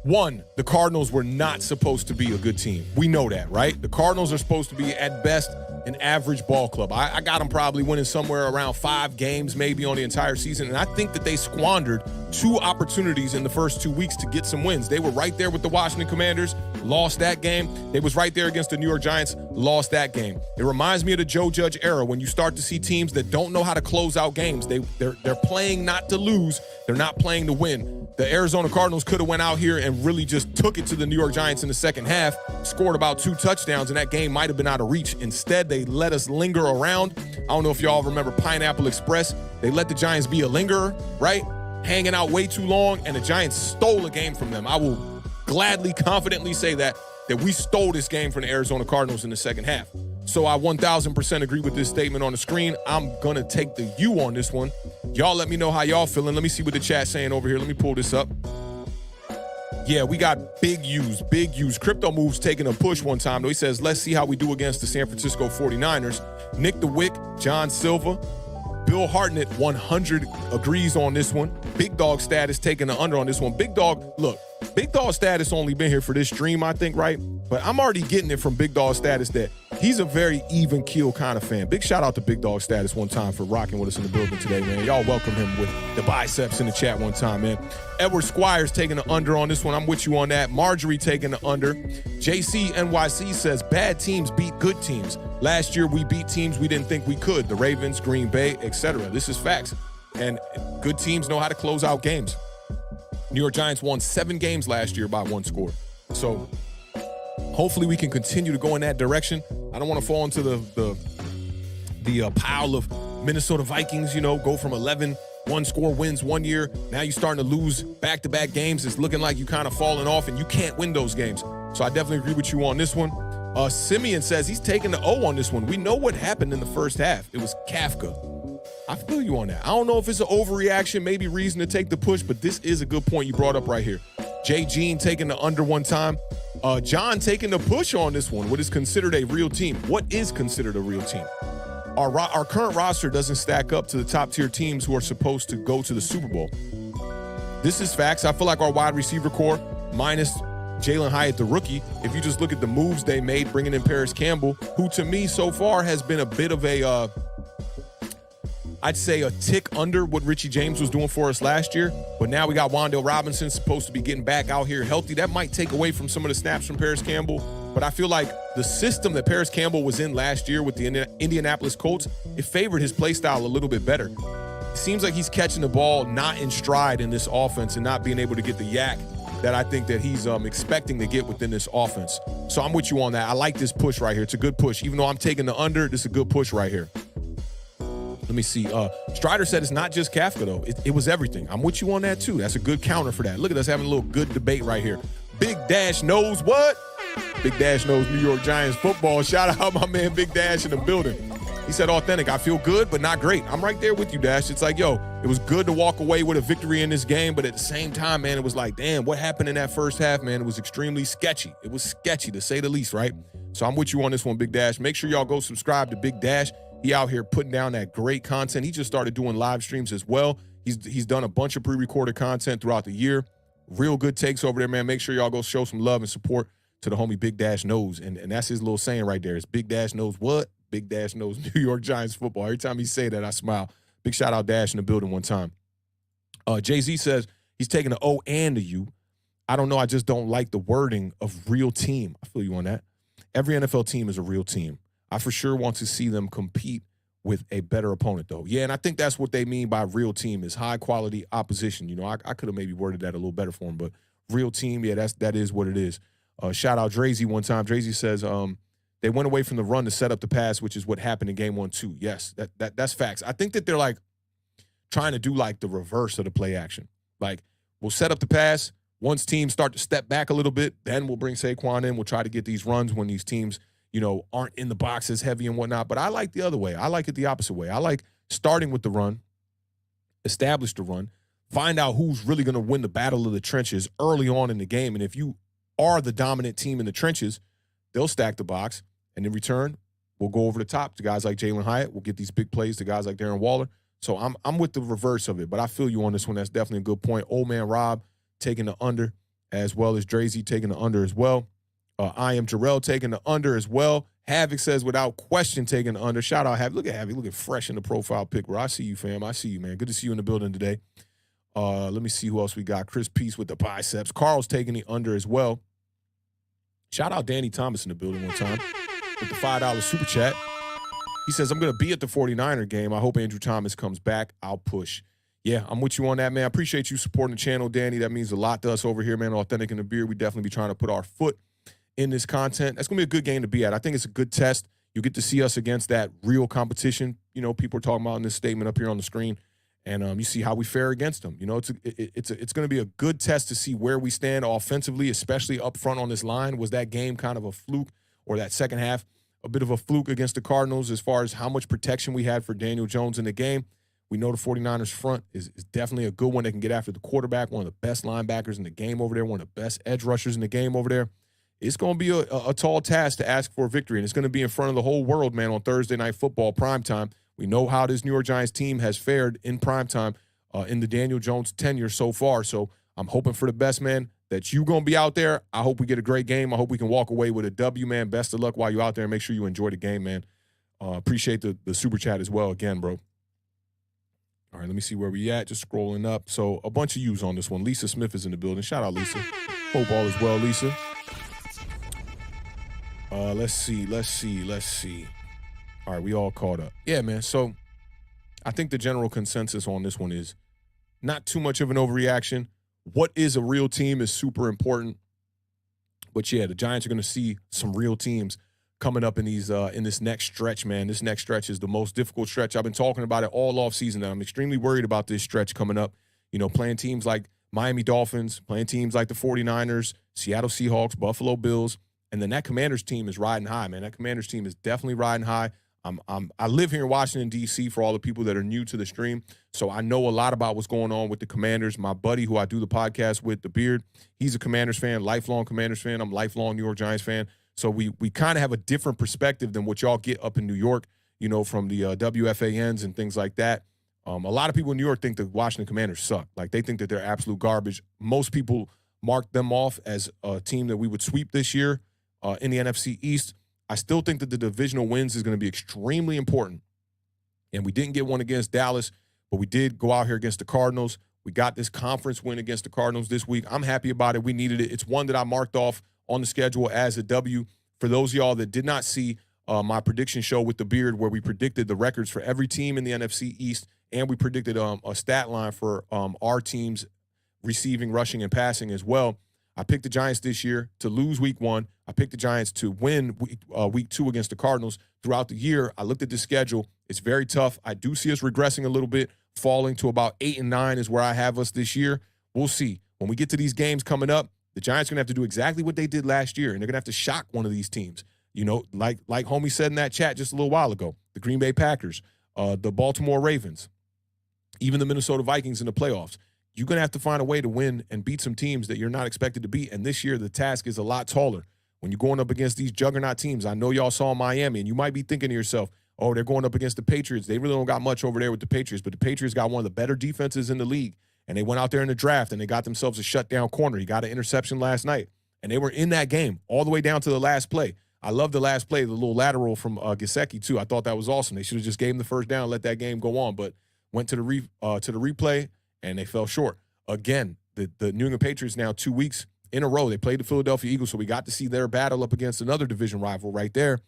1, the Cardinals were not supposed to be a good team. We know that, right? The Cardinals are supposed to be, at best, an average ball club. I got them probably winning somewhere around 5 games maybe on the entire season, and I think that they squandered 2 opportunities in the first 2 weeks to get some wins. They were right there with the Washington Commanders, lost that game. They was right there against the New York Giants, lost that game. It reminds me of the Joe Judge era when you start to see teams that don't know how to close out games. They're playing not to lose. They're not playing to win. The Arizona Cardinals could have went out here and really just took it to the New York Giants in the second half, scored about 2 touchdowns, and that game might have been out of reach. Instead, they let us linger around. I don't know if y'all remember Pineapple Express. They let the Giants be a lingerer, right? Hanging out way too long, and the Giants stole a game from them. I will gladly, confidently say that we stole this game from the Arizona Cardinals in the second half. So I 1,000% agree with this statement on the screen. I'm going to take the U on this one. Y'all let me know how y'all feeling. Let me see what the chat's saying over here. Let me pull this up. Yeah, we got big U's, big U's. Crypto Moves taking a push one time, though. He says, let's see how we do against the San Francisco 49ers. Nick the Wick, John Silva, Bill Hartnett 100 agrees on this one. Big Dog Status taking the under on this one. Big Dog, look, Big Dog Status only been here for this stream, I think, right? But I'm already getting it from Big Dog Status that he's a very even keel kind of fan. Big shout out to Big Dog Status one time for rocking with us in the building today, man. Y'all welcome him with the biceps in the chat one time, man. Edward Squires taking the under on this one. I'm with you on that. Marjorie taking the under. JC NYC says bad teams beat good teams. Last year we beat teams we didn't think we could. The Ravens, Green Bay, etc. This is facts. And good teams know how to close out games. New York Giants won 7 games last year by 1 score. So hopefully we can continue to go in that direction. I don't want to fall into the pile of Minnesota Vikings, go from 11 one-score wins one year. Now you're starting to lose back-to-back games. It's looking like you kind of falling off, and you can't win those games. So I definitely agree with you on this one. Simeon says he's taking the O on this one. We know what happened in the first half. It was Kafka. I feel you on that. I don't know if it's an overreaction, maybe reason to take the push, but this is a good point you brought up right here. Jay Jean taking the under one time. John taking the push on this one. What is considered a real team? What is considered a real team? Our current roster doesn't stack up to the top tier teams who are supposed to go to the Super Bowl. This is facts. I feel like our wide receiver core, minus Jalen Hyatt, the rookie, if you just look at the moves they made, bringing in Paris Campbell, who to me so far has been a bit of a, I'd say a tick under what Richie James was doing for us last year. But now we got Wan'Dale Robinson supposed to be getting back out here healthy. That might take away from some of the snaps from Paris Campbell. But I feel like the system that Paris Campbell was in last year with the Indianapolis Colts, it favored his play style a little bit better. It seems like he's catching the ball not in stride in this offense and not being able to get the yak that I think that he's expecting to get within this offense. So I'm with you on that. I like this push right here. It's a good push. Even though I'm taking the under, this is a good push right here. Let me see. Strider said it's not just Kafka, though. It was everything. I'm with you on that, too. That's a good counter for that. Look at us having a little good debate right here. Big Dash knows what? Big Dash knows New York Giants football. Shout out my man Big Dash in the building. He said, Awthentik, I feel good, but not great. I'm right there with you, Dash. It's like, yo, it was good to walk away with a victory in this game, but at the same time, man, it was like, damn, what happened in that first half, man? It was extremely sketchy. It was sketchy, to say the least, right? So I'm with you on this one, Big Dash. Make sure y'all go subscribe to Big Dash. He out here putting down that great content. He just started doing live streams as well. He's done a bunch of pre-recorded content throughout the year. Real good takes over there, man. Make sure y'all go show some love and support to the homie Big Dash knows. And that's his little saying right there. It's Big Dash knows what? Big Dash knows New York Giants football. Every time he say that, I smile. Big shout out Dash in the building one time. Jay-Z says he's taking an O and a U. I don't know. I just don't like the wording of real team. I feel you on that. Every NFL team is a real team. I for sure want to see them compete with a better opponent, though. Yeah, and I think that's what they mean by real team is high-quality opposition. You know, I could have maybe worded that a little better for him, but real team, yeah, that is what it is. Shout out Drazy one time. Drazy says they went away from the run to set up the pass, which is what happened in game 1, too. Yes, that's facts. I think that they're, like, trying to do, like, the reverse of the play action. Like, we'll set up the pass. Once teams start to step back a little bit, then we'll bring Saquon in. We'll try to get these runs when these teams – you know, aren't in the box as heavy and whatnot. But I like the other way. I like it the opposite way. I like starting with the run, establish the run, find out who's really going to win the battle of the trenches early on in the game. And if you are the dominant team in the trenches, they'll stack the box. And in return, we'll go over the top to guys like Jalen Hyatt. We'll get these big plays to guys like Darren Waller. So I'm with the reverse of it. But I feel you on this one. That's definitely a good point. Old man Rob taking the under, as well as Drazy taking the under as well. I am Jarrell taking the under as well. Havoc says without question taking the under. Shout out Havoc. Look at Havoc. Looking fresh in the profile pic, bro. I see you, fam. I see you, man. Good to see you in the building today. Let me see who else we got. Chris Peace with the biceps. Carl's taking the under as well. Shout out Danny Thomas in the building one time with the $5 super chat. He says, I'm going to be at the 49er game. I hope Andrew Thomas comes back. I'll push. Yeah, I'm with you on that, man. I appreciate you supporting the channel, Danny. That means a lot to us over here, man. Awthentik in the Beard. We definitely be trying to put our foot in this content. That's going to be a good game to be at. I think it's a good test. You get to see us against that real competition, you know, people are talking about in this statement up here on the screen, and you see how we fare against them. You know, it's going to be a good test to see where we stand offensively, especially up front on this line. Was that game kind of a fluke, or that second half a bit of a fluke against the Cardinals as far as how much protection we had for Daniel Jones in the game? We know the 49ers front is definitely a good one that can get after the quarterback, one of the best linebackers in the game over there, one of the best edge rushers in the game over there. It's going to be a tall task to ask for a victory, and it's going to be in front of the whole world, man, on Thursday Night Football primetime We know how this New York Giants team has fared in primetime in the Daniel Jones tenure so far. So I'm hoping for the best, man, that you going to be out there. I hope we get a great game. I hope we can walk away with a W, man. Best of luck while you're out there. Make sure you enjoy the game, man. Appreciate the super chat as well again, bro. All right, let me see where we at. Just scrolling up. So a bunch of yous on this one. Lisa Smith is in the building. Shout out, Lisa. Hope all is well, Lisa. Let's see. All right, we all caught up. Yeah, man. So I think the general consensus on this one is not too much of an overreaction. What is a real team is super important. But yeah, the Giants are going to see some real teams coming up in this next stretch, man. This next stretch is the most difficult stretch. I've been talking about it all offseason, and I'm extremely worried about this stretch coming up. You know, playing teams like Miami Dolphins, playing teams like the 49ers, Seattle Seahawks, Buffalo Bills, and then that Commanders team is riding high, man. That Commanders team is definitely riding high. I live here in Washington, D.C., for all the people that are new to the stream, so I know a lot about what's going on with the Commanders. My buddy who I do the podcast with, The Beard, he's a Commanders fan, lifelong Commanders fan. I'm a lifelong New York Giants fan. So we kind of have a different perspective than what y'all get up in New York, you know, from the WFANs and things like that. A lot of people in New York think the Washington Commanders suck. Like, they think that they're absolute garbage. Most people mark them off as a team that we would sweep this year in the NFC East. I still think that the divisional wins is going to be extremely important. And we didn't get one against Dallas, but we did go out here against the Cardinals. We got this conference win against the Cardinals this week. I'm happy about it. We needed it. It's one that I marked off on the schedule as a W. For those of y'all that did not see my prediction show with The Beard, where we predicted the records for every team in the NFC East, and we predicted a stat line for our teams receiving, rushing, and passing as well. I picked the Giants this year to lose week 1. I picked the Giants to win week 2 against the Cardinals. Throughout the year, I looked at the schedule. It's very tough. I do see us regressing a little bit, falling to about 8 and 9 is where I have us this year. We'll see. When we get to these games coming up, the Giants are going to have to do exactly what they did last year, and they're going to have to shock one of these teams. You know, like homie said in that chat just a little while ago, the Green Bay Packers, the Baltimore Ravens, even the Minnesota Vikings in the playoffs. You're going to have to find a way to win and beat some teams that you're not expected to beat. And this year, the task is a lot taller. When you're going up against these juggernaut teams, I know y'all saw Miami, and you might be thinking to yourself, oh, they're going up against the Patriots. They really don't got much over there with the Patriots, but the Patriots got one of the better defenses in the league. And they went out there in the draft, and they got themselves a shutdown corner. He got an interception last night. And they were in that game all the way down to the last play. I love the last play, the little lateral from Gesicki, too. I thought that was awesome. They should have just gave him the first down and let that game go on, but went to the replay, and they fell short. Again, the New England Patriots now 2 weeks in a row. They played the Philadelphia Eagles, so we got to see their battle up against another division rival right there,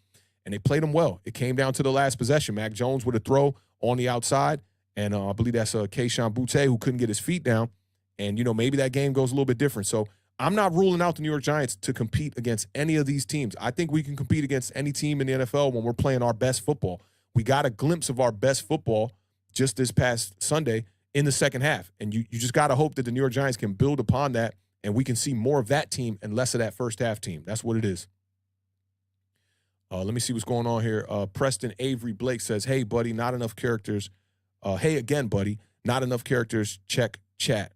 and they played them well. It came down to the last possession. Mac Jones with a throw on the outside, and I believe that's Kayshon Boutte who couldn't get his feet down, and, you know, maybe that game goes a little bit different. So I'm not ruling out the New York Giants to compete against any of these teams. I think we can compete against any team in the NFL when we're playing our best football. We got a glimpse of our best football just this past Sunday in the second half. And you just got to hope that the New York Giants can build upon that, and we can see more of that team and less of that first half team. That's what it is. Let me see what's going on here. Preston Avery Blake says, hey, buddy, not enough characters. Hey, again, buddy, not enough characters. Check chat.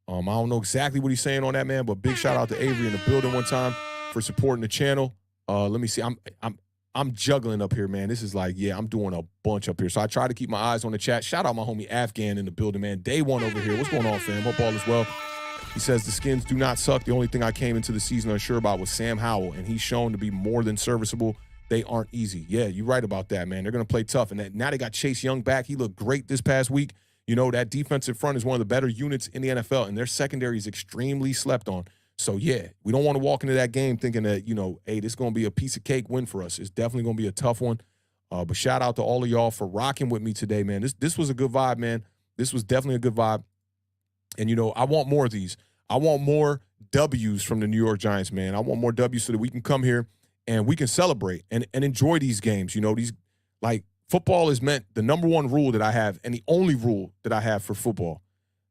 I don't know exactly what he's saying on that, man, but big shout out to Avery in the building one time for supporting the channel. Let me see. I'm juggling up here, man. This is like, yeah, I'm doing a bunch up here. So I try to keep my eyes on the chat. Shout out my homie Afghan in the building, man. Day one over here. What's going on, fam? Hope all is well. He says the Skins do not suck. The only thing I came into the season unsure about was Sam Howell, and he's shown to be more than serviceable. They aren't easy. Yeah, you're right about that, man. They're going to play tough. And now they got Chase Young back. He looked great this past week. You know, that defensive front is one of the better units in the NFL, and their secondary is extremely slept on. So, yeah, we don't want to walk into that game thinking that, you know, hey, this is going to be a piece of cake win for us. It's definitely going to be a tough one. But shout out to all of y'all for rocking with me today, man. This was a good vibe, man. This was definitely a good vibe. And, you know, I want more of these. I want more W's from the New York Giants, man. I want more W's so that we can come here and we can celebrate and enjoy these games. You know, these, like, football is meant, the number one rule that I have, and the only rule that I have for football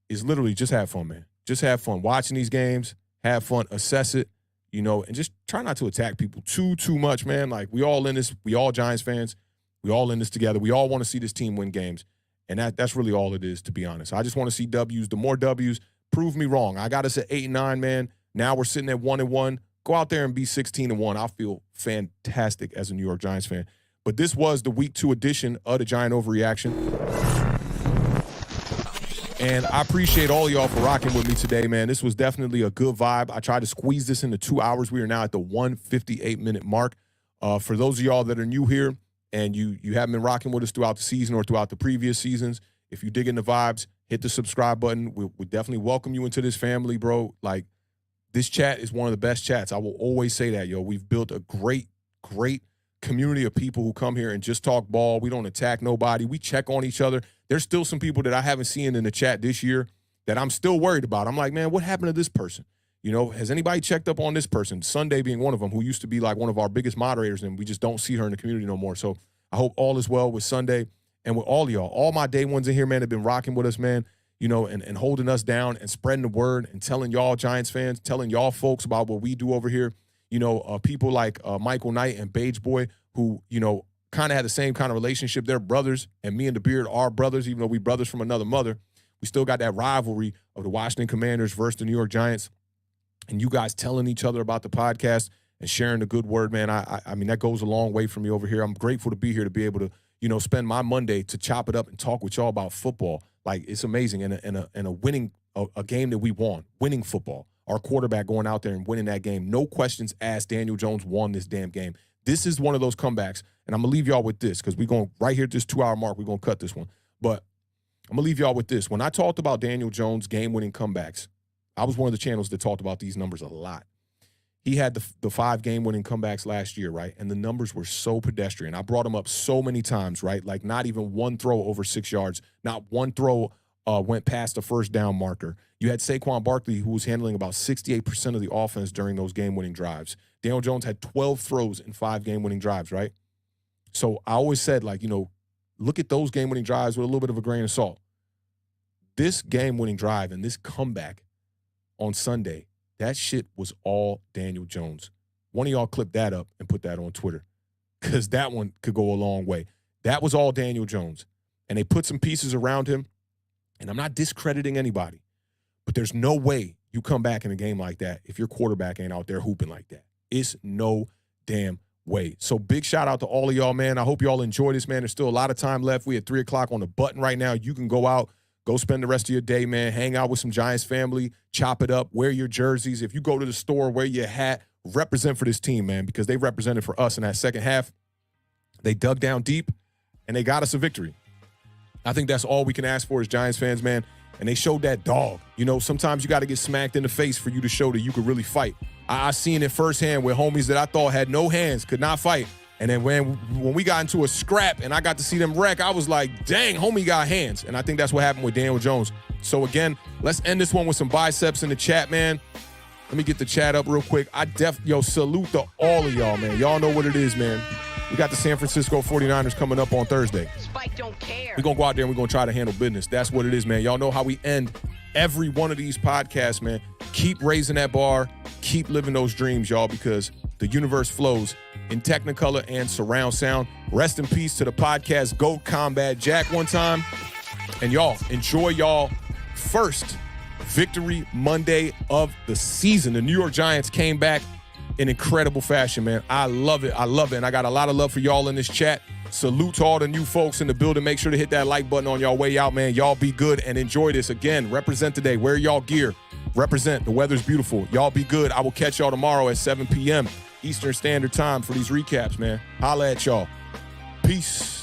is literally just have fun, man. Just have fun watching these games, have fun, assess it, you know, and just try not to attack people too much, man. Like, we all in this, we all Giants fans, we all in this together. We all want to see this team win games, and that's really all it is, to be honest. I just want to see W's. The more W's, prove me wrong. I got us at 8-9, man. Now we're sitting at 1-1. Go out there and be 16-1. I'll feel fantastic as a New York Giants fan. But this was the week 2 edition of the Giant Overreaction. And I appreciate all of y'all for rocking with me today, man. This was definitely a good vibe. I tried to squeeze this into 2 hours. We are now at the 158-minute mark. For those of y'all that are new here and you haven't been rocking with us throughout the season or throughout the previous seasons, if you dig in the vibes, hit the subscribe button. We definitely welcome you into this family, bro. Like, this chat is one of the best chats. I will always say that, yo. We've built a great community of people who come here and just talk ball. We don't attack nobody. We check on each other. There's still some people that I haven't seen in the chat this year that I'm still worried about. I'm like, man, what happened to this person? You know, has anybody checked up on this person? Sunday being one of them, who used to be like one of our biggest moderators, and we just don't see her in the community no more. So I hope all is well with Sunday and with all of y'all. All my day ones in here, man, have been rocking with us, man, you know, and holding us down and spreading the word and telling y'all Giants fans, telling y'all folks about what we do over here. You know, people like Michael Knight and Beige Boy, who, you know, kind of had the same kind of relationship. They're brothers, and me and the Beard are brothers, even though we brothers from another mother. We still got that rivalry of the Washington Commanders versus the New York Giants. And you guys telling each other about the podcast and sharing the good word, man, I mean, that goes a long way for me over here. I'm grateful to be here to be able to, you know, spend my Monday to chop it up and talk with y'all about football. Like, it's amazing. And a winning, a game that we won, winning football. Our quarterback going out there and winning that game. No questions asked. Daniel Jones won this damn game. This is one of those comebacks, and I'm going to leave y'all with this because we're going right here at this 2-hour mark. We're going to cut this one. But I'm going to leave y'all with this. When I talked about Daniel Jones' game-winning comebacks, I was one of the channels that talked about these numbers a lot. He had the 5 game-winning comebacks last year, right? And the numbers were so pedestrian. I brought them up so many times, right? Like, not even one throw over 6 yards. Not one throw went past the first down marker. You had Saquon Barkley, who was handling about 68% of the offense during those game-winning drives. Daniel Jones had 12 throws in 5 game-winning drives, right? So I always said, like, you know, look at those game-winning drives with a little bit of a grain of salt. This game-winning drive and this comeback on Sunday, that shit was all Daniel Jones. One of y'all clip that up and put that on Twitter because that one could go a long way. That was all Daniel Jones. And they put some pieces around him, and I'm not discrediting anybody, but there's no way you come back in a game like that if your quarterback ain't out there hooping like that. It's no damn way. So big shout out to all of y'all, man. I hope y'all enjoy this, man. There's still a lot of time left. We at 3 o'clock on the button right now. You can go out, go spend the rest of your day, man. Hang out with some Giants family, chop it up, wear your jerseys. If you go to the store, wear your hat, represent for this team, man, because they represented for us in that second half. They dug down deep, and they got us a victory. I think that's all we can ask for as Giants fans, man. And they showed that dog. You know, sometimes you got to get smacked in the face for you to show that you could really fight. I seen it firsthand with homies that I thought had no hands, could not fight. And then when we got into a scrap and I got to see them wreck, I was like, dang, homie got hands. And I think that's what happened with Daniel Jones. So, again, let's end this one with some biceps in the chat, man. Let me get the chat up real quick. Salute to all of y'all, man. Y'all know what it is, man. We got the San Francisco 49ers coming up on Thursday. Spike don't care. We're going to go out there and we're going to try to handle business. That's what it is, man. Y'all know how we end every one of these podcasts, man. Keep raising that bar. Keep living those dreams, y'all, because the universe flows in Technicolor and surround sound. Rest in peace to the podcast GOAT Combat Jack one time. And y'all, enjoy y'all first victory Monday of the season. The New York Giants came back in incredible fashion, man. I love it. I love it. And I got a lot of love for y'all in this chat. Salute to all the new folks in the building. Make sure to hit that like button on y'all way out, man. Y'all be good and enjoy this. Again, represent today. Wear y'all gear. Represent. The weather's beautiful. Y'all be good. I will catch y'all tomorrow at 7 p.m. Eastern Standard Time for these recaps, man. Holla at y'all. Peace.